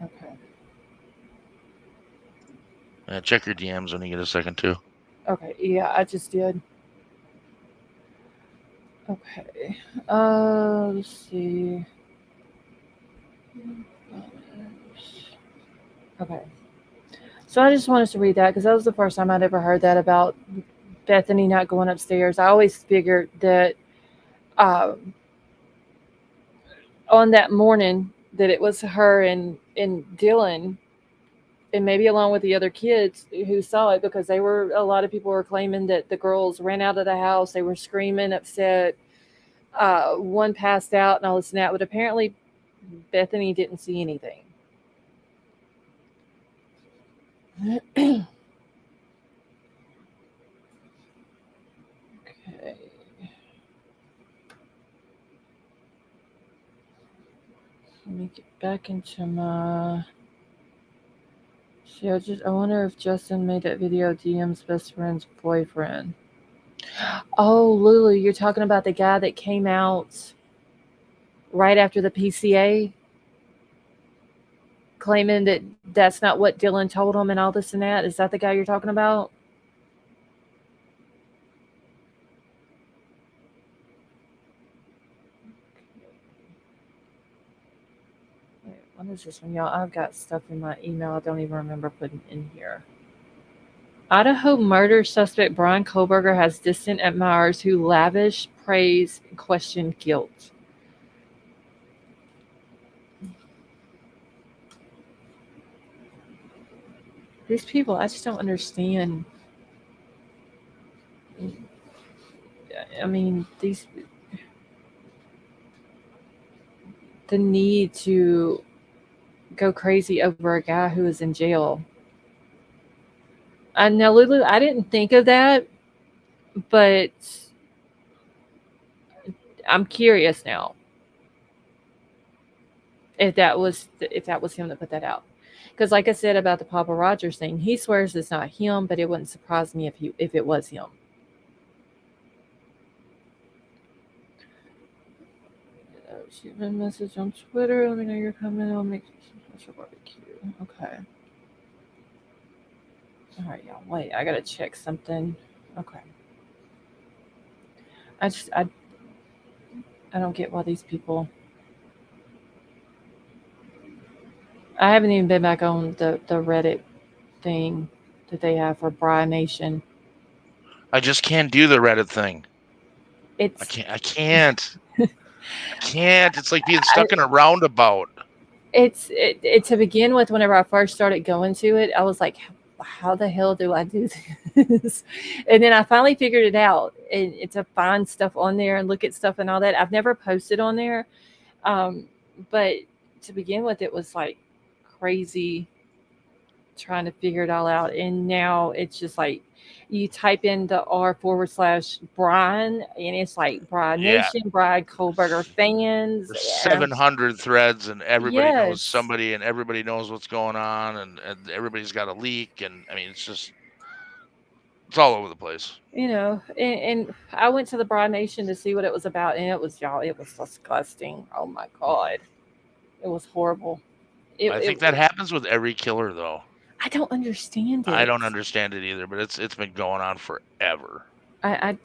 Okay. Check your DMs when you get a second too. Okay, yeah, I just did. Okay. Let's see. Okay. So I just wanted to read that because that was the first time I'd ever heard that about Bethany not going upstairs. I always figured that on that morning that it was her and Dylan, and maybe along with the other kids who saw it, because a lot of people were claiming that the girls ran out of the house. They were screaming, upset. One passed out and all this and that, but apparently Bethany didn't see anything. Okay. Let me get back into my... See, I wonder if Justin made that video DM's best friend's boyfriend. Oh, Lulu, you're talking about the guy that came out right after the PCA, claiming that that's not what Dylan told him and all this and that. Is that the guy you're talking about? Wait, what is this one, y'all? I've got stuff in my email I don't even remember putting in here. Idaho murder suspect Bryan Kohberger has distant admirers who lavish praise and question guilt. These people, I just don't understand. I mean, the need to go crazy over a guy who is in jail. Now, Lulu, I didn't think of that, but I'm curious now if that was him that put that out. Because, like I said about the Papa Rogers thing, he swears it's not him, but it wouldn't surprise me if it was him. Shoot me a message on Twitter. Let me know you're coming. I'll make some special barbecue. Okay. All right, y'all. Wait, I gotta check something. Okay. I don't get why these people. I haven't even been back on the Reddit thing that they have for Bryan Nation. I just can't do the Reddit thing. I can't. I can't. It's like being stuck in a roundabout. It's to begin with, whenever I first started going to it, I was like, how the hell do I do this? And then I finally figured it out, and to find stuff on there and look at stuff and all that. I've never posted on there. But to begin with, it was like crazy trying to figure it all out. And now it's just like you type in the r/Bryan, and it's like Bryan Yeah. Nation, Bryan Kohberger fans. There's And I'm 700 threads, and everybody knows yes, somebody, and everybody knows what's going on, and everybody's got a leak, and I mean, it's all over the place. and I went to the Bryan Nation to see what it was about, and it was disgusting. Oh my god, it was horrible. I think that happens with every killer, though. I don't understand I it. don't understand it either, but it's been going on forever. I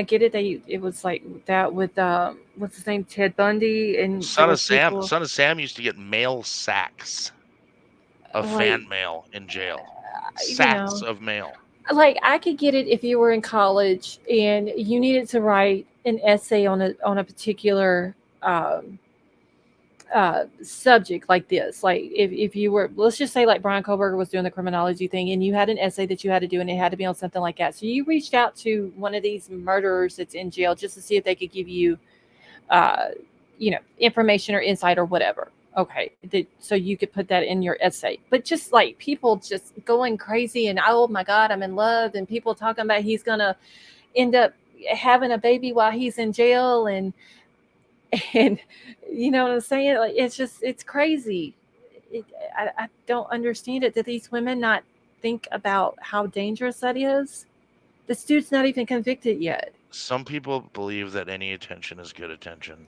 get it. It was like that with what's his name, Ted Bundy, and Son there of was Sam. people Son of Sam used to get mail sacks of like fan mail in jail. you know Sacks of mail. like I could get it if you were in college and you needed to write an essay on a particular subject like this. Like if you were, let's just say like Bryan Kohberger was doing the criminology thing and you had an essay that you had to do and it had to be on something like that. So you reached out to one of these murderers that's in jail just to see if they could give you, information or insight or whatever. Okay. So you could put that in your essay. But just like people just going crazy and, oh my God, I'm in love. And people talking about he's going to end up having a baby while he's in jail. And you know what I'm saying? Like, it's crazy. I don't understand it. Did these women not think about how dangerous that is? This dude's not even convicted yet. Some people believe that any attention is good attention.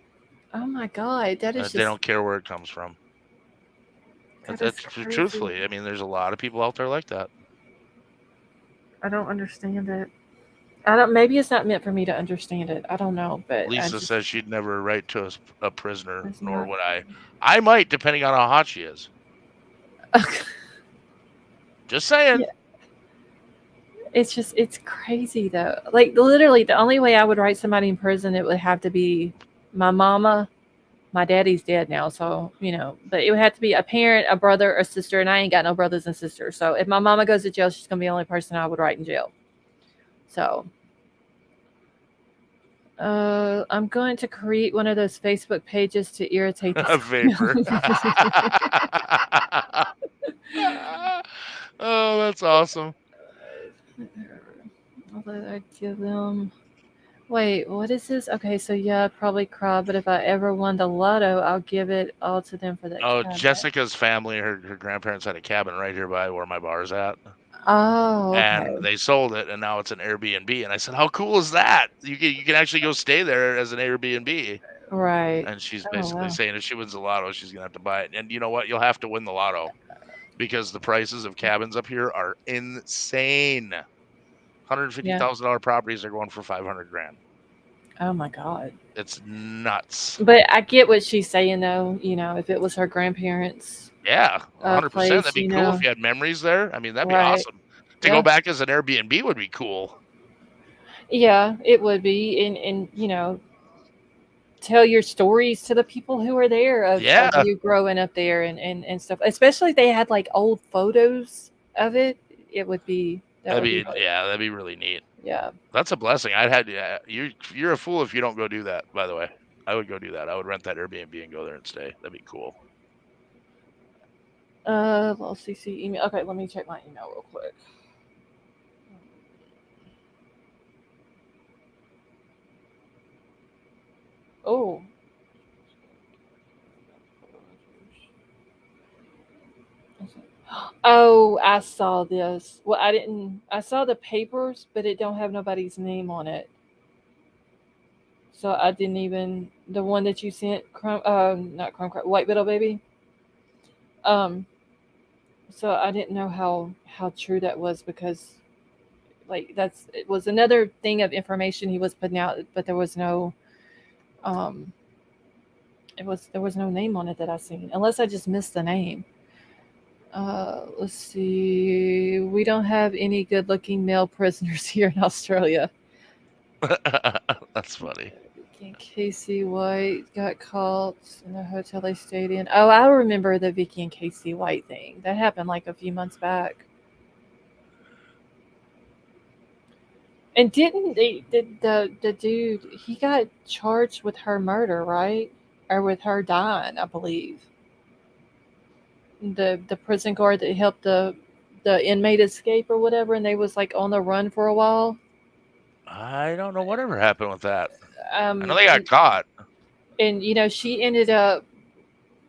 Oh my God, that is they don't care where it comes from. That's truthfully. I mean, there's a lot of people out there like that. I don't understand it. I don't. Maybe it's not meant for me to understand it. I don't know. But Lisa says she'd never write to a prisoner, nor would I. I might, depending on how hot she is. Just saying. Yeah. It's crazy though. Like literally, the only way I would write somebody in prison, it would have to be my mama. My daddy's dead now, so but it would have to be a parent, a brother, a sister, and I ain't got no brothers and sisters. So if my mama goes to jail, she's gonna be the only person I would write in jail. So I'm going to create one of those Facebook pages to irritate a vapor. Oh, that's awesome. I give them. Wait, what is this? Okay, so yeah, I'd probably cry, but if I ever won the lotto, I'll give it all to them for that. Oh, cabin. Jessica's family, her grandparents had a cabin right here by where my bar's at. Oh, okay. And they sold it, and now it's an Airbnb. And I said, "How cool is that? You can actually go stay there as an Airbnb." Right. And she's basically saying if she wins the lotto, she's gonna have to buy it. And you know what? You'll have to win the lotto because the prices of cabins up here are insane. $150,000 properties are going for $500,000. Oh my God. It's nuts. But I get what she's saying though, if it was her grandparents. Yeah, 100%. That'd be cool if you had memories there. I mean, that'd be awesome. To go back as an Airbnb would be cool. Yeah, it would be. And tell your stories to the people who are there of you growing up there and stuff. Especially if they had like old photos of it, it would be that'd be really neat. Yeah. That's a blessing. You're a fool if you don't go do that, by the way. I would go do that. I would rent that Airbnb and go there and stay. That'd be cool. Well, CC email. Okay, let me check my email real quick. Oh. Oh, I saw this. Well, I saw the papers, but it don't have nobody's name on it. So I didn't even, the one that you sent, not Crumb, White Widow Baby. So I didn't know how true that was because like it was another thing of information he was putting out, but there was no, there was no name on it that I seen, unless I just missed the name. Let's see. We don't have any good-looking male prisoners here in Australia. That's funny. Vicky and Casey White got caught in the hotel they stayed in. Oh, I remember the Vicky and Casey White thing. That happened like a few months back. And didn't the dude, he got charged with her murder, right? Or with her dying, I believe. the prison guard that helped the inmate escape or whatever, and they was like on the run for a while. I don't know whatever happened with that. I know Um, they got caught. and she ended up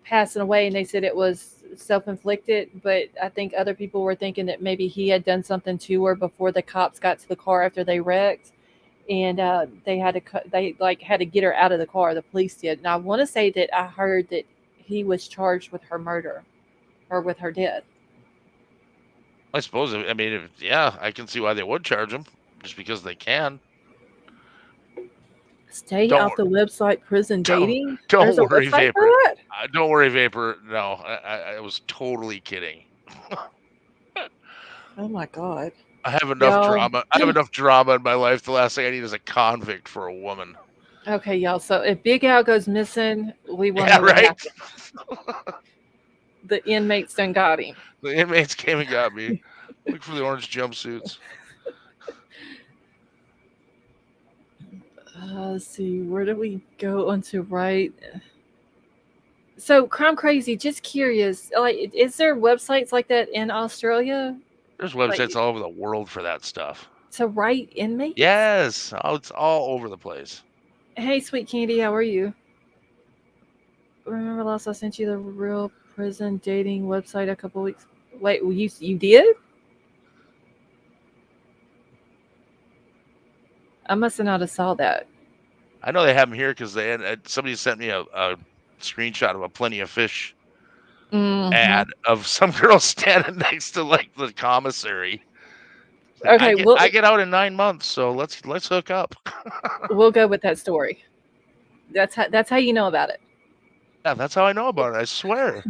passing away, and they said it was self-inflicted, but I think other people were thinking that maybe he had done something to her before the cops got to the car after they wrecked, and they like had to get her out of the car. The police did, and I want to say that I heard that he was charged with her murder or with her death. I suppose. I mean, yeah, I can see why they would charge him, just because they can. Stay Don't off the website prison dating. don't There's a worry, website for Vapor. that? Don't worry, Vapor. No, I was totally kidding. Oh my god. I have enough Y'all. drama. I have enough drama in my life. The last thing I need is a convict for a woman. Okay, y'all. So if Big Al goes missing, we want to Yeah, know what right. happened. The inmates done got him. The inmates came and got me. Look for the orange jumpsuits. Let's see. Where do we go on to right? So Crime Crazy. Just curious. Like, is there websites like that in Australia? There's Like websites all over the world for that stuff. to write inmates? Yes. Oh, it's all over the place. Hey, sweet candy. How are you? Remember last I sent you the real prison dating website a couple weeks. Wait, you did? I must have not have saw that. I know they have them here because somebody sent me a screenshot of a Plenty of Fish ad of some girl standing next to like the commissary. Like, okay, I get out in 9 months, so let's hook up. We'll go with that story. That's how you know about it. Yeah, that's how I know about it. I swear.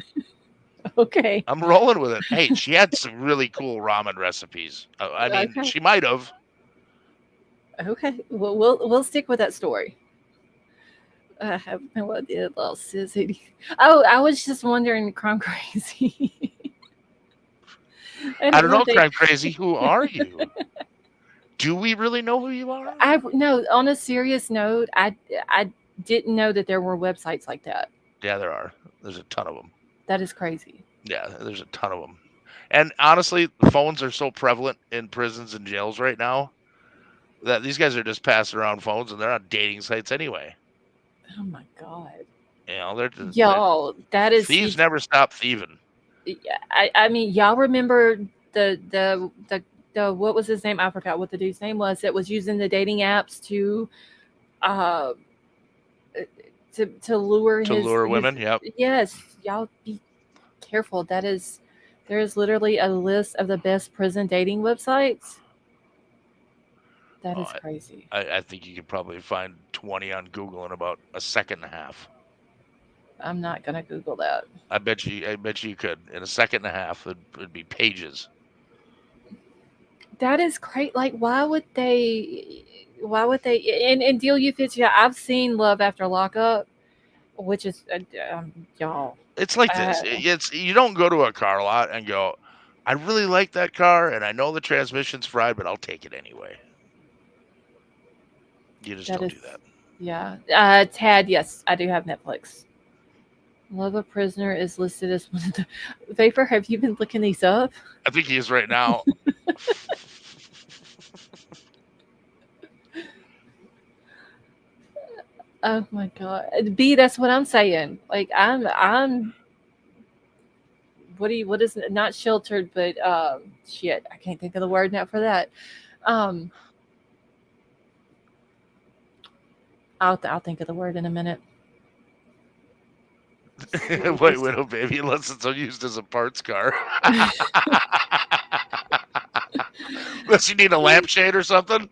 Okay. I'm rolling with it. Hey, she had some really cool ramen recipes. I mean, Okay. she might have. Okay. Well, we'll stick with that story. I have no idea. Little sissy. Oh, I was just wondering, Crime Crazy. I don't know, Crime Crazy. Who are you? Do we really know who you are? No. On a serious note, I didn't know that there were websites like that. Yeah, there are. There's a ton of them. That is crazy. Yeah, there's a ton of them. And honestly, the phones are so prevalent in prisons and jails right now that these guys are just passing around phones, and they're on dating sites anyway. Oh my god. You know, y'all, that is thieves never stop thieving. I mean, y'all remember the what was his name? I forgot what the dude's name was. That was using the dating apps to lure women. Yep. Yes, y'all be careful. There is literally a list of the best prison dating websites. That is crazy. I think you could probably find 20 on Google in about a second and a half. I'm not gonna Google that. I bet you could. In a second and a half, it'd be pages. That is great. Like, why would they? And Deal You Fits? Yeah, I've seen Love After Lockup, which is y'all. It's like this. It's you don't go to a car lot and go, I really like that car, and I know the transmission's fried, but I'll take it anyway. You just don't do that. Yeah. Tad, yes, I do have Netflix. Love a Prisoner is listed as one of the. Vapor, have you been looking these up? I think he is right now. Oh my god. B, that's what I'm saying. Like I'm what is it? Not sheltered, but shit, I can't think of the word now for that. I'll think of the word in a minute. Wait, oh baby, unless it's used as a parts car. Unless you need a lampshade or something.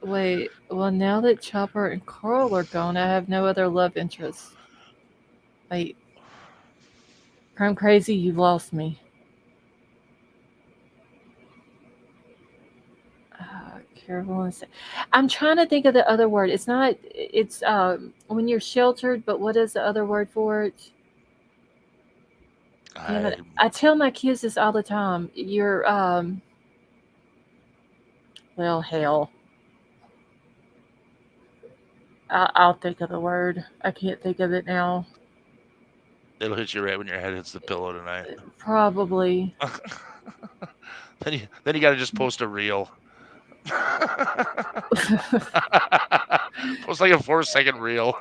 Wait, well, now that Chopper and Carl are gone, I have no other love interests. Wait. Crime Crazy, you lost me. Careful and say. I'm trying to think of the other word. It's not. It's when you're sheltered. But what is the other word for it? I tell my kids this all the time. You're well, hell. I'll think of the word. I can't think of it now. It'll hit you right when your head hits the pillow tonight. Probably. Then you got to just post a reel. Post like a 4-second reel.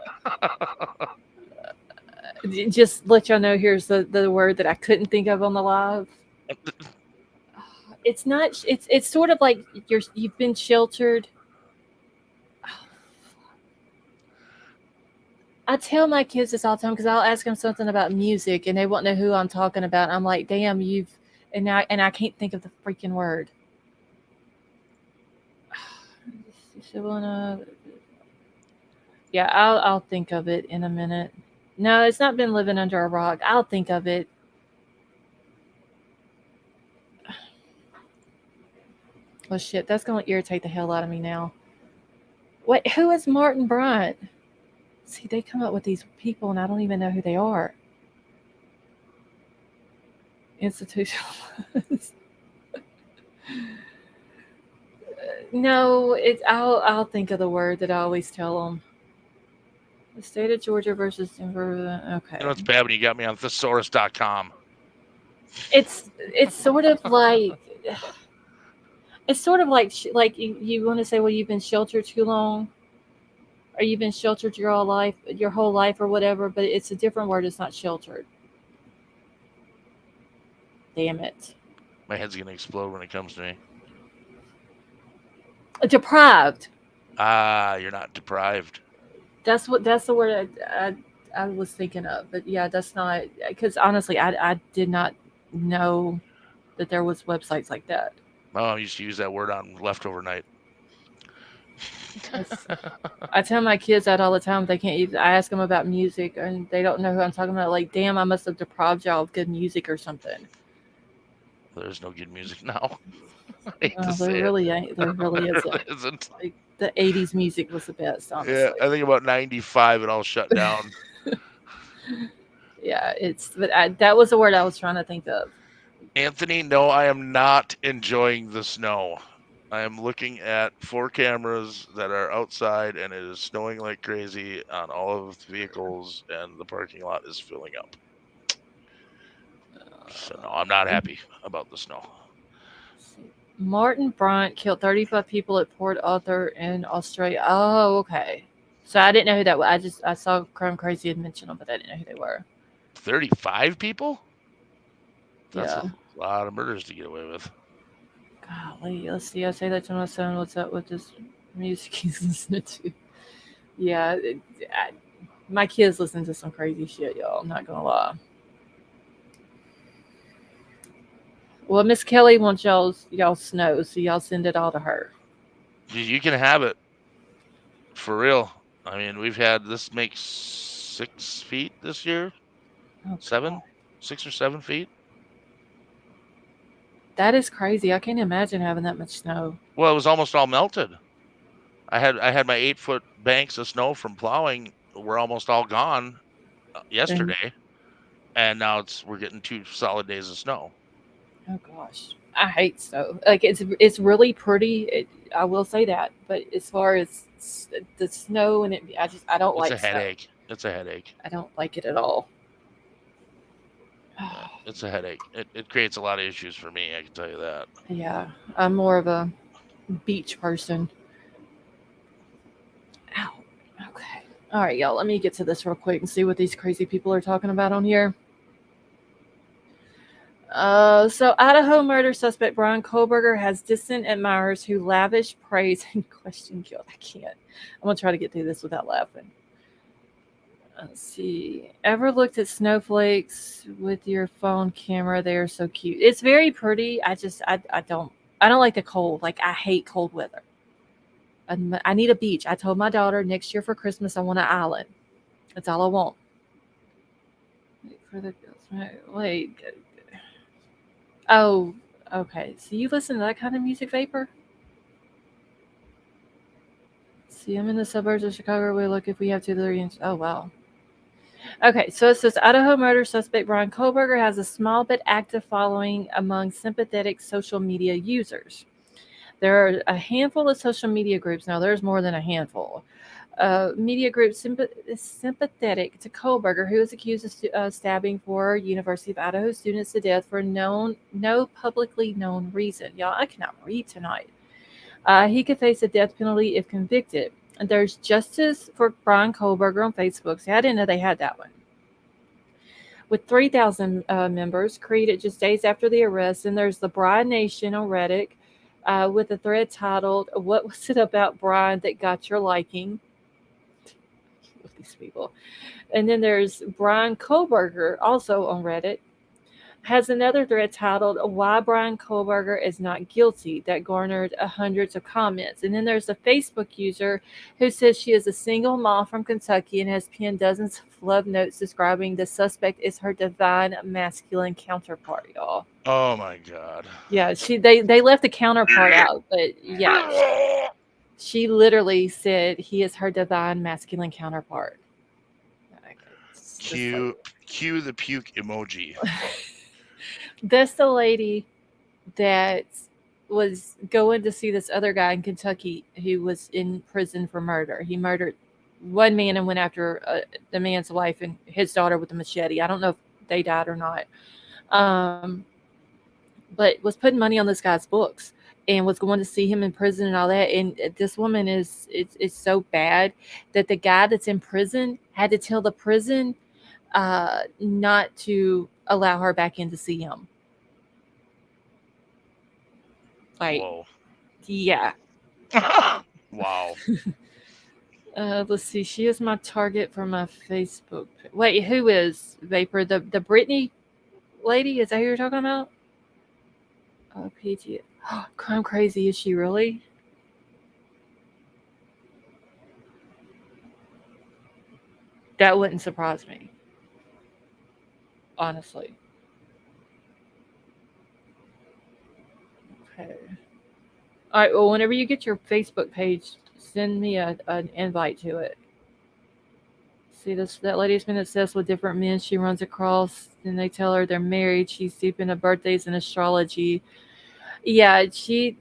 Just let y'all know, here's the word that I couldn't think of on the live. It's not. It's sort of like you've been sheltered. I tell my kids this all the time because I'll ask them something about music and they won't know who I'm talking about. I'm like, damn, and I can't think of the freaking word. Yeah, I'll think of it in a minute. No, it's not been living under a rock. I'll think of it. Oh shit, that's gonna irritate the hell out of me now. Wait, who is Martin Bryan? See, they come up with these people and I don't even know who they are. Institutional. No, I'll think of the word that I always tell them. The state of Georgia versus Denver. Okay. You know what's bad when you got me on thesaurus.com. It's sort of like like you want to say, well, you've been sheltered too long, or you've been sheltered your whole life, or whatever. But it's a different word. It's not sheltered. Damn it! My head's gonna explode when it comes to me. Deprived. You're not deprived. That's the word I was thinking of. But yeah, that's not, because honestly, I did not know that there was websites like that. My mom used to use that word on leftover night. I tell my kids that all the time. They can't even. I ask them about music, and they don't know who I'm talking about. Like, damn, I must have deprived y'all of good music or something. There's no good music now. There really ain't. There really isn't. Really isn't. Like, the 80s music was the best, honestly. Yeah, I think about 95 it all shut down. Yeah, that was the word I was trying to think of. Anthony, no, I am not enjoying the snow. I am looking at 4 cameras that are outside, and it is snowing like crazy on all of the vehicles, and the parking lot is filling up. So no, I'm not happy about the snow. Martin Bryant killed 35 people at Port Arthur in Australia. Oh, okay. So I didn't know who that was. I saw Chrome Crazy had mentioned them, but I didn't know who they were. 35 people? That's Yeah. a lot of murders to get away with. Golly, let's see. I say that to my son. What's up with this music he's listening to? Yeah, my kids listen to some crazy shit, y'all. I'm not gonna lie. Well, Miss Kelly wants y'all snow, so y'all send it all to her. You can have it. For real. I mean, we've had this makes 6 feet this year. Oh, 7? God. 6 or 7 feet. That is crazy. I can't imagine having that much snow. Well, it was almost all melted. I had my 8-foot banks of snow from plowing were almost all gone yesterday, and now we're getting 2 solid days of snow. Oh gosh, I hate snow. Like, it's really pretty. I will say that, but as far as the snow and I don't like. It's a headache. It's a headache. I don't like it at all. It's a headache. It creates a lot of issues for me. I can tell you that. Yeah, I'm more of a beach person. Ow. Okay. All right, y'all. Let me get to this real quick and see what these crazy people are talking about on here. So Idaho murder suspect Bryan Kohberger has distant admirers who lavish praise and question guilt. I can't. I'm gonna try to get through this without laughing. Let's see. Ever looked at snowflakes with your phone camera? They are so cute. It's very pretty. I don't like the cold. Like, I hate cold weather. I need a beach. I told my daughter next year for Christmas I want an island. That's all I want. Wait. Oh, okay. So you listen to that kind of music, Vapor? See, I'm in the suburbs of Chicago. We look if we have 2-3 inches. Oh, wow. Okay, so it says Idaho murder suspect Bryan Kohberger has a small but active following among sympathetic social media users. There are a handful of social media groups. Now, there's more than a handful. Media group sympathetic to Kohberger, who was accused of stabbing four University of Idaho students to death for no publicly known reason. Y'all, I cannot read tonight. He could face a death penalty if convicted. And there's Justice for Bryan Kohberger on Facebook. See, I didn't know they had that one. With 3,000 members, created just days after the arrest. And there's the Bryan Nation on Reddit with a thread titled, "What was it about Bryan that got your liking?" With these people. And then there's Bryan Kohberger, also on Reddit, has another thread titled "Why Bryan Kohberger is Not Guilty" that garnered hundreds of comments. And then there's a Facebook user who says she is a single mom from Kentucky and has penned dozens of love notes describing the suspect as her divine masculine counterpart, y'all. Oh my God. Yeah, they left the counterpart out, but yeah, she literally said he is her divine masculine counterpart. Cue the puke emoji. That's the lady that was going to see this other guy in Kentucky who was in prison for murder. He murdered one man and went after the man's wife and his daughter with a machete. I don't know if they died or not. But was putting money on this guy's books and was going to see him in prison and all that. And this woman is so bad that the guy that's in prison had to tell the prison not to allow her back in to see him. Like, whoa. Yeah. Wow. Let's see. She is my target for my Facebook. Wait, who is Vapor? The Britney lady? Is that who you're talking about? Oh, PG. Crime Crazy. Is she really? That wouldn't surprise me. Honestly. Okay. All right. Well, whenever you get your Facebook page, send me an invite to it. See, that lady's been obsessed with different men she runs across, and they tell her they're married. She's deep into birthdays and astrology. Yeah,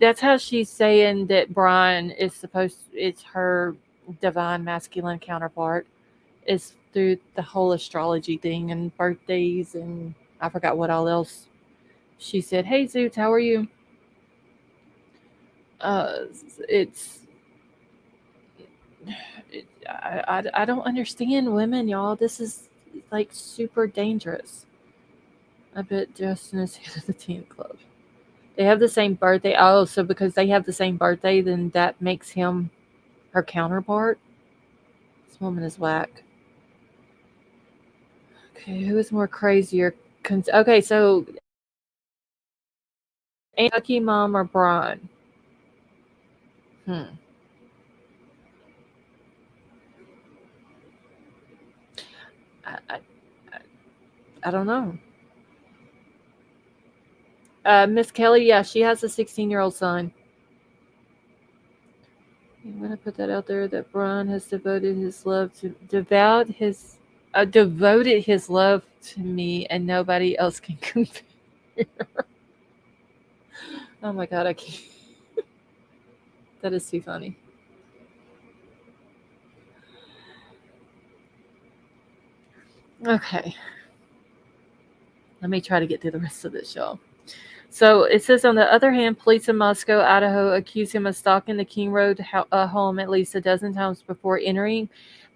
that's how she's saying that Bryan is it's her divine masculine counterpart. Is through the whole astrology thing and birthdays, and I forgot what all else. She said, "Hey Zoots, how are you?" I don't understand women, y'all. This is like super dangerous. I bet Justin is head of the teen club. They have the same birthday. Oh, so because they have the same birthday, then that makes him her counterpart? This woman is whack. Okay, who is more crazier? Okay, so Kentucky Mom or Bryan? I don't know. Miss Kelly, yeah, she has a 16-year-old son. I'm gonna put that out there that Bryan has devoted his love to me, and nobody else can compare. Oh my God, I can't. That is too funny. Okay. Let me try to get through the rest of this show. So it says, on the other hand, police in Moscow, Idaho, accuse him of stalking the King Road home at least a dozen times before entering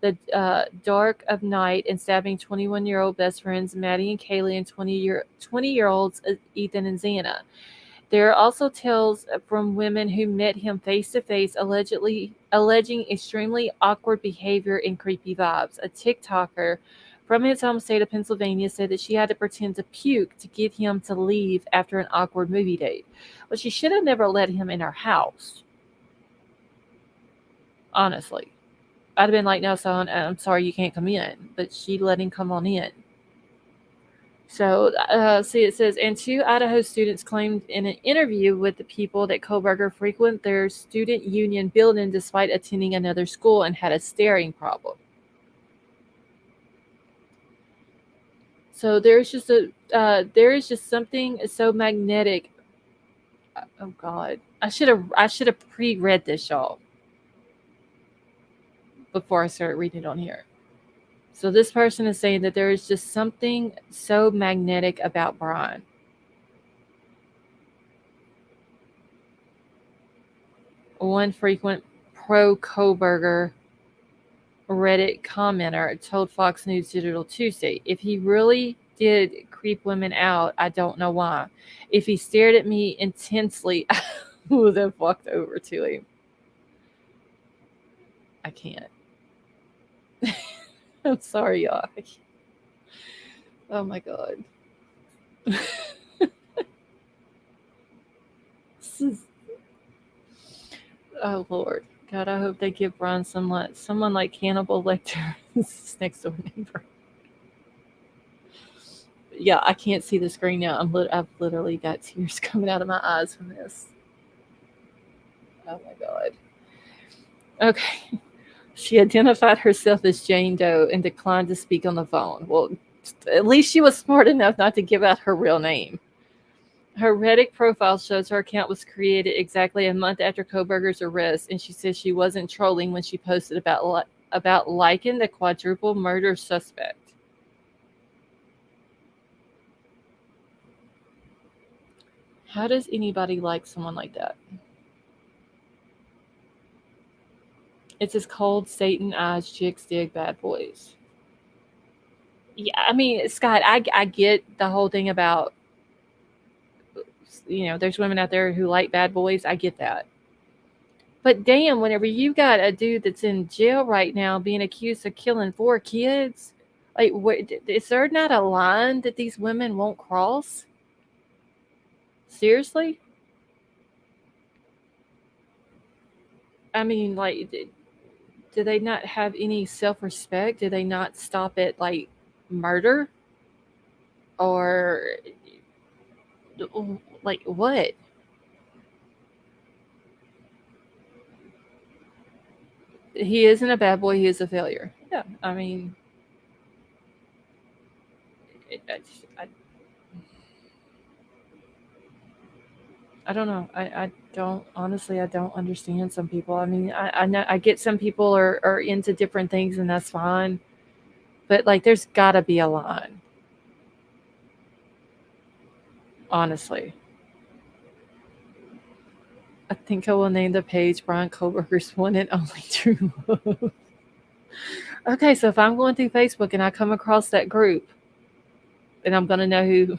the dark of night and stabbing 21-year-old best friends Maddie and Kaylee and 20-year-olds Ethan and Xana. There are also tales from women who met him face to face, alleging extremely awkward behavior and creepy vibes. A TikToker from his home state of Pennsylvania said that she had to pretend to puke to get him to leave after an awkward movie date. But she should have never let him in her house. Honestly. I'd have been like, no, son, I'm sorry you can't come in. But she let him come on in. So, see, it says, and two Idaho students claimed in an interview with the People that Kohberger frequent their student union building despite attending another school and had a staring problem. So there is just something so magnetic. Oh God, I should have pre-read this, y'all. before I started reading it on here. So this person is saying that there is just something so magnetic about Bryan. One frequent pro-Kohberger Reddit commenter told Fox News Digital Tuesday, if he really did creep women out, I don't know why. If he stared at me intensely, I would have walked over to him. I can't. I'm sorry, y'all. Oh my God. This is... Oh Lord. God, I hope they give Bryan someone like Hannibal Lecter, his next door neighbor. Yeah, I can't see the screen now. I've literally got tears coming out of my eyes from this. Oh my God. Okay. She identified herself as Jane Doe and declined to speak on the phone. Well, at least she was smart enough not to give out her real name. Her Reddit profile shows her account was created exactly a month after Kohberger's arrest, and she says she wasn't trolling when she posted about liking the quadruple murder suspect. How does anybody like someone like that? It's as cold Satan eyes chicks dig bad boys. Yeah, I mean, Scott, I get the whole thing about, there's women out there who like bad boys. I get that. But damn, whenever you got a dude that's in jail right now being accused of killing 4 kids, like, is there not a line that these women won't cross? Seriously? I mean, like, do they not have any self-respect? Do they not stop at, like, murder? Or, like, what? He isn't a bad boy. He is a failure. Yeah, I mean, I don't know. I don't, honestly, I don't understand some people. I mean, I know, I get some people are into different things, and that's fine. But, like, there's got to be a line. Honestly. I think I will name the page Bryan Kohberger's one and only true love. Okay, so if I'm going through Facebook and I come across that group, then I'm going to know who...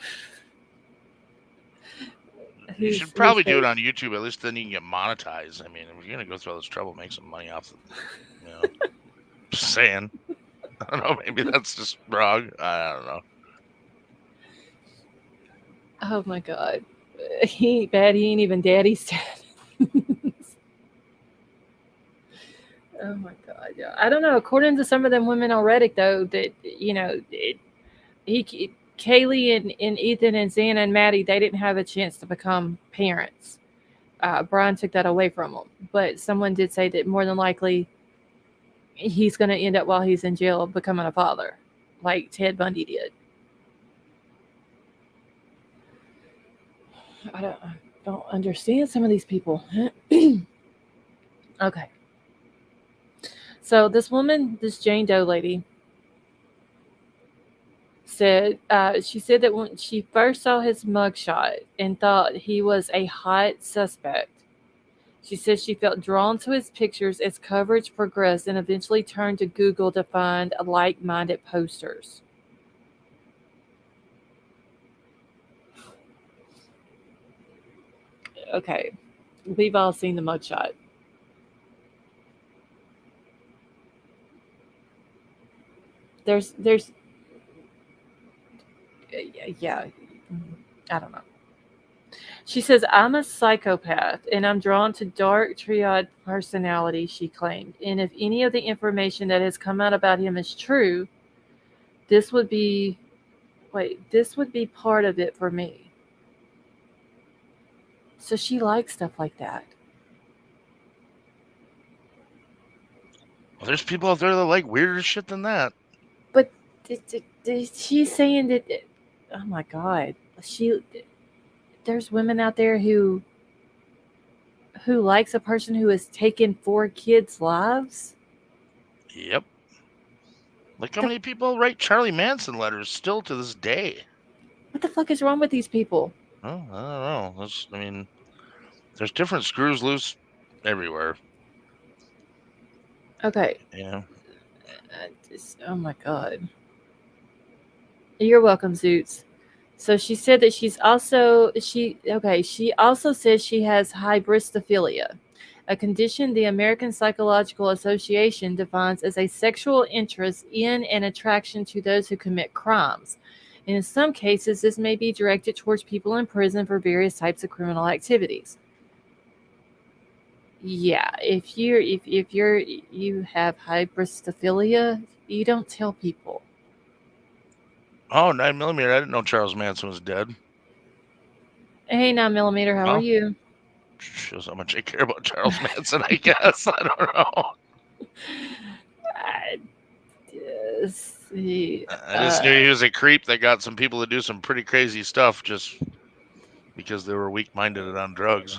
You should probably do it on YouTube. At least then you can get monetized. I mean, if you're going to go through all this trouble, make some money off it. Just saying. I don't know. Maybe that's just wrong. I don't know. Oh my God. He ain't bad. He ain't even daddy's dad. Oh my God. Yeah. I don't know. According to some of them women on Reddit, though, that, Kaylee and Ethan and Xana and Maddie, they didn't have a chance to become parents. Bryan took that away from them. But someone did say that more than likely he's going to end up while he's in jail becoming a father, like Ted Bundy did. I don't understand some of these people. Okay. So this woman, this Jane Doe lady, said she said that when she first saw his mugshot and thought he was a hot suspect, she said she felt drawn to his pictures as coverage progressed and eventually turned to Google to find like-minded posters. Okay, we've all seen the mugshot. There's yeah, I don't know. She says, I'm a psychopath and I'm drawn to dark triad personality, she claimed. And if any of the information that has come out about him is true, this would be part of it for me. So she likes stuff like that. Well, there's people out there that like weirder shit than that. But she's saying that, oh my God, there's women out there who likes a person who has taken 4 kids' lives. Yep. Look how many people write Charlie Manson letters still to this day. What the fuck is wrong with these people? Oh, I don't know. There's different screws loose everywhere. Okay. Yeah. Oh my god. You're welcome, Zoots. So she said that she also says she has hybristophilia, a condition the American Psychological Association defines as a sexual interest in and attraction to those who commit crimes. In some cases, this may be directed towards people in prison for various types of criminal activities. Yeah, if you have hybristophilia, you don't tell people. Oh, 9mm. I didn't know Charles Manson was dead. Hey, 9mm, how are you? Shows how much I care about Charles Manson, I guess. I don't know. I just knew he was a creep that got some people to do some pretty crazy stuff just because they were weak-minded and on drugs.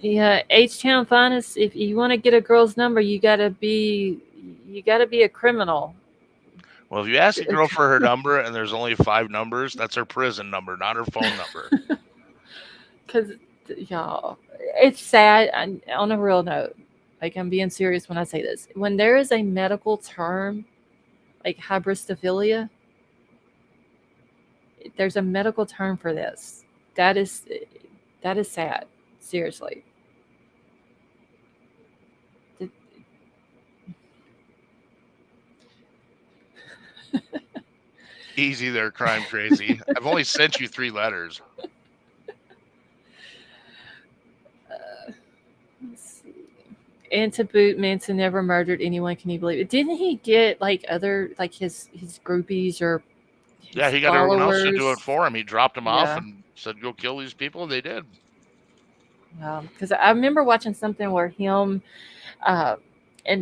Yeah, H-Town Finest, if you want to get a girl's number, you gotta be a criminal. Well, if you ask a girl for her number and there's only 5 numbers, that's her prison number, not her phone number. Because, y'all, it's sad. On a real note, like, I'm being serious when I say this. When there is a medical term, like hybristophilia, there's a medical term for this. That is sad. Seriously. Easy there, crime crazy. I've only sent you 3 letters. Let's see. And to boot, Manson never murdered anyone. Can you believe it? Didn't he get like other, like his groupies or his he got followers? Everyone else to do it for him. He dropped them off and said, "Go kill these people." And they did. Because I remember watching something where him and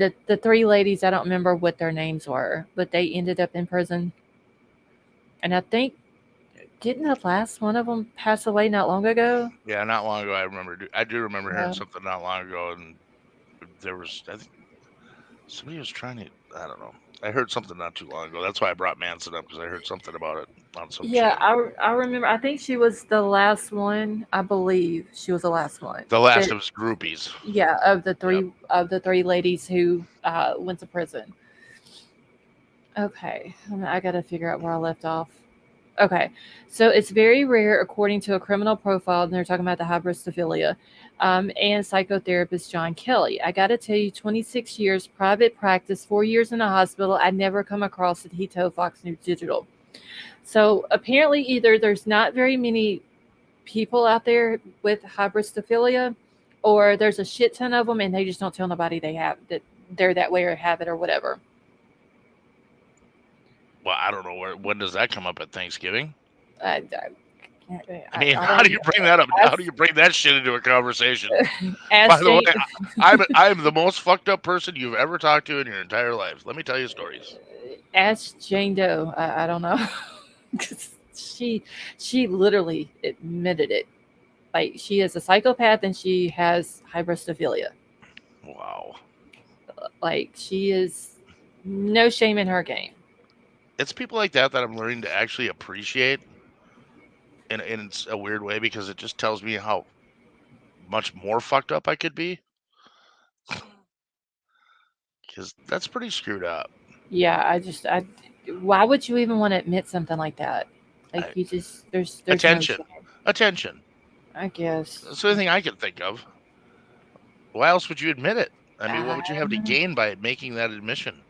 the 3 ladies, I don't remember what their names were, but they ended up in prison. And I think, didn't the last one of them pass away not long ago? Yeah, not long ago. I do remember hearing something not long ago, and there was, I think, somebody was trying to, I don't know. I heard something not too long ago. That's why I brought Manson up, because I heard something about it on some channel. I remember. I think she was the last one. I believe she was the last one. The last of his groupies. Yeah, of the 3 ladies who went to prison. Okay, I got to figure out where I left off. Okay, so it's very rare, according to a criminal profile, and they're talking about the hybristophilia, and psychotherapist John Kelly. I got to tell you, 26 years, private practice, 4 years in a hospital, I'd never come across it, he told Fox News Digital. So apparently either there's not very many people out there with hybristophilia, or there's a shit ton of them and they just don't tell nobody that they're that way or have it or whatever. Well, I don't know when does that come up at Thanksgiving? I mean, how do you bring that up? How do you bring that shit into a conversation? By the way, I'm the most fucked up person you've ever talked to in your entire life. Let me tell you stories. Ask Jane Doe. I don't know. she literally admitted it. Like, she is a psychopath and she has hybristophilia. Wow. Like, she is no shame in her game. It's people like that I'm learning to actually appreciate in a weird way, because it just tells me how much more fucked up I could be. Because that's pretty screwed up. Yeah, why would you even want to admit something like that? Like, there's attention. Attention. I guess. That's the only thing I can think of. Why else would you admit it? I mean, what would you have to gain by making that admission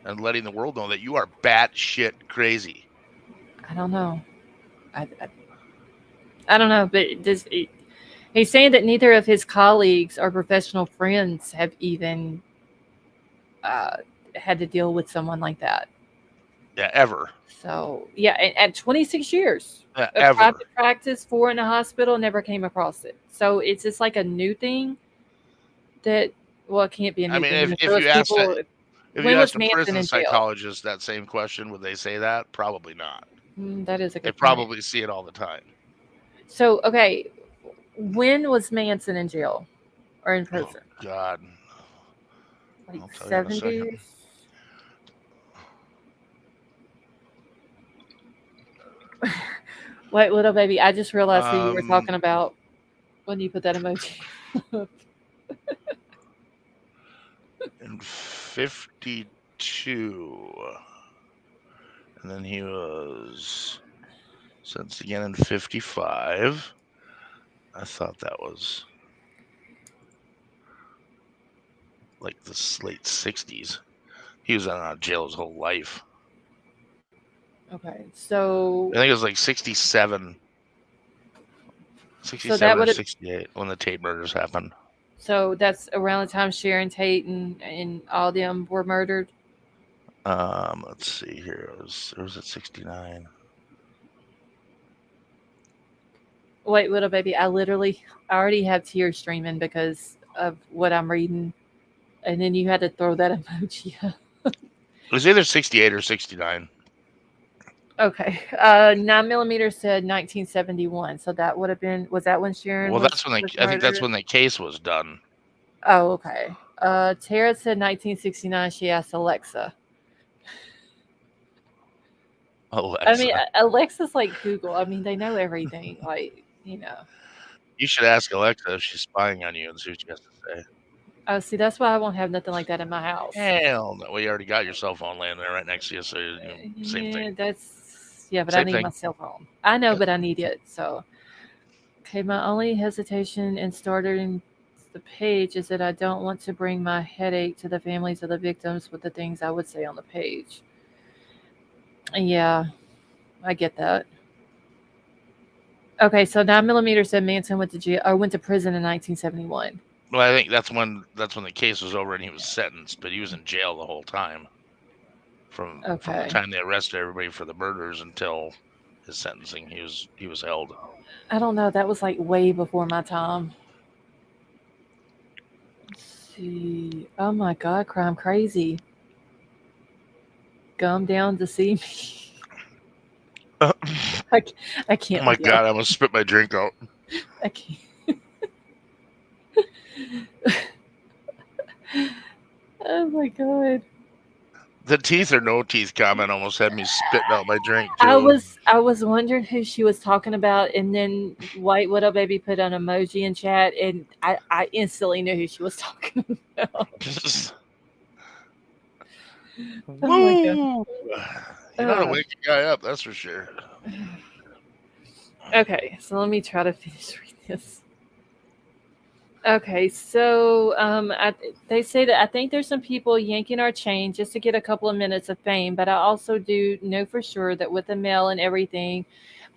and letting the world know that you are batshit crazy? I don't know. I don't know, but he's saying that neither of his colleagues or professional friends have even had to deal with someone like that. Yeah, ever. So, yeah, at 26 years of private practice, 4 in a hospital, never came across it. So it's just like a new thing that, well, it can't be a new thing. If you asked a prison psychologist that same question, would they say that? Probably not. That is a good They probably see it all the time. So, okay, when was Manson in jail or in prison? Oh, God. I'll tell you in a second. 70s. Wait, little baby, I just realized who you were talking about when you put that emoji. In 52. And then he was sentenced again in 55. I thought that was like the late 60s. He was out of jail his whole life. Okay, so I think it was like 67. 67 that or would've- 68 when the Tate murders happened. so that's around the time Sharon Tate and all them were murdered. Let's see here. It was at 69. Wait, little baby, I already have tears streaming because of what I'm reading, and then you had to throw that emoji up. It was either 68 or 69. Okay, 9mm said 1971, so that would have been. Was that when Sharon? Well, was, that's when was I think that's murdered? when the case was done. Oh, okay. Tara said 1969. She asked Alexa. Alexa. I mean, Alexa's like Google. I mean, they know everything. Like, you know. You should ask Alexa if she's spying on you and see what she has to say. Oh, see, that's why I won't have nothing like that in my house. Hell no. Well, you already got your cell phone laying there right next to you, so same thing. But Same I need thing. my cell phone. I know, but I need it. So, okay, my only hesitation in starting the page is that I don't want to bring my headache to the families of the victims with the things I would say on the page. Yeah, I get that. Okay, so 9mm said Manson went to prison in 1971. Well, I think that's when the case was over and he was sentenced, but he was in jail the whole time. From the time they arrested everybody for the murders until his sentencing, he was held. I don't know. That was like way before my time. Let's see. Oh my God, Crime Crazy. Come down to see me. I can't. Oh my God, I almost spit my drink out. I can't. Oh my God. The teeth or no teeth comment almost had me spitting out my drink too. I was wondering who she was talking about, and then White Widow Baby put an emoji in chat, and I instantly knew who she was talking about. Oh my God. You know how to wake a guy up, that's for sure. Okay, so let me try to finish reading this. Okay, so they say that I think there's some people yanking our chain just to get a couple of minutes of fame, but I also do know for sure that with the mail and everything,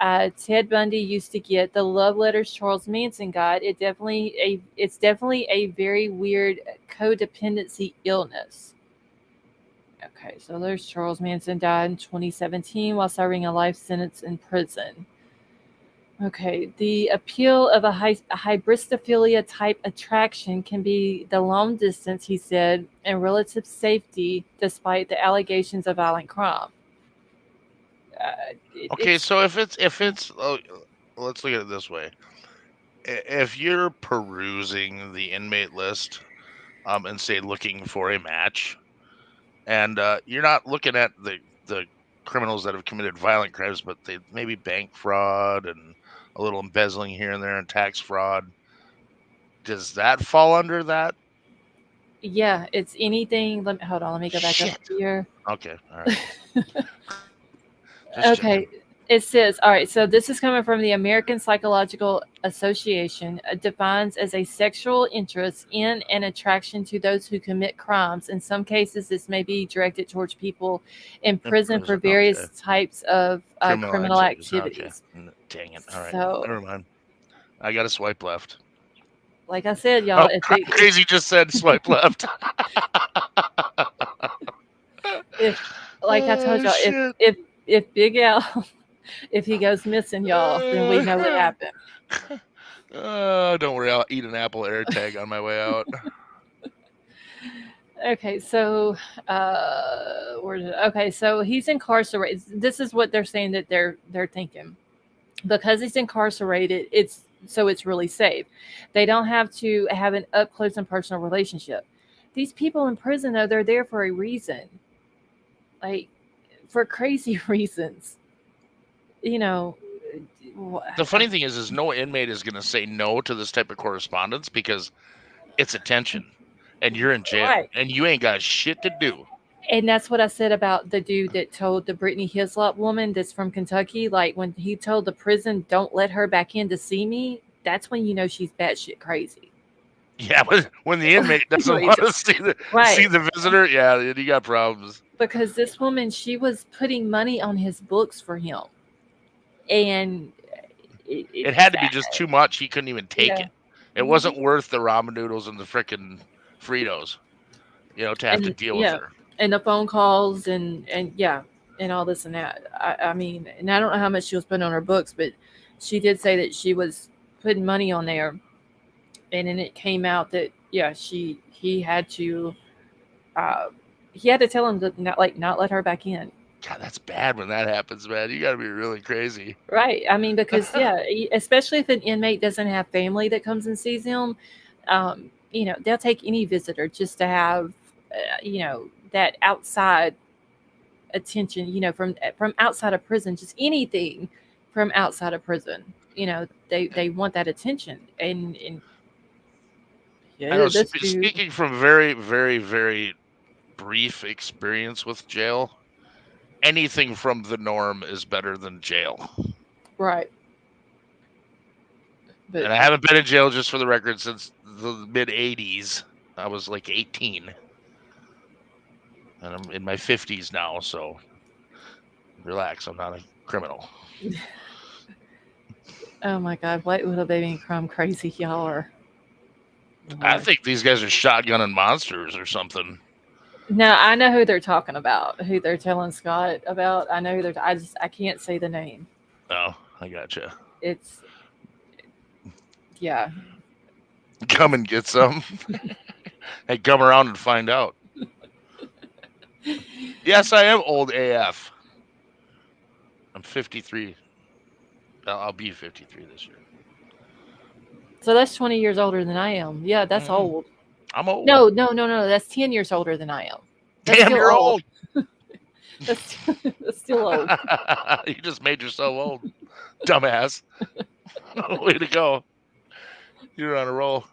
Ted Bundy used to get the love letters Charles Manson got. It's definitely a very weird codependency illness. Okay, so there's Charles Manson died in 2017 while serving a life sentence in prison. Okay, the appeal of a hybristophilia type attraction can be the long distance, he said, and relative safety despite the allegations of violent crime. So if it's let's look at it this way. If you're perusing the inmate list and say looking for a match, and you're not looking at the criminals that have committed violent crimes, but they maybe bank fraud and a little embezzling here and there and tax fraud, does that fall under that? Yeah, it's anything. Hold on, let me go back up here. Okay, all right. Okay, it says, all right, so this is coming from the American Psychological Association. It defines as a sexual interest in and attraction to those who commit crimes. In some cases, this may be directed towards people in prison for various types of criminal activities. Okay. Dang it. All right. So, never mind. I got to swipe left. Like I said, y'all. Crazy just said swipe left. Like I told y'all, if Big Al, if he goes missing, y'all, then we know what happened. Don't worry, I'll eat an apple air tag on my way out. Okay, so so he's incarcerated. This is what they're saying that they're thinking. Because he's incarcerated, it's really safe. They don't have to have an up close and personal relationship. these people in prison, though, they're there for a reason, like for crazy reasons. You know, The funny thing is no inmate is going to say no to this type of correspondence because it's attention, and you're in jail, right. and you ain't got shit to do. And that's what I said about the dude that told the Brittany Hislop woman that's from Kentucky. Like when he told the prison, "Don't let her back in to see me." That's when you know she's batshit crazy. Yeah, but when the inmate doesn't want to see the visitor, yeah, you got problems. Because this woman, she was putting money on his books for him, and it had to be just too much. He couldn't even take it. It wasn't worth the ramen noodles and the frickin' Fritos, to have to deal with her. And the phone calls and all this and that. I mean, and I don't know how much she was putting on her books, but she did say that she was putting money on there, and then it came out that he had to tell him to not let her back in. God, that's bad when that happens, man. You got to be really crazy. Right. I mean, because, especially if an inmate doesn't have family that comes and sees him, they'll take any visitor just to have, that outside attention, from outside of prison, just anything from outside of prison. They want that attention. And I know, speaking from very, very, very brief experience with jail, anything from the norm is better than jail. Right. And I haven't been in jail, just for the record, since the mid 80s. I was like 18. And I'm in my 50s now, so relax. I'm not a criminal. Oh my God, what little baby and crumb crazy y'all are. I think these guys are shotgunning monsters or something. No, I know who they're talking about, who they're telling Scott about. I know I can't say the name. Oh, I gotcha. Yeah. Come and get some. Hey, come around and find out. Yes, I am old AF. I'm 53. I'll be 53 this year. So that's 20 years older than I am. Yeah, that's old. I'm old. No. That's 10 years older than I am. That's Damn, you're old. That's still old. You just made yourself old, dumbass. Way to go. You're on a roll.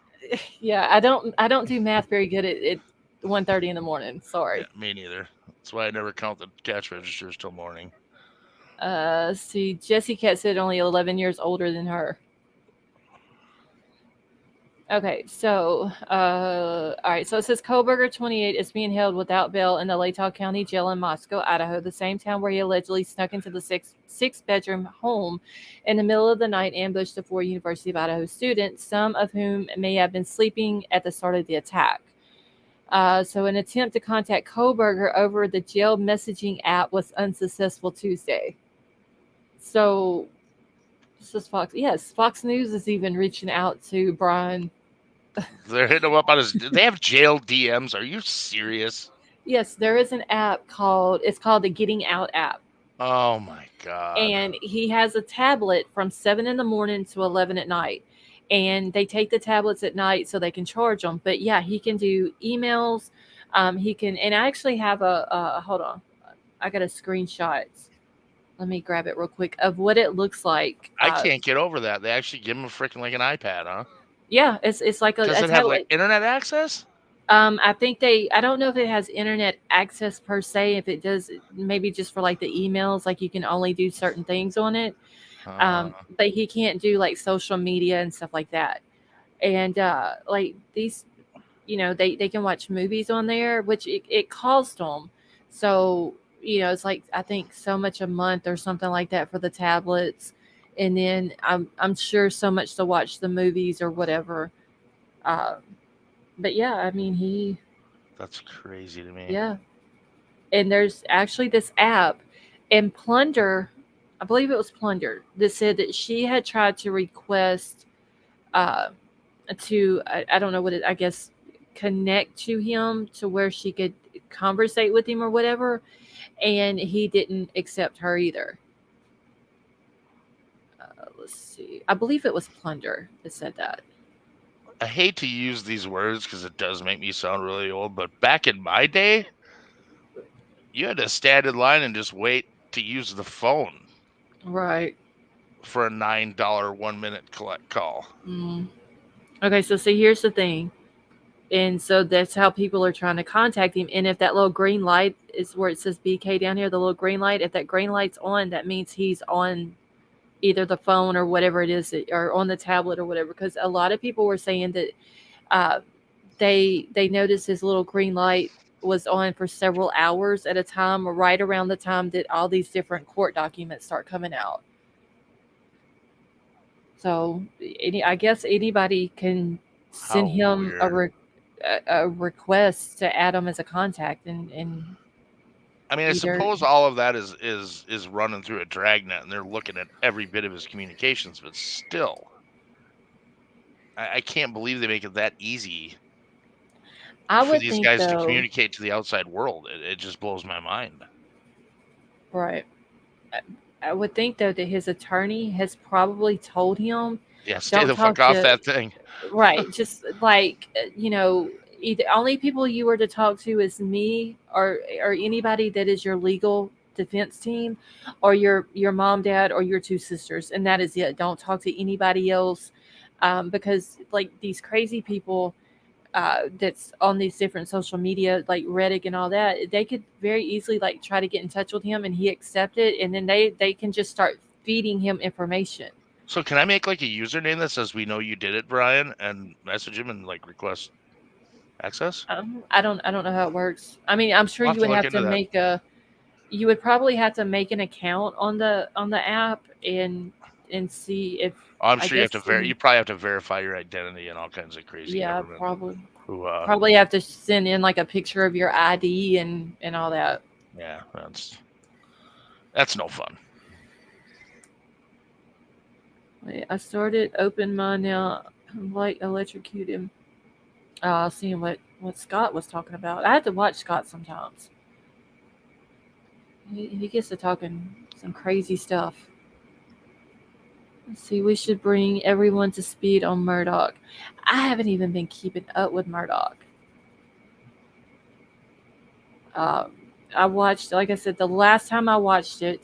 Yeah, I don't do math very good at 1:30 in the morning. Sorry. Yeah, me neither. That's why I never count the cash registers till morning. See, Jessie Cat said only 11 years older than her. Okay, so, all right, so it says Kohberger, 28, is being held without bail in the Latah County Jail in Moscow, Idaho, the same town where he allegedly snuck into the six-bedroom home in the middle of the night, ambushed the 4 University of Idaho students, some of whom may have been sleeping at the start of the attack. So an attempt to contact Kohberger over the jail messaging app was unsuccessful Tuesday. So this is Fox. Yes, Fox News is even reaching out to Bryan. They're hitting him up on his. They have jail DMs. Are you serious? Yes, there is an app called the Getting Out app. Oh my God. And he has a tablet from 7 in the morning to 11 at night. And they take the tablets at night so they can charge them. But yeah, he can do emails. He can, and I actually have hold on. I got a screenshot. Let me grab it real quick of what it looks like. I can't get over that. They actually give him a freaking like an iPad, huh? Yeah, it's like a. Does it have like internet access? I think I don't know if it has internet access per se. If it does, maybe just for like the emails, like you can only do certain things on it. But he can't do like social media and stuff like that. And like these, they can watch movies on there, which it cost them. So, it's like, I think so much a month or something like that for the tablets. And then I'm sure so much to watch the movies or whatever. But yeah, I mean, that's crazy to me. Yeah. And there's actually this app, and Plunder, I believe it was Plunder, that said that she had tried to request to, I don't know what it, I guess, connect to him to where she could conversate with him or whatever. And he didn't accept her either. Let's see. I believe it was Plunder that said that. I hate to use these words because it does make me sound really old, but back in my day, you had to stand in line and just wait to use the phone. Right. For a $9 1 minute collect call. Okay, so see, here's the thing. And so that's how people are trying to contact him. And if that little green light is where it says BK down here, the little green light, if that green light's on, that means he's on either the phone or whatever it is, or on the tablet or whatever. Because a lot of people were saying that they noticed his little green light was on for several hours at a time, right around the time that all these different court documents start coming out. So I guess anybody can send him a request to add him as a contact, and I mean, I suppose all of that is running through a dragnet, and they're looking at every bit of his communications. But still, I can't believe they make it that easy for these guys to communicate to the outside world. It just blows my mind. Right. I would think, though, that his attorney has probably told him, yeah, stay the fuck off that thing. Right. Just like, either only people you were to talk to is me or anybody that is your legal defense team, or your mom, dad, or your two sisters. And that is it. Don't talk to anybody else. Because like these crazy people that's on these different social media, like Reddit and all that, they could very easily like try to get in touch with him and he accept it, and then they can just start feeding him information. So can I make like a username that says "We know you did it, Bryan," and message him and like request access? I don't know how it works. I mean, I'm sure you would have to you would probably have to make an account on the app and see if. I'm sure you have to you probably have to verify your identity and all kinds of crazy. Yeah, probably. Probably have to send in like a picture of your ID and all that. Yeah, that's no fun. Wait, I started open mine now. Like electrocute him. Seeing what Scott was talking about. I had to watch Scott sometimes. He gets to talking some crazy stuff. Let's see, we should bring everyone to speed on Murdoch. I haven't even been keeping up with Murdoch. I watched, like I said, the last time I watched it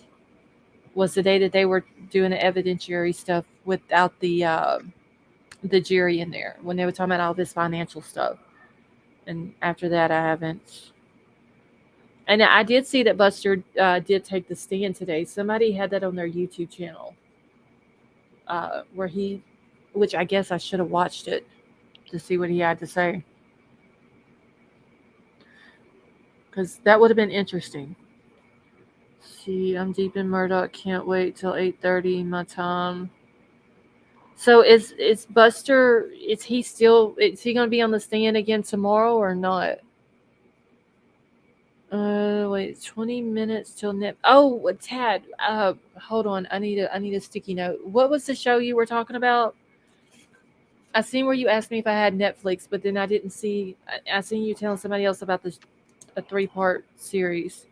was the day that they were doing the evidentiary stuff without the jury in there, when they were talking about all this financial stuff. And after that, I haven't. And I did see that Buster did take the stand today. Somebody had that on their YouTube channel. Which I guess I should have watched it to see what he had to say. Because that would have been interesting. See, I'm deep in Murdoch. Can't wait till 8:30 my time. So is Buster, is he going to be on the stand again tomorrow or not? Wait, 20 minutes till net. Oh, Tad, hold on. I need a sticky note. What was the show you were talking about? I seen where you asked me if I had Netflix, but then I didn't see. I seen you telling somebody else about a 3-part series.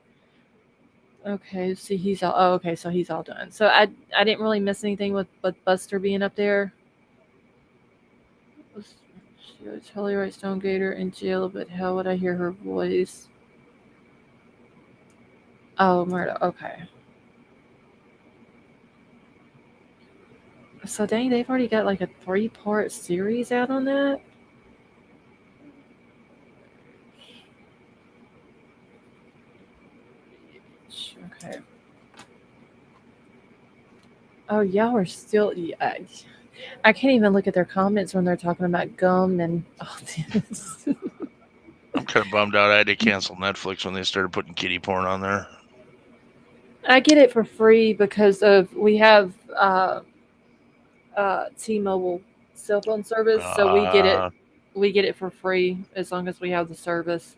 Okay, see, he's all. Oh, okay, so he's all done. So I didn't really miss anything with Buster being up there. Totally right, Stonegator in jail, but how would I hear her voice? Oh, Murdoch. Okay. So dang, they've already got like a 3-part series out on that. Okay. Oh, y'all are still. Yeah, I can't even look at their comments when they're talking about gum and all this. I'm kind of bummed out. I had to cancel Netflix when they started putting kiddie porn on there. I get it for free because we have T-Mobile cell phone service, so we get it for free as long as we have the service.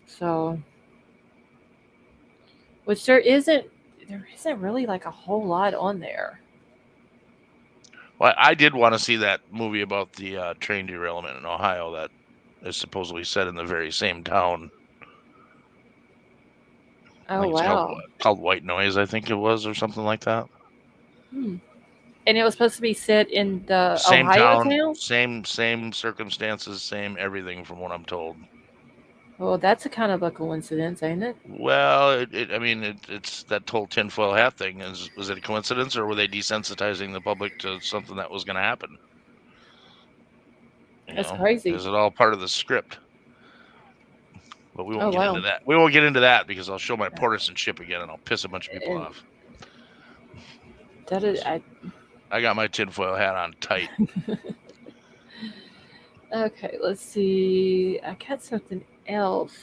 So, which there isn't really like a whole lot on there. Well, I did want to see that movie about the train derailment in Ohio that is supposedly set in the very same town. Oh, wow. Called White Noise, I think it was, or something like that. And it was supposed to be set in the Same Ohio town, town? same circumstances, same everything from what I'm told. Well, that's a kind of a coincidence, ain't it? Well, it's that whole tinfoil hat thing. Was it a coincidence, or were they desensitizing the public to something that was going to happen? That's crazy. Is it all part of the script? But we won't Oh, get wow. into that. We won't get into that because I'll show my partisanship again, and I'll piss a bunch of people And off. that is, I got my tinfoil hat on tight. Okay, let's see. I got something else.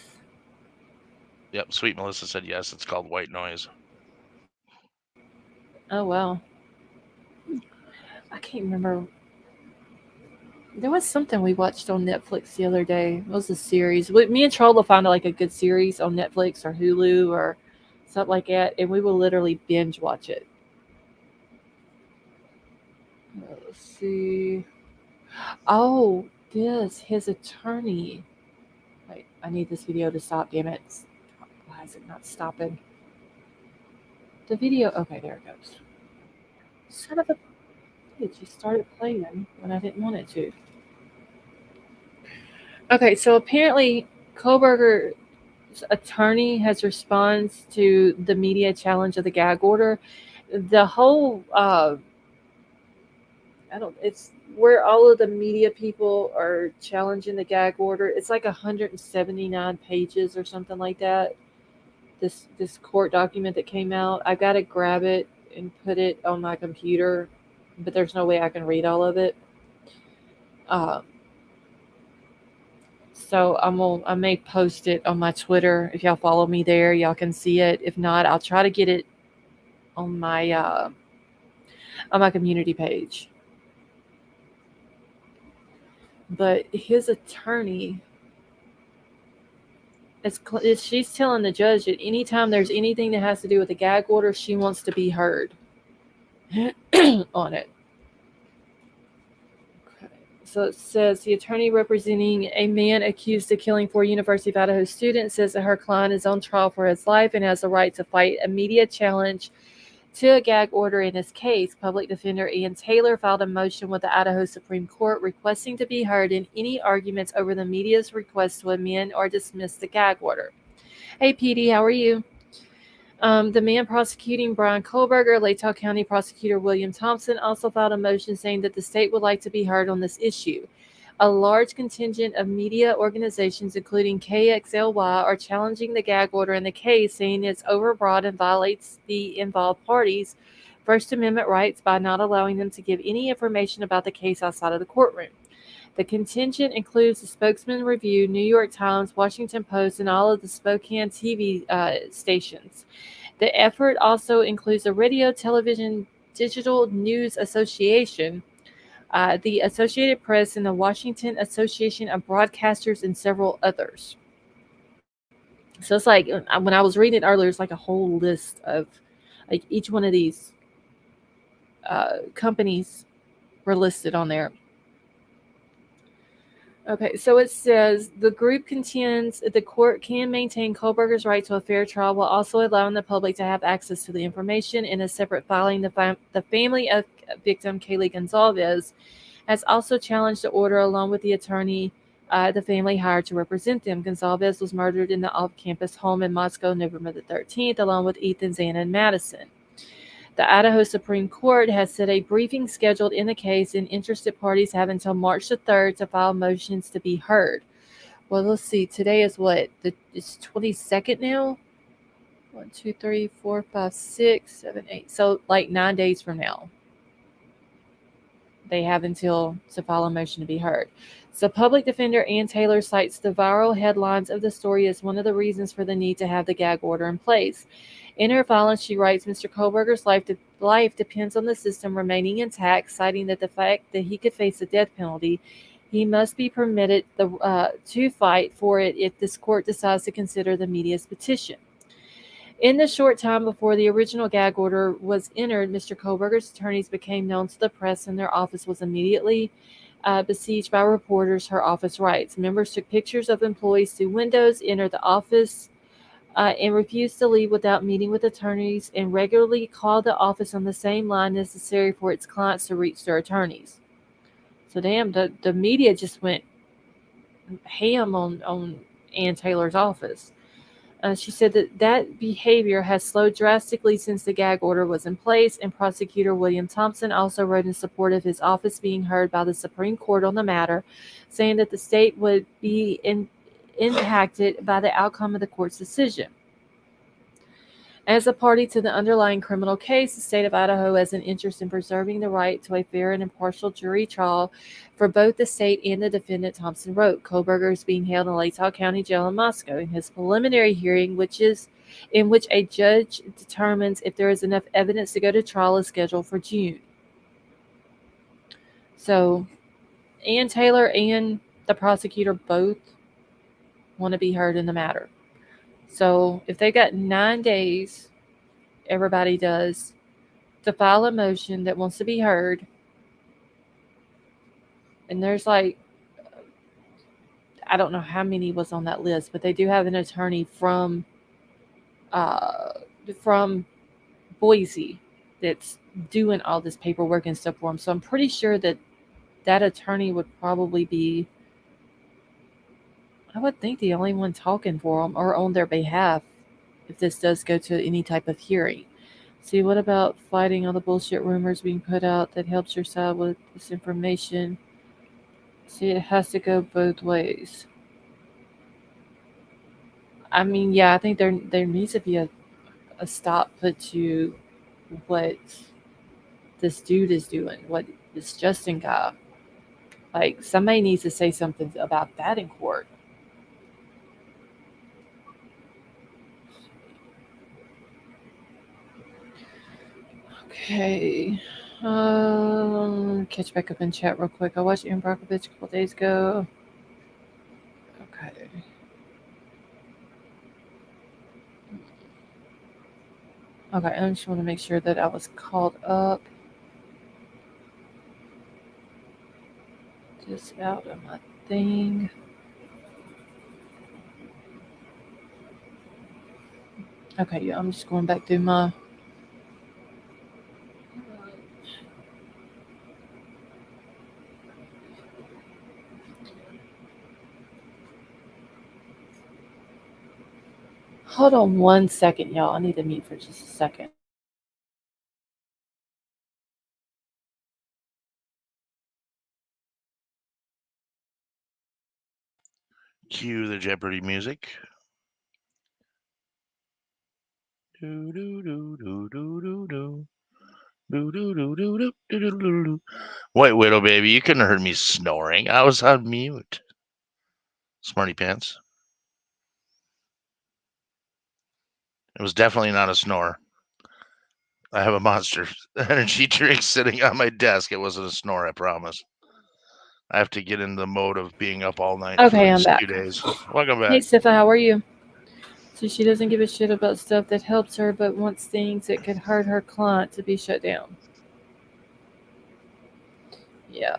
Yep, Sweet Melissa said yes. It's called White Noise. Oh, wow. I can't remember. There was something we watched on Netflix the other day. It was a series. Me and Charles will find like a good series on Netflix or Hulu or something like that, and we will literally binge watch it. Let's see. Oh, his attorney. Wait, I need this video to stop, damn it. Why is it not stopping? The video, okay, there it goes. Son of a bitch, you started playing when I didn't want it to. Okay, so apparently Kohberger's attorney has responded to the media challenge of the gag order. The whole, it's where all of the media people are challenging the gag order. It's like 179 pages or something like that. This court document that came out. I got to grab it and put it on my computer, but there's no way I can read all of it. So I may post it on my Twitter. If y'all follow me there, y'all can see it. If not, I'll try to get it on my community page. But his attorney, she's telling the judge that anytime there's anything that has to do with the gag order, she wants to be heard on it. So it says the attorney representing a man accused of killing 4 University of Idaho students says that her client is on trial for his life and has the right to fight a media challenge to a gag order in his case. Public defender Ian Taylor filed a motion with the Idaho Supreme Court requesting to be heard in any arguments over the media's request to amend or dismiss the gag order. Hey, PD, how are you? The man prosecuting Bryan Kohberger, Latah County Prosecutor William Thompson, also filed a motion saying that the state would like to be heard on this issue. A large contingent of media organizations, including KXLY, are challenging the gag order in the case, saying it's overbroad and violates the involved parties' First Amendment rights by not allowing them to give any information about the case outside of the courtroom. The contingent includes the Spokesman Review, New York Times, Washington Post, and all of the Spokane TV stations. The effort also includes the Radio Television Digital News Association, the Associated Press, and the Washington Association of Broadcasters, and several others. So it's like, when I was reading it earlier, it's like a whole list of like each one of these companies were listed on there. Okay, so it says the group contends the court can maintain Kohberger's right to a fair trial while also allowing the public to have access to the information. In a separate filing, the family of victim Kaylee Gonzalez has also challenged the order along with the attorney the family hired to represent them. Gonzalez was murdered in the off-campus home in Moscow November the 13th, along with Ethan, Xana, and Madison. The Idaho Supreme Court has set a briefing scheduled in the case, and interested parties have until March the 3rd to file motions to be heard. Well, let's see. Today is what? It's 22nd now? 1, 2, 3, 4, 5, 6, 7, 8. So like 9 days from now, they have until to file a motion to be heard. So public defender Ann Taylor cites the viral headlines of the story as one of the reasons for the need to have the gag order in place. In her filing, she writes, Mr. Kohberger's life depends on the system remaining intact, citing that the fact that he could face the death penalty, he must be permitted to fight for it if this court decides to consider the media's petition. In the short time before the original gag order was entered, Mr. Kohberger's attorneys became known to the press, and their office was immediately besieged by reporters, her office writes. Members took pictures of employees through windows, entered the office and refused to leave without meeting with attorneys and regularly called the office on the same line necessary for its clients to reach their attorneys. So damn, the media just went ham on Ann Taylor's office. She said that behavior has slowed drastically since the gag order was in place, and prosecutor William Thompson also wrote in support of his office being heard by the Supreme Court on the matter, saying that the state would be impacted by the outcome of the court's decision. As a party to the underlying criminal case, the state of Idaho has an interest in preserving the right to a fair and impartial jury trial for both the state and the defendant, Thompson wrote. Kohberger is being held in Latah County Jail in Moscow. In his preliminary hearing, in which a judge determines if there is enough evidence to go to trial, is scheduled for June. So, Ann Taylor and the prosecutor both want to be heard in the matter. So, if they got 9 days, everybody does, to file a motion that wants to be heard, and there's like, I don't know how many was on that list, but they do have an attorney from Boise that's doing all this paperwork and stuff for them. So I'm pretty sure that attorney would probably be, I would think, the only one talking for them or on their behalf if this does go to any type of hearing. See, what about fighting all the bullshit rumors being put out that helps your side with this information? See, it has to go both ways. I mean, yeah, I think there needs to be a stop put to what this dude is doing, what this Justin guy. Like, somebody needs to say something about that in court. Okay. Catch back up in chat real quick. I watched Aaron Brockovich a couple days ago. Okay. Okay, I just want to make sure that I was called up. Just out of my thing. Okay, yeah, I'm just going back through my... Hold on 1 second, y'all. I need to mute for just a second. Cue the Jeopardy music. Do do do do do do do. Do do do do do do do do. White Widow, baby, you couldn't have heard me snoring. I was on mute. Smarty pants. It was definitely not a snore. I have a Monster Energy drink sitting on my desk. It wasn't a snore, I promise. I have to get in the mode of being up all night for I'm back. 2 days. Welcome back. Hey, Steffa, how are you? So she doesn't give a shit about stuff that helps her, but wants things that could hurt her client to be shut down. Yeah.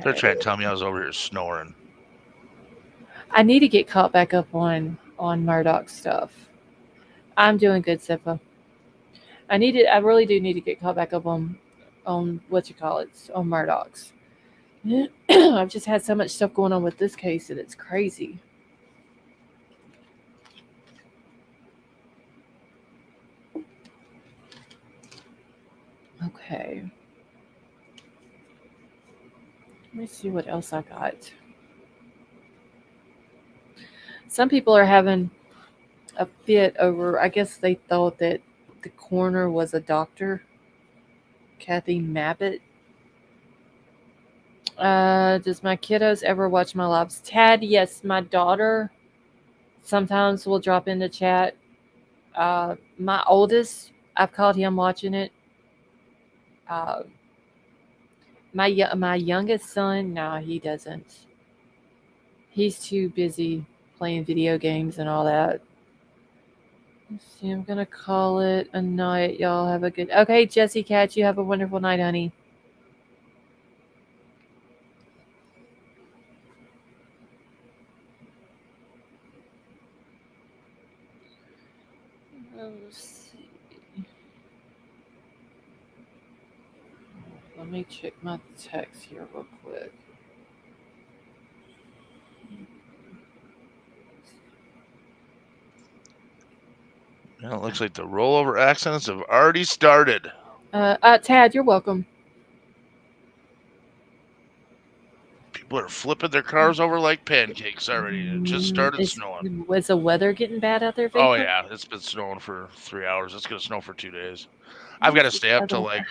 They're trying to tell me I was over here snoring. I need to get caught back up on Murdoch stuff. I'm doing good, Steffa. I really do need to get caught back up on what you call it, on Murdoch's. I've just had so much stuff going on with this case that it's crazy. Okay. Let me see what else I got. Some people are having a fit over, I guess they thought that the coroner was a doctor. Kathy Mabbitt. Does my kiddos ever watch my lives? Tad, yes, my daughter sometimes will drop into chat. My oldest, I've caught him watching it. My youngest son, no, he doesn't. He's too busy playing video games and all that. Let's see, I'm gonna call it a night. Y'all have a good... Okay, Jessie Cat, you have a wonderful night, honey. Let's see. Let me check my text here real quick. It looks like the rollover accidents have already started. Tad, you're welcome. People are flipping their cars over like pancakes already. It just started snowing. Was the weather getting bad out there? Oh yeah, it's been snowing for 3 hours. It's gonna snow for 2 days. I've got to stay up till like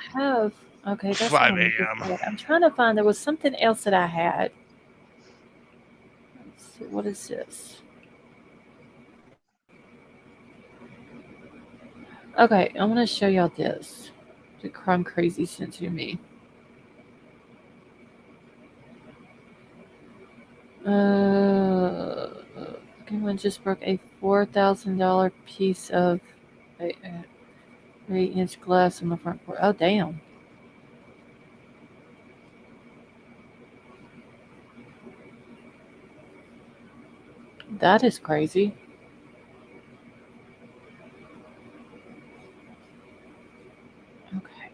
okay, that's 5 a.m. I'm trying to find. There was something else that I had. Let's see, what is this? Okay, I'm gonna show y'all this. The crime crazy sent to me. One just broke a $4,000 piece of 8-inch glass on the front porch. Oh, damn. That is crazy. Okay.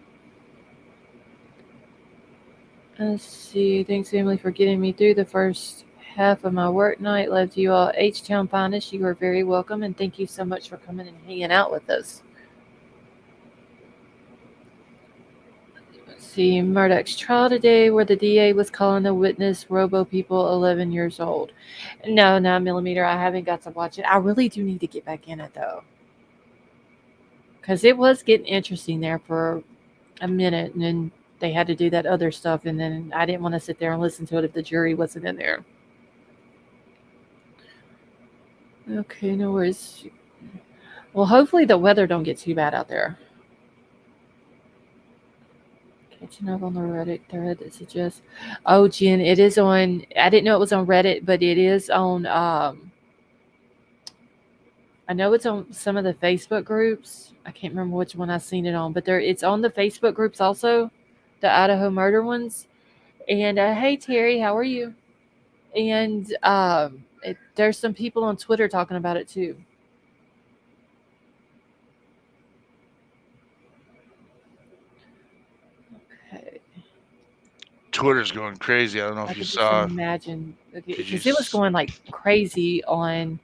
Let's see. Thanks, Emily, for getting me through the first half of my work night. Love to you all. H-Town Finest, you are very welcome, and thank you so much for coming and hanging out with us. Let's see. Murdoch's trial today, where the DA was calling the witness robo people 11 years old. No, 9mm. I haven't got to watch it. I really do need to get back in it, though, because it was getting interesting there for a minute, and then they had to do that other stuff, and then I didn't want to sit there and listen to it if the jury wasn't in there. Okay, no worries. Well, hopefully the weather don't get too bad out there. Catching up on the Reddit thread that suggests... Oh, Jen, it is on... I didn't know it was on Reddit, but it is on... I know it's on some of the Facebook groups. I can't remember which one I've seen it on, but it's on the Facebook groups also, the Idaho murder ones. And hey, Terry, how are you? And there's some people on Twitter talking about it too. Okay. Twitter's going crazy. I don't know if you saw. Imagine, because it was going like crazy on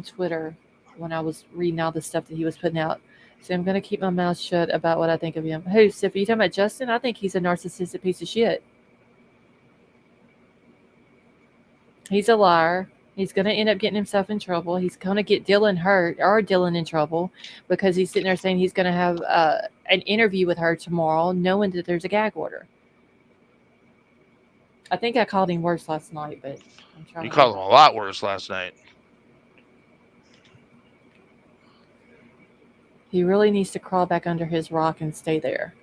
Twitter when I was reading all the stuff that he was putting out. So I'm going to keep my mouth shut about what I think of him. Who, Sif, are you talking about Justin? I think he's a narcissistic piece of shit. He's a liar. He's going to end up getting himself in trouble. He's going to get Dylan hurt or Dylan in trouble because he's sitting there saying he's going to have an interview with her tomorrow, knowing that there's a gag order. I think I called him worse last night, but I'm trying. You called him a lot worse last night. He really needs to crawl back under his rock and stay there.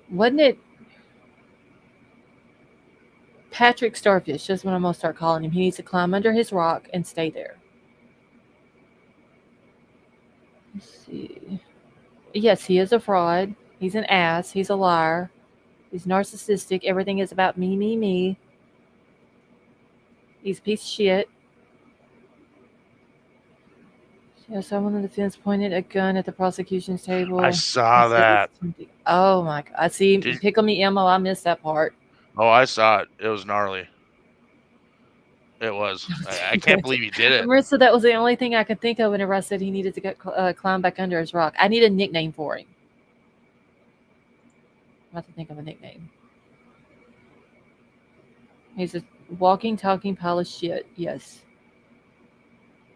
Wasn't it Patrick Starfish? That's what I'm going to start calling him. He needs to climb under his rock and stay there. Let's see. Yes, he is a fraud. He's an ass. He's a liar. He's narcissistic. Everything is about me, me, me. He's a piece of shit. Yeah, someone in the defense pointed a gun at the prosecution's table. I saw that. Oh my God. I see. Pickle me ammo. I missed that part. Oh, I saw it. It was gnarly. It was. I can't believe he did it. Marissa, that was the only thing I could think of whenever I said he needed to climb back under his rock. I need a nickname for him. I'm about to think of a nickname. He's a walking, talking pile of shit. Yes.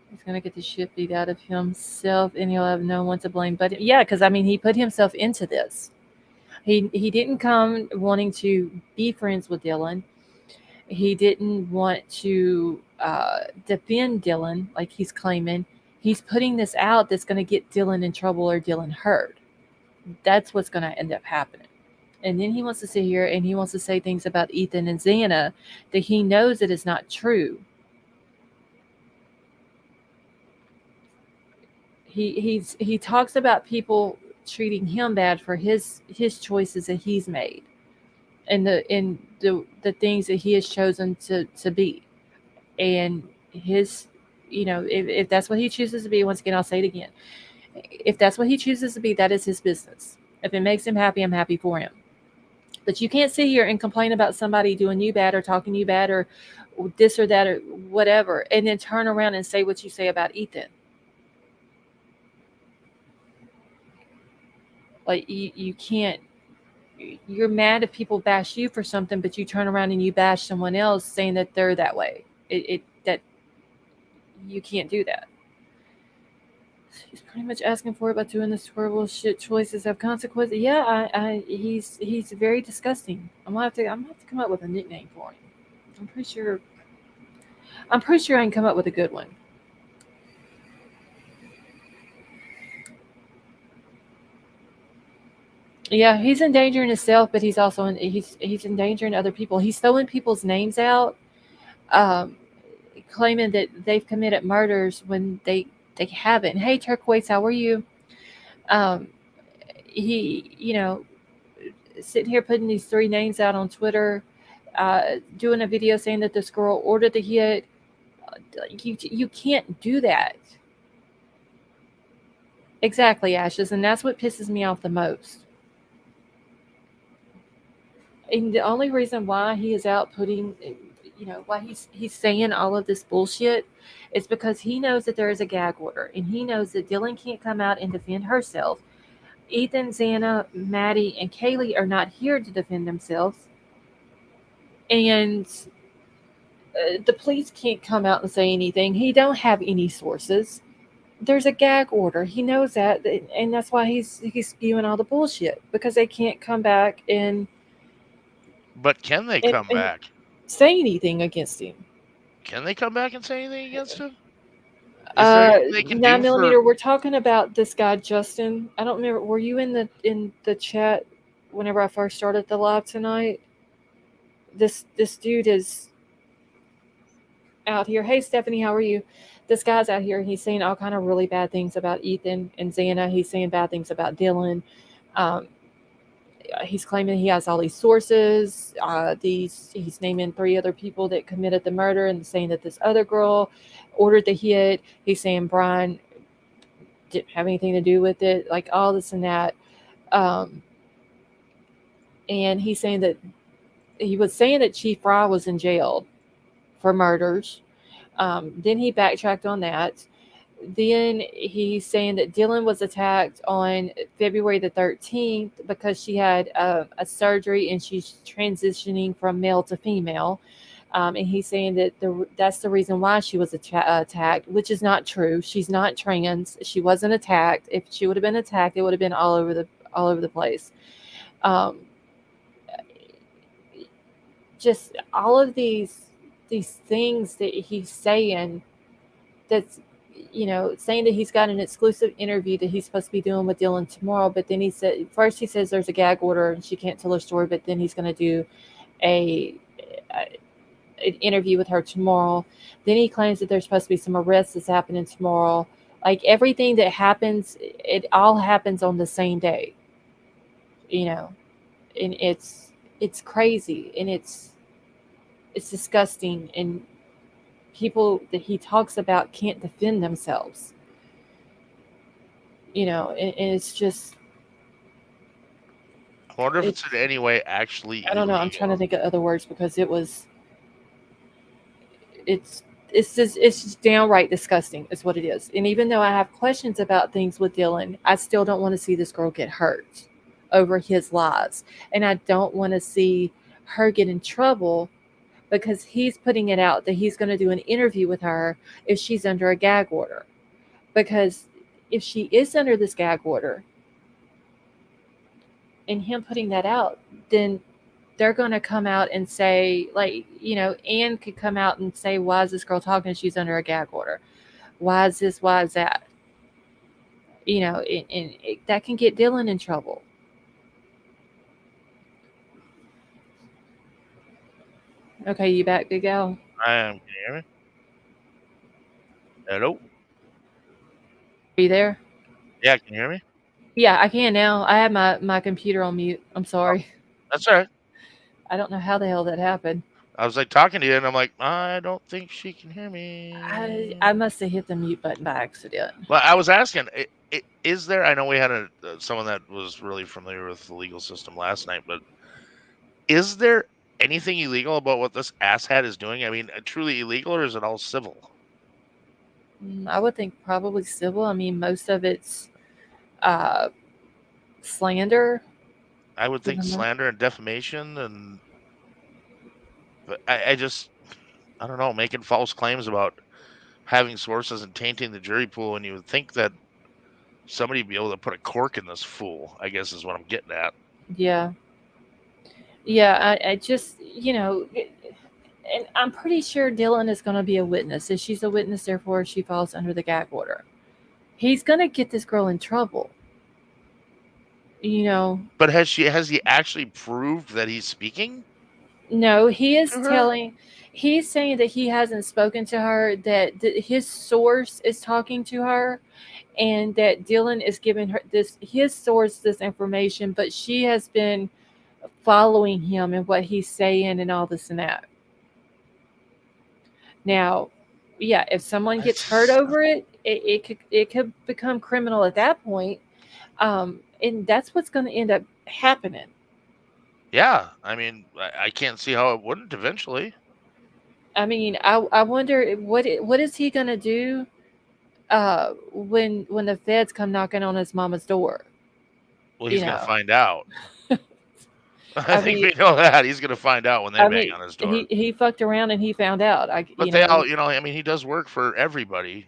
He's going to get the shit beat out of himself, and he'll have no one to blame. But yeah, because, I mean, he put himself into this. He didn't come wanting to be friends with Dylan. He didn't want to defend Dylan like he's claiming. He's putting this out that's going to get Dylan in trouble or Dylan hurt. That's what's going to end up happening. And then he wants to sit here and he wants to say things about Ethan and Xana that he knows that is not true. He talks about people treating him bad for his choices that he's made and the things that he has chosen to be. And his if that's what he chooses to be, once again, I'll say it again. If that's what he chooses to be, that is his business. If it makes him happy, I'm happy for him. But you can't sit here and complain about somebody doing you bad or talking you bad or this or that or whatever, and then turn around and say what you say about Ethan. Like, you can't. You're mad if people bash you for something, but you turn around and you bash someone else saying that they're that way. That you can't do that. He's pretty much asking for it by doing this horrible shit. Choices have consequences. Yeah, he's very disgusting. I'm gonna have to come up with a nickname for him. I'm pretty sure I can come up with a good one. Yeah, he's endangering himself, but he's also he's endangering other people. He's throwing people's names out, um, claiming that they've committed murders when they haven't. Hey, Turquoise, how are you? Um, he, sitting here putting these three names out on Twitter, doing a video saying that this girl ordered the hit. You can't do that. Exactly, Ashes, and that's what pisses me off the most. And the only reason why he is out putting, why he's saying all of this bullshit is because he knows that there is a gag order, and he knows that Dylan can't come out and defend herself. Ethan, Xana, Maddie, and Kaylee are not here to defend themselves, and the police can't come out and say anything. He don't have any sources. There's a gag order. He knows that, and that's why he's spewing all the bullshit, because they can't come back and. But can they come back? Say anything against him? Can they come back and say anything against him? 9mm. We're talking about this guy Justin. I don't remember. Were you in the chat whenever I first started the live tonight? This dude is out here. Hey Stephanie, how are you? This guy's out here and he's saying all kind of really bad things about Ethan and Xana. He's saying bad things about Dylan. He's claiming he has all these sources. He's naming 3 other people that committed the murder and saying that this other girl ordered the hit. He's saying Bryan didn't have anything to do with it, like all this and that. And he's saying that he was saying that Chief Fry was in jail for murders. Then he backtracked on that. Then he's saying that Dylan was attacked on February the 13th because she had a surgery and she's transitioning from male to female. And he's saying that that's the reason why she was attacked, which is not true. She's not trans. She wasn't attacked. If she would have been attacked, it would have been all over the place. Just all of these things that he's saying, that's saying that he's got an exclusive interview that he's supposed to be doing with Dylan tomorrow, but then he says there's a gag order and she can't tell her story, but then he's going to do an interview with her tomorrow. Then he claims that there's supposed to be some arrests that's happening tomorrow. Like, everything that happens, it all happens on the same day, and it's crazy, and it's disgusting, and people that he talks about can't defend themselves. And it's just. I wonder if it's in any way actually. I don't know. I'm trying to think of other words because it's just downright disgusting is what it is. And even though I have questions about things with Dylan, I still don't want to see this girl get hurt over his lies. And I don't want to see her get in trouble because he's putting it out that he's going to do an interview with her if she's under a gag order. Because if she is under this gag order, and him putting that out, then they're going to come out and say, like, Anne could come out and say, why is this girl talking? She's under a gag order. Why is this? Why is that? That can get Dylan in trouble. Okay, you back, Big Al? I am. Can you hear me? Hello? Are you there? Yeah, can you hear me? Yeah, I can now. I had my computer on mute. I'm sorry. That's all right. I don't know how the hell that happened. I was like talking to you, and I'm like, I don't think she can hear me. I must have hit the mute button by accident. Well, I was asking, is there? I know we had someone that was really familiar with the legal system last night, but is there anything illegal about what this asshat is doing? I mean, truly illegal, or is it all civil? I would think probably civil. I mean, most of it's uh, slander. I would think Even though, slander and defamation, but I just, I don't know, making false claims about having sources and tainting the jury pool, and you would think that somebody would be able to put a cork in this fool, I guess is what I'm getting at. yeah, yeah. I just, and I'm pretty sure Dylan is going to be a witness. If she's a witness, therefore she falls under the gag order. He's going to get this girl in trouble. But has he actually proved that he's speaking? No, he's saying that he hasn't spoken to her, that his source is talking to her, and that Dylan is giving her his source this information, but she has been following him and what he's saying and all this and that. Now, yeah, if someone gets hurt over it could become criminal at that point, and that's what's going to end up happening. Yeah, I mean, I can't see how it wouldn't eventually. I mean, I wonder what is he going to do when the feds come knocking on his mama's door. Well, he's going to find out. I think we know that he's going to find out when they bang on his door. He fucked around and he found out. But they all, I mean, he does work for everybody,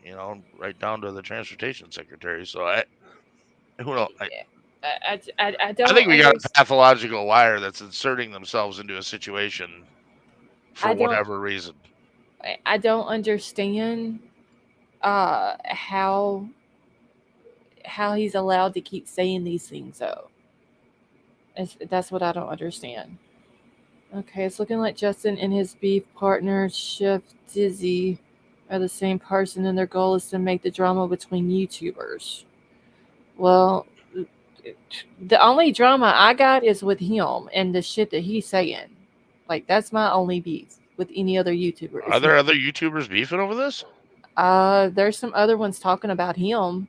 right down to the transportation secretary. So who knows? I don't. I think we got a pathological liar that's inserting themselves into a situation for whatever reason. I don't understand how he's allowed to keep saying these things though. That's what I don't understand. Okay, it's looking like Justin and his beef partner Chef Dizzy are the same person, and their goal is to make the drama between YouTubers. Well, the only drama I got is with him and the shit that he's saying. Like, that's my only beef with any other YouTuber. Are there other YouTubers beefing over this? There's some other ones talking about him.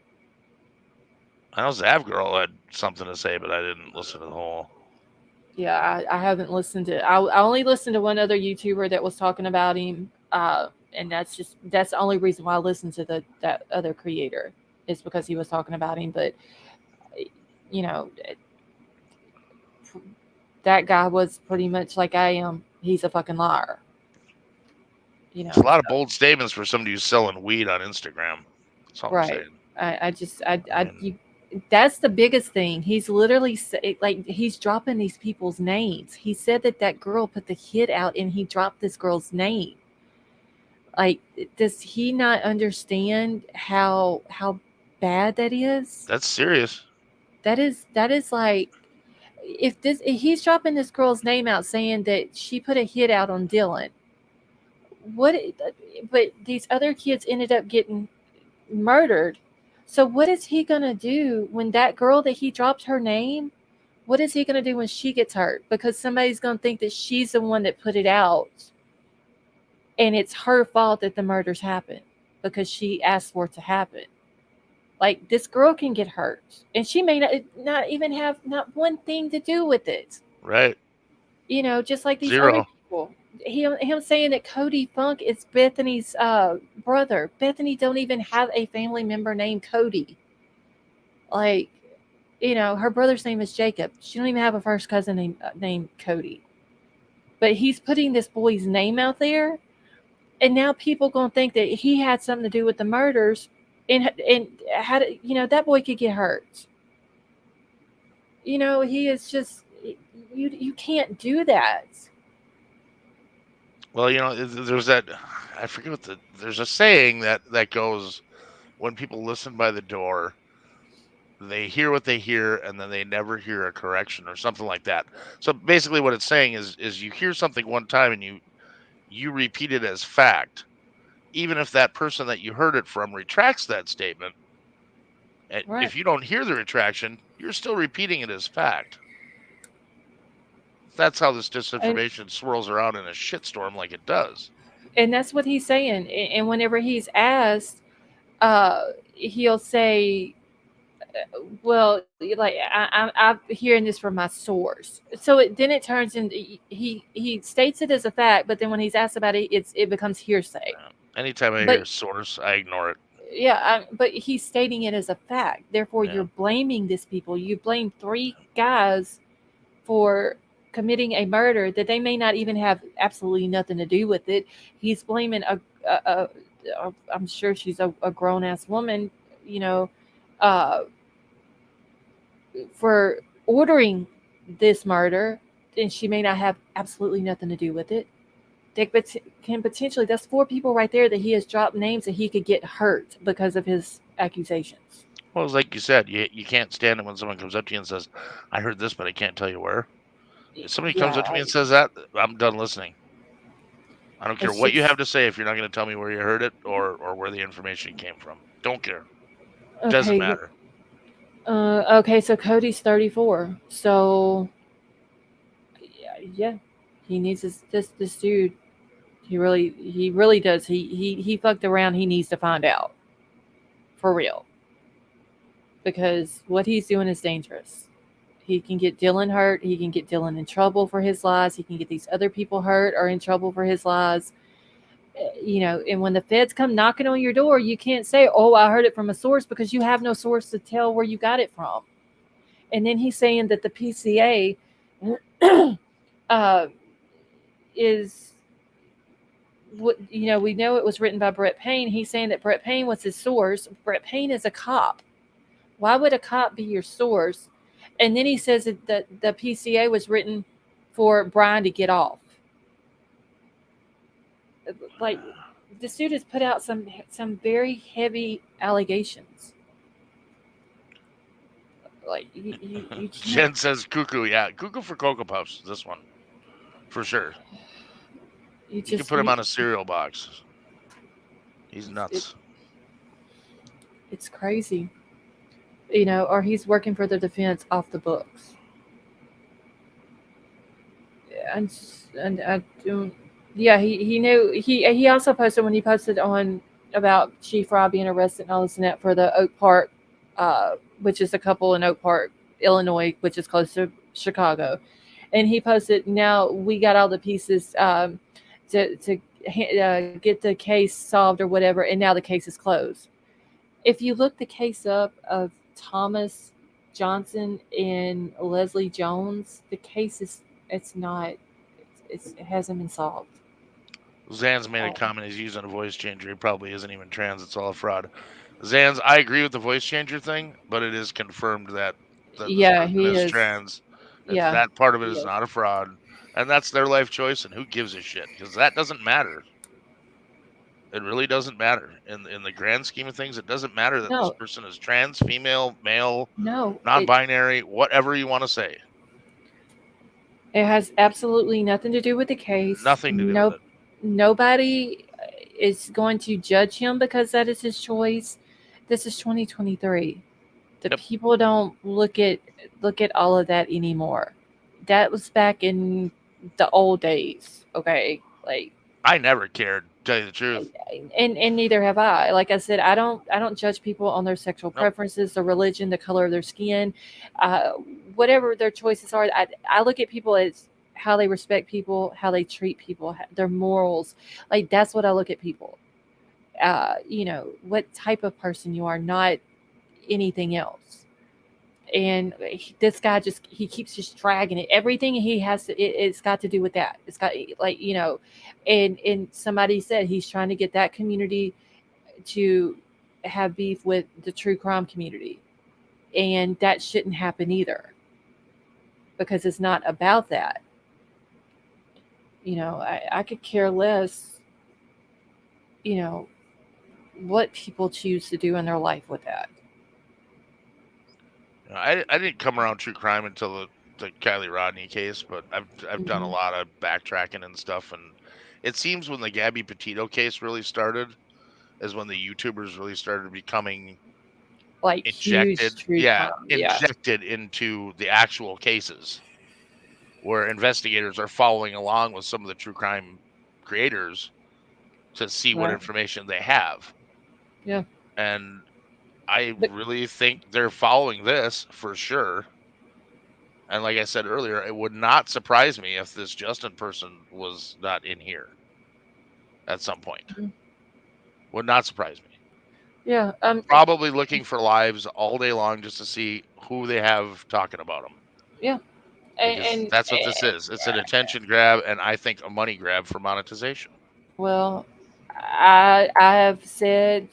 I know Zav Girl had something to say, but I didn't listen to the whole. Yeah, I haven't listened to. I only listened to one other YouTuber that was talking about him, and that's the only reason why I listened to that other creator is because he was talking about him. But that guy was pretty much like I am. He's a fucking liar. It's a lot of bold statements for somebody who's selling weed on Instagram. That's all right. I'm saying. That's the biggest thing. He's literally he's dropping these people's names. He said that girl put the hit out and he dropped this girl's name. Like, does he not understand how bad that is? That's serious. That is like, if he's dropping this girl's name out saying that she put a hit out on Dylan. But these other kids ended up getting murdered. So what is he going to do when that girl that he dropped her name, what is he going to do when she gets hurt? Because somebody's going to think that she's the one that put it out. And it's her fault that the murders happened because she asked for it to happen. Like, this girl can get hurt. And she may not even have not one thing to do with it. Right. Just like these Zero. other people. Him saying that Cody Funk is Bethany's brother. Bethany don't even have a family member named Cody. Like, her brother's name is Jacob. She don't even have a first cousin named Cody. But he's putting this boy's name out there, and now people gonna think that he had something to do with the murders, and had that boy could get hurt. He is just you can't do that. Well, there's that, I forget there's a saying that goes, when people listen by the door, they hear what they hear, and then they never hear a correction or something like that. So basically what it's saying is you hear something one time and you repeat it as fact, even if that person that you heard it from retracts that statement. And if you don't hear the retraction, you're still repeating it as fact. That's how this disinformation swirls around in a shitstorm like it does. And that's what he's saying. And whenever he's asked, he'll say, well, like I'm hearing this from my source. So then it turns into he states it as a fact, but then when he's asked about it, it becomes hearsay. Anytime I hear source, I ignore it. Yeah, but he's stating it as a fact. Therefore, you're blaming these people. You blame 3 guys for committing a murder that they may not even have absolutely nothing to do with it. He's blaming a I'm sure she's a grown ass woman, uh, for ordering this murder, and she may not have absolutely nothing to do with it. They can potentially, that's 4 people right there that he has dropped names that he could get hurt because of his accusations. Well, it's like you said, you can't stand it when someone comes up to you and says, I heard this, but I can't tell you where. If somebody comes up to me and says that, I'm done listening. I don't care what you have to say if you're not going to tell me where you heard it or where the information came from. Don't care. Okay, doesn't matter. Okay, so Cody's 34. So, yeah, he needs this dude. He really does. He fucked around. He needs to find out. For real. Because what he's doing is dangerous. He can get Dylan hurt. He can get Dylan in trouble for his lies. He can get these other people hurt or in trouble for his lies. And when the feds come knocking on your door, you can't say, oh, I heard it from a source, because you have no source to tell where you got it from. And then he's saying that the PCA is, we know it was written by Brett Payne. He's saying that Brett Payne was his source. Brett Payne is a cop. Why would a cop be your source? And then he says that the PCA was written for Bryan to get off. Like, this dude has put out some very heavy allegations. Like, you can't. Jen says cuckoo. Yeah, cuckoo for Cocoa Puffs. This one, for sure. You can put him on a cereal box. He's nuts. It's crazy. Or he's working for the defense off the books. And I don't. Yeah, he knew. He also posted, when he posted on about Chief Rob being arrested and all this and that for the Oak Park, which is a couple in Oak Park, Illinois, which is close to Chicago. And he posted, now we got all the pieces to get the case solved or whatever, and now the case is closed. If you look the case up of Thomas Johnson and Leslie Jones, the case it hasn't been solved. Zan's made a comment. He's using a voice changer. He probably isn't even trans. It's all a fraud. Zan's, I agree with the voice changer thing, but it is confirmed that he is trans. That part of it is not a fraud, and that's their life choice. And who gives a shit? Because that doesn't matter. It really doesn't matter in the grand scheme of things. It doesn't matter that this person is trans, female, male, non-binary, whatever you want to say. It has absolutely nothing to do with the case. Nothing to do with it. Nobody is going to judge him because that is his choice. This is 2023. The people don't look at all of that anymore. That was back in the old days. Okay, like, I never cared, to tell you the truth. And neither have I. Like I said, I don't judge people on their sexual preferences, their religion, the color of their skin, whatever their choices are. I look at people as how they respect people, how they treat people, their morals. Like, that's what I look at people. What type of person you are, not anything else. And this guy he keeps just dragging it. Everything he has, it's got to do with that. It's got, like, and somebody said he's trying to get that community to have beef with the true crime community. And that shouldn't happen either, because it's not about that. I could care less, what people choose to do in their life with that. I didn't come around true crime until the Kylie Rodney case, but I've done a lot of backtracking and stuff, and it seems when the Gabby Petito case really started is when the YouTubers really started becoming like injected, injected into into the actual cases. where investigators are following along with some of the true crime creators to see what information they have. Yeah. And I really think they're following this for sure. And like I said earlier, it would not surprise me if this Justin person was not in here at some point. Mm-hmm. Would not surprise me. Yeah. Probably looking for lives all day long just to see who they have talking about them. Yeah. Because that's what this is. It's an attention grab, and I think a money grab for monetization. Well, I have said,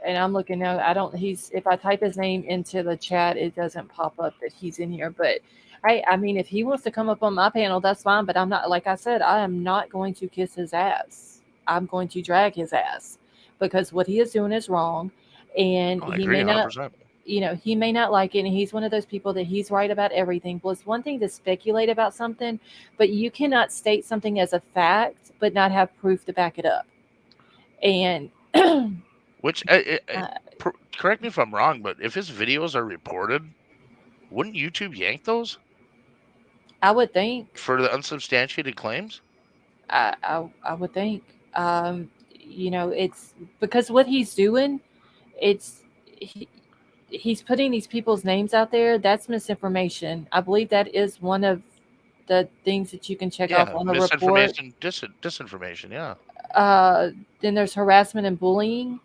and I'm looking now. If I type his name into the chat, it doesn't pop up that he's in here. But I mean, if he wants to come up on my panel, that's fine. But I'm not, like I said, I am not going to kiss his ass. I'm going to drag his ass because what he is doing is wrong, and he may 100%. Not. He may not like it, and he's one of those people that he's right about everything. Well, it's one thing to speculate about something, but you cannot state something as a fact but not have proof to back it up. And which, correct me if I'm wrong, but if his videos are reported, wouldn't YouTube yank those? I would think. For the unsubstantiated claims? I would think. It's because what he's doing, he's putting these people's names out there. That's misinformation. I believe that is one of the things that you can check off on a report. Disinformation, yeah. Then there's harassment and bullying.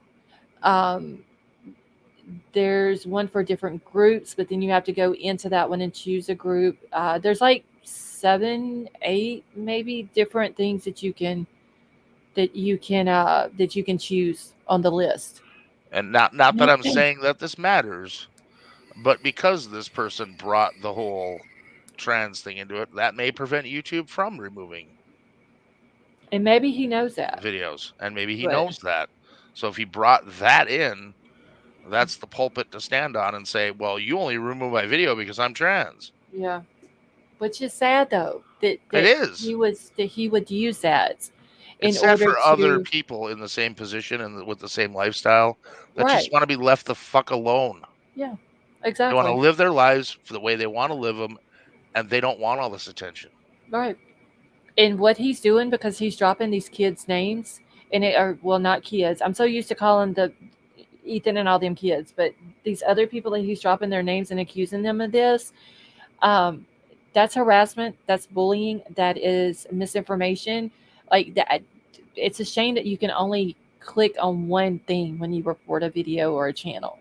There's one for different groups, but then you have to go into that one and choose a group. There's like 7, 8, maybe different things that you can choose on the list. And not that I'm saying that this matters, but because this person brought the whole trans thing into it, that may prevent YouTube from removing. And maybe he knows that. Videos. And maybe he knows that. So if he brought that in, that's the pulpit to stand on and say, well, you only remove my video because I'm trans. Yeah. Which is sad, though. That it is. He would use that. It's sad for other people in the same position and with the same lifestyle that just want to be left the fuck alone. Yeah, exactly. They want to live their lives for the way they want to live them, and they don't want all this attention. Right. And what he's doing, because he's dropping these kids' names, and not kids. I'm so used to calling the Ethan and all them kids, but these other people that he's dropping their names and accusing them of this, that's harassment, that's bullying, that is misinformation. Like that, it's a shame that you can only click on one thing when you report a video or a channel,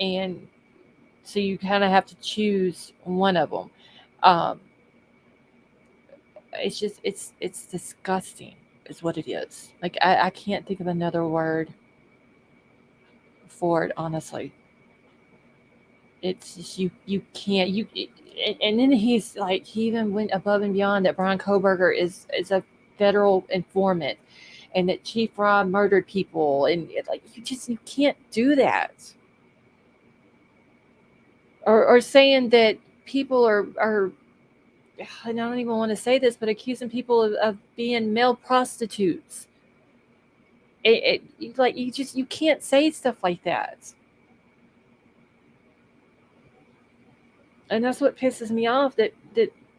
and so you kind of have to choose one of them. It's just, it's disgusting is what it is. Like, I can't think of another word for it, honestly. It's just, you can't, and then he's like, he even went above and beyond that Bryan Kohberger is a federal informant and that Chief Rob murdered people. And you can't do that. Or saying that people are, I don't even want to say this, but accusing people of being male prostitutes. You can't say stuff like that. And that's what pisses me off, that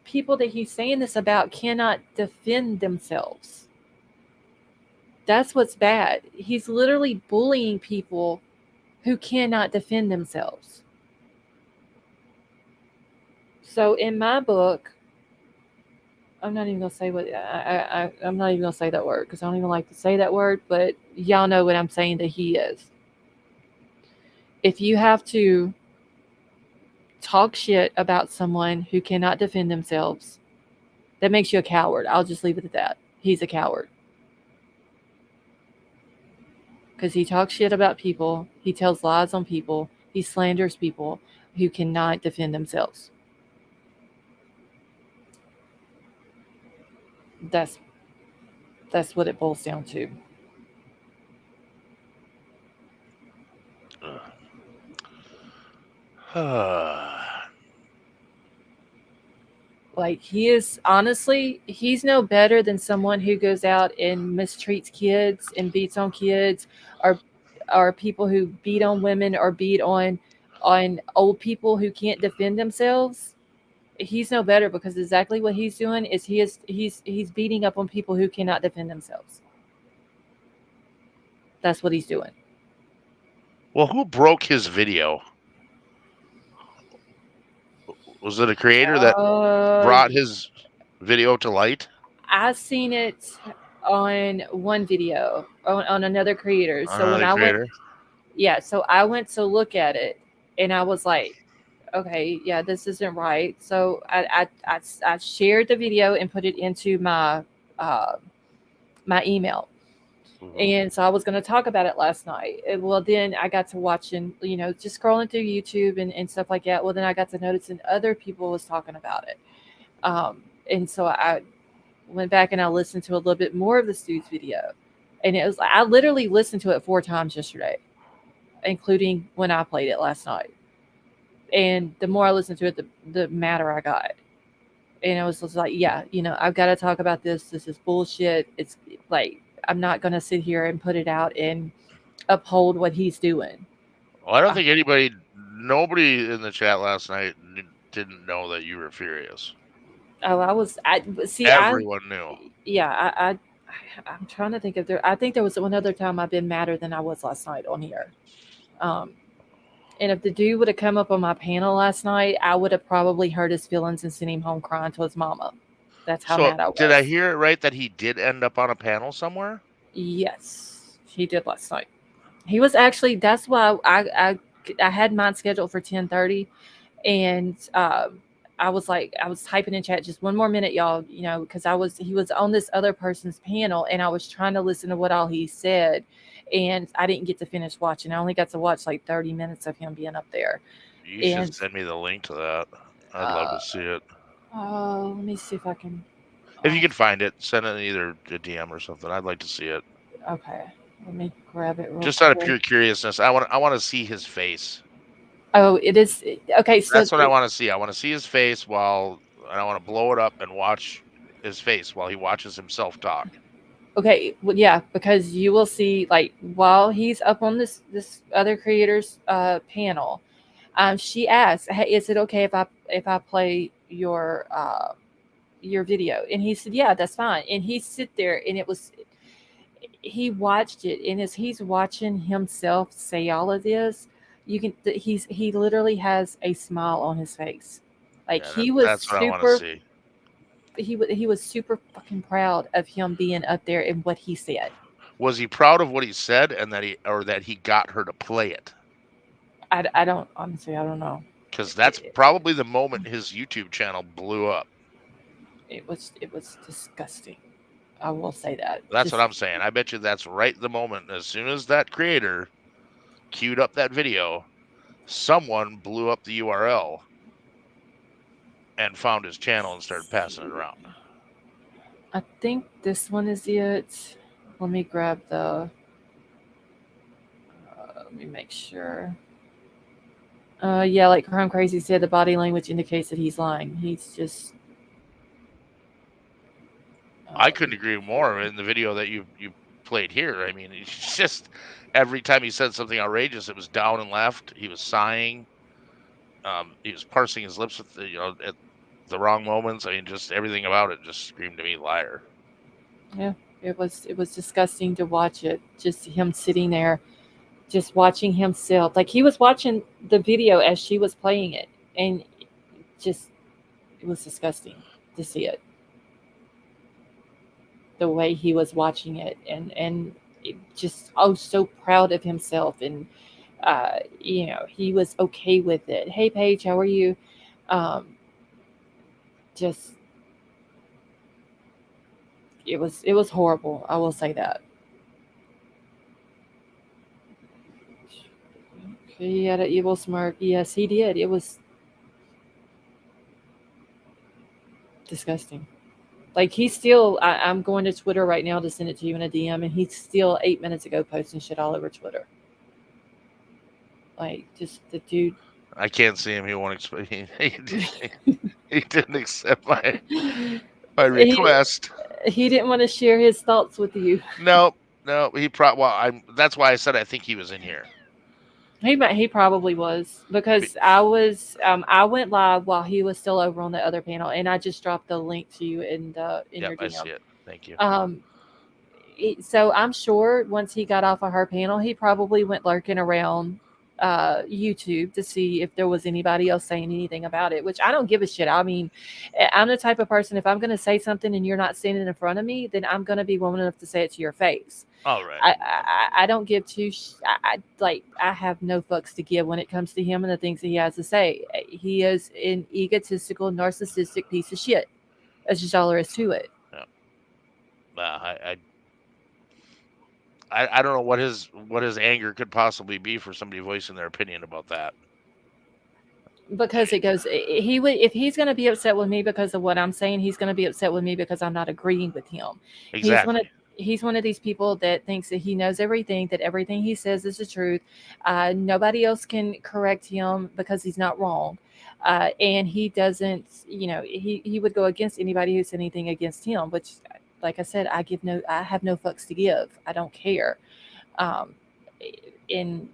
people that he's saying this about cannot defend themselves. That's what's bad. He's literally bullying people who cannot defend themselves. So in my book, I'm not even going to say what I'm not even going to say that word because I don't even like to say that word, but y'all know what I'm saying that he is. If you have to talk shit about someone who cannot defend themselves, that makes you a coward. I'll just leave it at that. He's a coward. Because he talks shit about people. He tells lies on people. He slanders people who cannot defend themselves. That's what it boils down to. Like, he is, honestly, he's no better than someone who goes out and mistreats kids and beats on kids, or people who beat on women or beat on old people who can't defend themselves. he's no better, because exactly what he's doing is he's beating up on people who cannot defend themselves. That's what he's doing. Well, who broke his video? Was it a creator that brought his video to light? I seen it on one video on another creator. So Another when I creator? went, yeah, so I went to look at it, and I was like, okay, yeah, this isn't right. So I shared the video and put it into my my email. Mhm. And so I was going to talk about it last night. And, well, then I got to watching, just scrolling through YouTube and stuff like that. Well, then I got to noticing other people was talking about it. And so I went back and I listened to a little bit more of the Stu's video. And it was like, I literally listened to it 4 times yesterday, including when I played it last night. And the more I listened to it, the madder I got. And I was just like, yeah, I've got to talk about this. This is bullshit. It's like, I'm not going to sit here and put it out and uphold what he's doing. Well, I don't think nobody in the chat last night didn't know that you were furious. Oh, Everyone knew. Yeah, I'm trying to think I think there was one other time I've been madder than I was last night on here. And if the dude would have come up on my panel last night, I would have probably hurt his feelings and sent him home crying to his mama. That's how mad I was. Did I hear it right that he did end up on a panel somewhere? Yes, he did last night. He was actually, that's why I had mine scheduled for 10:30, and I was typing in chat, just one more minute, y'all, because he was on this other person's panel, and I was trying to listen to what all he said, and I didn't get to finish watching. I only got to watch like 30 minutes of him being up there. You should send me the link to that. I'd love to see it. Oh, let me see if I can. If you can find it, send it either a DM or something. I'd like to see it. Okay, let me grab it real Just quick. out of pure curiousness, I want to see his face. Oh, it is okay. So that's what I want to see. I want to see his face and I want to blow it up and watch his face while he watches himself talk. Okay, well, yeah, because you will see, like, while he's up on this other creator's panel, she asked, "Hey, is it okay if I play your video?" And he said, "Yeah, that's fine." And he sit there, and he watched it, and as he's watching himself say all of this, he literally has a smile on his face, like that's what I want to see. He was super fucking proud of him being up there and what he said. Was he proud of what he said and that he got her to play it? I don't know. Because that's probably the moment his YouTube channel blew up. It was disgusting. I will say that. That's what I'm saying. I bet you that's right the moment. As soon as that creator queued up that video, someone blew up the URL and found his channel and started passing it around. I think this one is it. Let me grab the. Let me make sure. Yeah, like Crime Crazy said, the body language indicates that he's lying. He's just. I couldn't agree more. In the video that you played here, I mean, it's just every time he said something outrageous, it was down and left. He was sighing. He was parsing his lips with at the wrong moments. I mean, just everything about it just screamed to me liar. Yeah, it was disgusting to watch it. Just him sitting there, just watching himself. Like he was watching the video as she was playing it, and it was disgusting to see it. The way he was watching it, and just so proud of himself, and he was okay with it. Hey Paige, how are you? Just it was horrible. I will say that. He had an evil smirk. Yes, he did. It was disgusting. Like he's still, I'm going to Twitter right now to send it to you in a DM, and he's still 8 minutes ago posting shit all over Twitter. Like just the dude. I can't see him. He won't explain. He didn't accept my request. He didn't want to share his thoughts with you. No. He that's why I said I think he was in here. He probably was, because I went live while he was still over on the other panel, and I just dropped the link to you in your I DM. see it. Thank you. So I'm sure once he got off of her panel, he probably went lurking around YouTube to see if there was anybody else saying anything about it, which I don't give a shit. I mean, I'm the type of person, if I'm going to say something and you're not standing in front of me, then I'm going to be woman enough to say it to your face. All right. I don't give two. I have no fucks to give when it comes to him and the things that he has to say. He is an egotistical, narcissistic piece of shit. That's just all there is to it. Yeah. I don't know what his anger could possibly be for somebody voicing their opinion about that. Because it goes, he would, if he's going to be upset with me because of what I'm saying, he's going to be upset with me because I'm not agreeing with him. Exactly. He's one of these people that thinks that he knows everything, that everything he says is the truth. Nobody else can correct him because he's not wrong. And he doesn't, he would go against anybody who said anything against him, which, like I said, I have no fucks to give. I don't care. And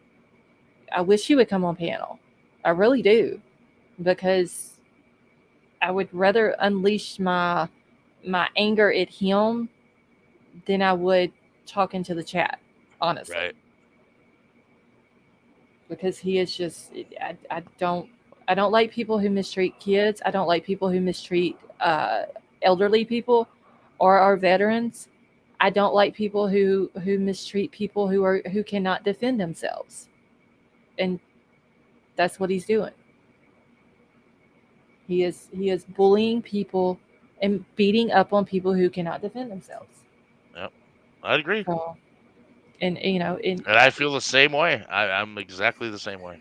I wish he would come on panel. I really do, because I would rather unleash my anger at him than I would talk into the chat, honestly. Right. Because he is just, I don't like people who mistreat kids. I don't like people who mistreat elderly people or our veterans. I don't like people who mistreat people who cannot defend themselves. And that's what he's doing. He is bullying people and beating up on people who cannot defend themselves. Yep, I agree. So, and I feel the same way. I'm exactly the same way.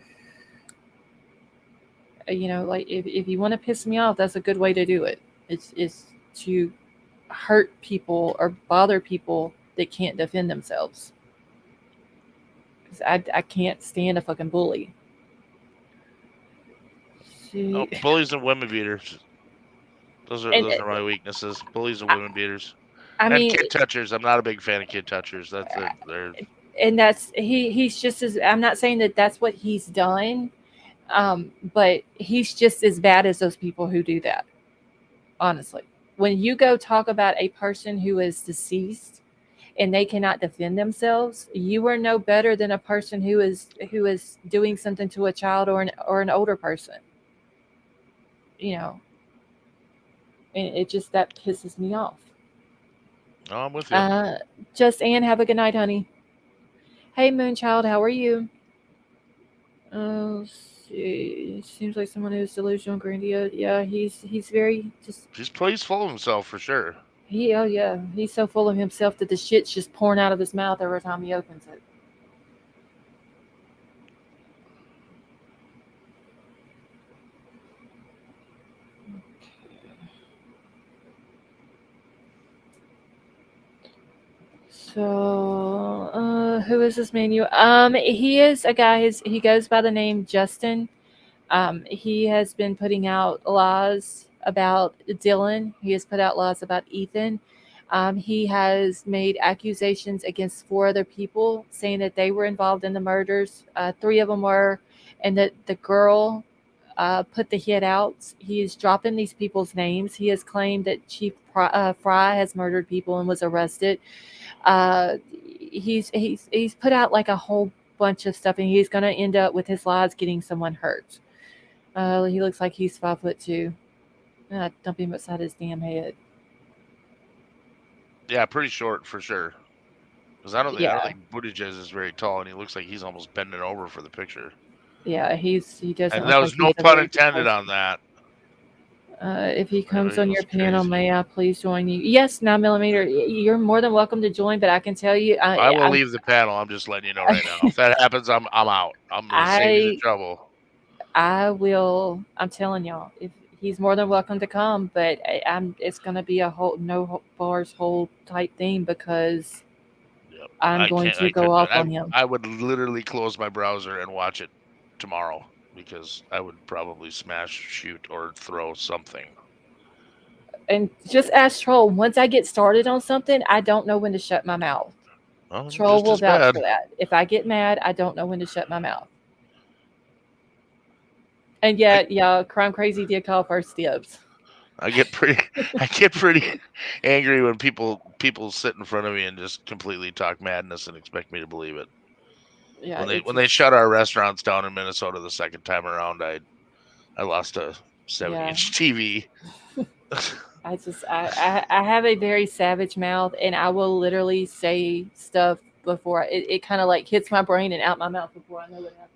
Like if you want to piss me off, that's a good way to do it. It's to hurt people or bother people that can't defend themselves. Because I can't stand a fucking bully. Bullies and women beaters. Those are my weaknesses. Bullies and women beaters. And kid touchers. I'm not a big fan of kid touchers. And that's he's just as, I'm not saying that that's what he's done, but he's just as bad as those people who do that. Honestly, when you go talk about a person who is deceased and they cannot defend themselves, you are no better than a person who is doing something to a child or an older person. And it just, that pisses me off. Oh, I'm with you. Just Ann, have a good night, honey. Hey, Moonchild, how are you? It seems like someone who's delusional and grandiose. Yeah, he's very just. He's full of himself for sure. Yeah, he's so full of himself that the shit's just pouring out of his mouth every time he opens it. So, who is this man? He is a guy. He goes by the name Justin. He has been putting out laws about Dylan. He has put out laws about Ethan. He has made accusations against 4 other people, saying that they were involved in the murders. 3 of them were, and that the girl put the hit out. He is dropping these people's names. He has claimed that Chief Fry has murdered people and was arrested. He's put out like a whole bunch of stuff, and he's going to end up with his lies getting someone hurt. He looks like he's 5'2". Dump him beside his damn head. Yeah, pretty short for sure. Because I don't think Buttigieg is very tall, and he looks like he's almost bending over for the picture. Yeah, he doesn't. And that was no pun intended on that. If he comes on your panel, may I please join you? Yes, 9mm. You're more than welcome to join, but I can tell you, I will leave the panel. I'm just letting you know right now. If that happens, I'm out. I'm gonna save you the trouble. I will. I'm telling y'all, if he's more than welcome to come, but it's going to be a whole no bars hold type thing, because I'm going to go off on him. I would literally close my browser and watch it tomorrow, because I would probably smash, shoot, or throw something. And just ask Troll. Once I get started on something, I don't know when to shut my mouth. Troll will vouch for that. If I get mad, I don't know when to shut my mouth. And yet, yeah, Crime Crazy did call first dibs. I get pretty angry when people sit in front of me and just completely talk madness and expect me to believe it. Yeah, When they shut our restaurants down in Minnesota the second time around, I lost a 70-inch TV. I have a very savage mouth, and I will literally say stuff before it kind of like hits my brain and out my mouth before I know what happened.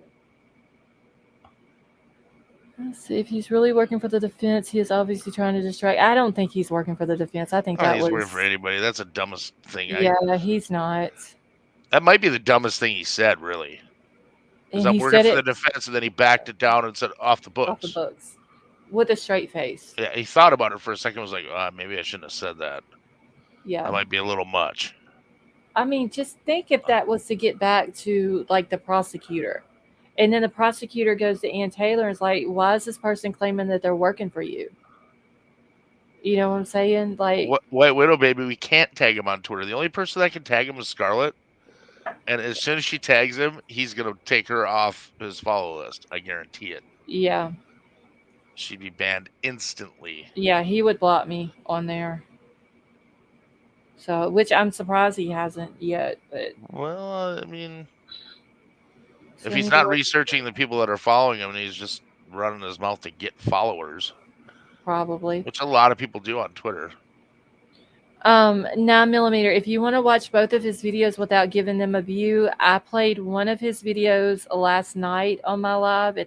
Let's see, if he's really working for the defense, he is obviously trying to distract. I don't think he's working for the defense. I think he's working for anybody. That's the dumbest thing. Yeah, he's not. That might be the dumbest thing he said, really. Because I'm working for the defense, and then he backed it down and said, off the books. Off the books. With a straight face. Yeah, he thought about it for a second, was like, maybe I shouldn't have said that. Yeah. That might be a little much. I mean, just think if that was to get back to, like, the prosecutor. And then the prosecutor goes to Ann Taylor and is like, why is this person claiming that they're working for you? You know what I'm saying? Like, White Widow, baby, we can't tag him on Twitter. The only person that can tag him is Scarlett. And as soon as she tags him, he's going to take her off his follow list. I guarantee it. Yeah. She'd be banned instantly. Yeah, he would block me on there. So, which I'm surprised he hasn't yet. But well, I mean, if he's not researching the people that are following him, and he's just running his mouth to get followers, probably, which a lot of people do on Twitter. 9mm. If you want to watch both of his videos without giving them a view, I played one of his videos last night on my live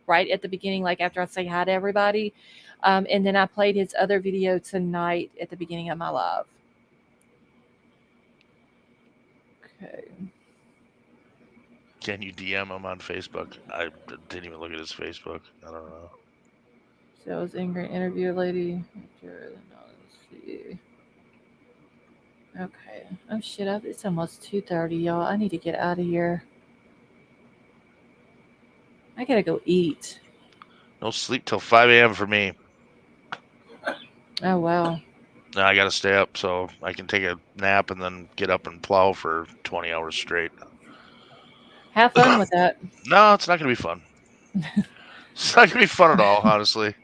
right at the beginning, like after I say hi to everybody, and then I played his other video tonight at the beginning of my live. Okay. Can you DM him on Facebook? I didn't even look at his Facebook. I don't know. So I was angry interview lady. Let's see. Okay. Oh shit! It's almost 2:30, y'all. I need to get out of here. I gotta go eat. No sleep till 5 a.m. for me. Oh wow. Now I gotta stay up so I can take a nap and then get up and plow for 20 hours straight. Have fun with that. No, it's not gonna be fun. It's not gonna be fun at all, honestly.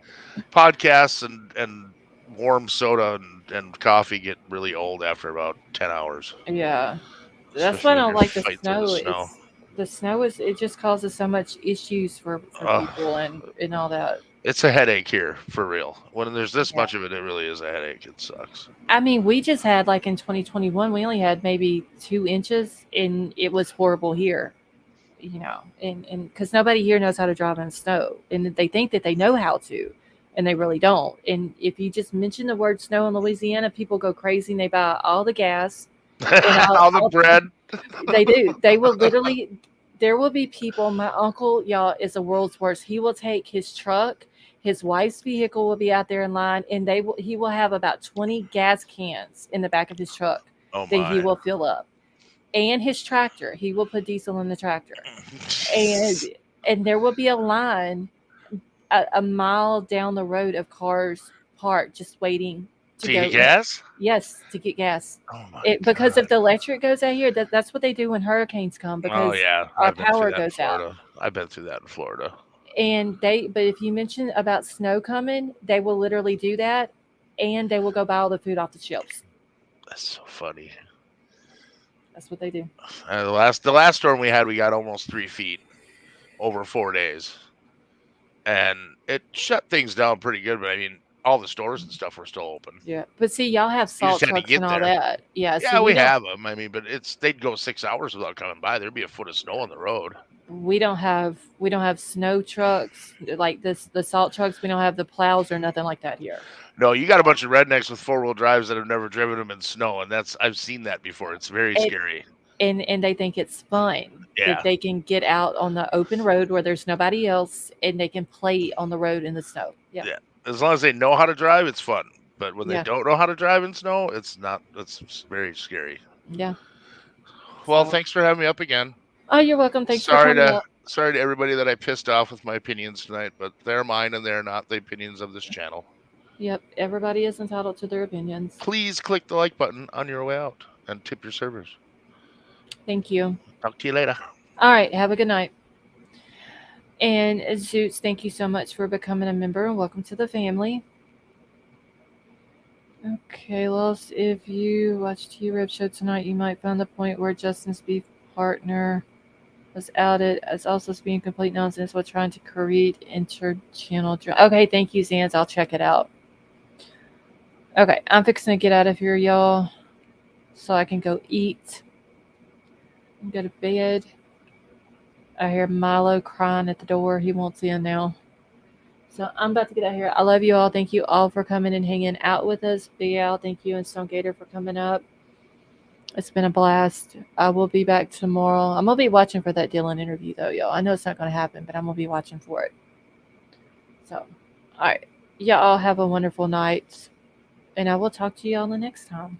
Podcasts and warm soda and coffee get really old after about 10 hours. Yeah. That's why I don't like the snow. The snow it just causes so much issues for people and all that. It's a headache here, for real. When there's this much of it, it really is a headache. It sucks. I mean, we just had, like, in 2021, we only had maybe 2 inches, and it was horrible here, you know, and because nobody here knows how to drive in snow, and they think that they know how to, and they really don't. And if you just mention the word snow in Louisiana, people go crazy, and they buy all the gas. all the bread. They do. They will literally... There will be people. My uncle, y'all, is the world's worst. He will take his truck, his wife's vehicle will be out there in line, and he will have about 20 gas cans in the back of his truck that he will fill up, and his tractor. He will put diesel in the tractor, and there will be a line a mile down the road of cars parked just waiting to get gas. Yes, to get gas. Oh my because if the electric goes out here, that's what they do when hurricanes come. Because our power goes out. I've been through that in Florida. And but if you mention about snow coming, they will literally do that, and they will go buy all the food off the shelves. That's so funny. That's what they do. The last storm we had, we got almost 3 feet over 4 days, and it shut things down pretty good. But I mean, all the stores and stuff were still open. Yeah, but see, y'all have salt trucks and all that. Yeah, yeah, we have them. I mean, but they'd go 6 hours without coming by. There'd be a foot of snow on the road. We don't have snow trucks like this. The salt trucks. We don't have the plows or nothing like that here. No, you got a bunch of rednecks with 4-wheel drives that have never driven them in snow, and I've seen that before. It's very scary. And they think it's fun that they can get out on the open road where there's nobody else, and they can play on the road in the snow. Yeah. As long as they know how to drive, it's fun. But when they don't know how to drive in snow, it's not. It's very scary. Yeah. Well, thanks for having me up again. Oh, you're welcome. Thanks for coming up. Sorry to everybody that I pissed off with my opinions tonight, but they're mine and they're not the opinions of this channel. Yep. Everybody is entitled to their opinions. Please click the like button on your way out and tip your servers. Thank you. Talk to you later. All right. Have a good night. And Zoots, thank you so much for becoming a member and welcome to the family. Okay, Los, if you watched T-Rib show tonight, you might find the point where Justin's beef partner was outed as also being complete nonsense while trying to create inter-channel drama. Okay, thank you, Zans. I'll check it out. Okay, I'm fixing to get out of here, y'all, so I can go eat and go to bed. I hear Milo crying at the door. He won't see in now. So I'm about to get out of here. I love you all. Thank you all for coming and hanging out with us. Big Al, thank you, and Stone Gator for coming up. It's been a blast. I will be back tomorrow. I'm going to be watching for that Dylan interview, though, y'all. I know it's not going to happen, but I'm going to be watching for it. So, all right. Y'all have a wonderful night, and I will talk to y'all the next time.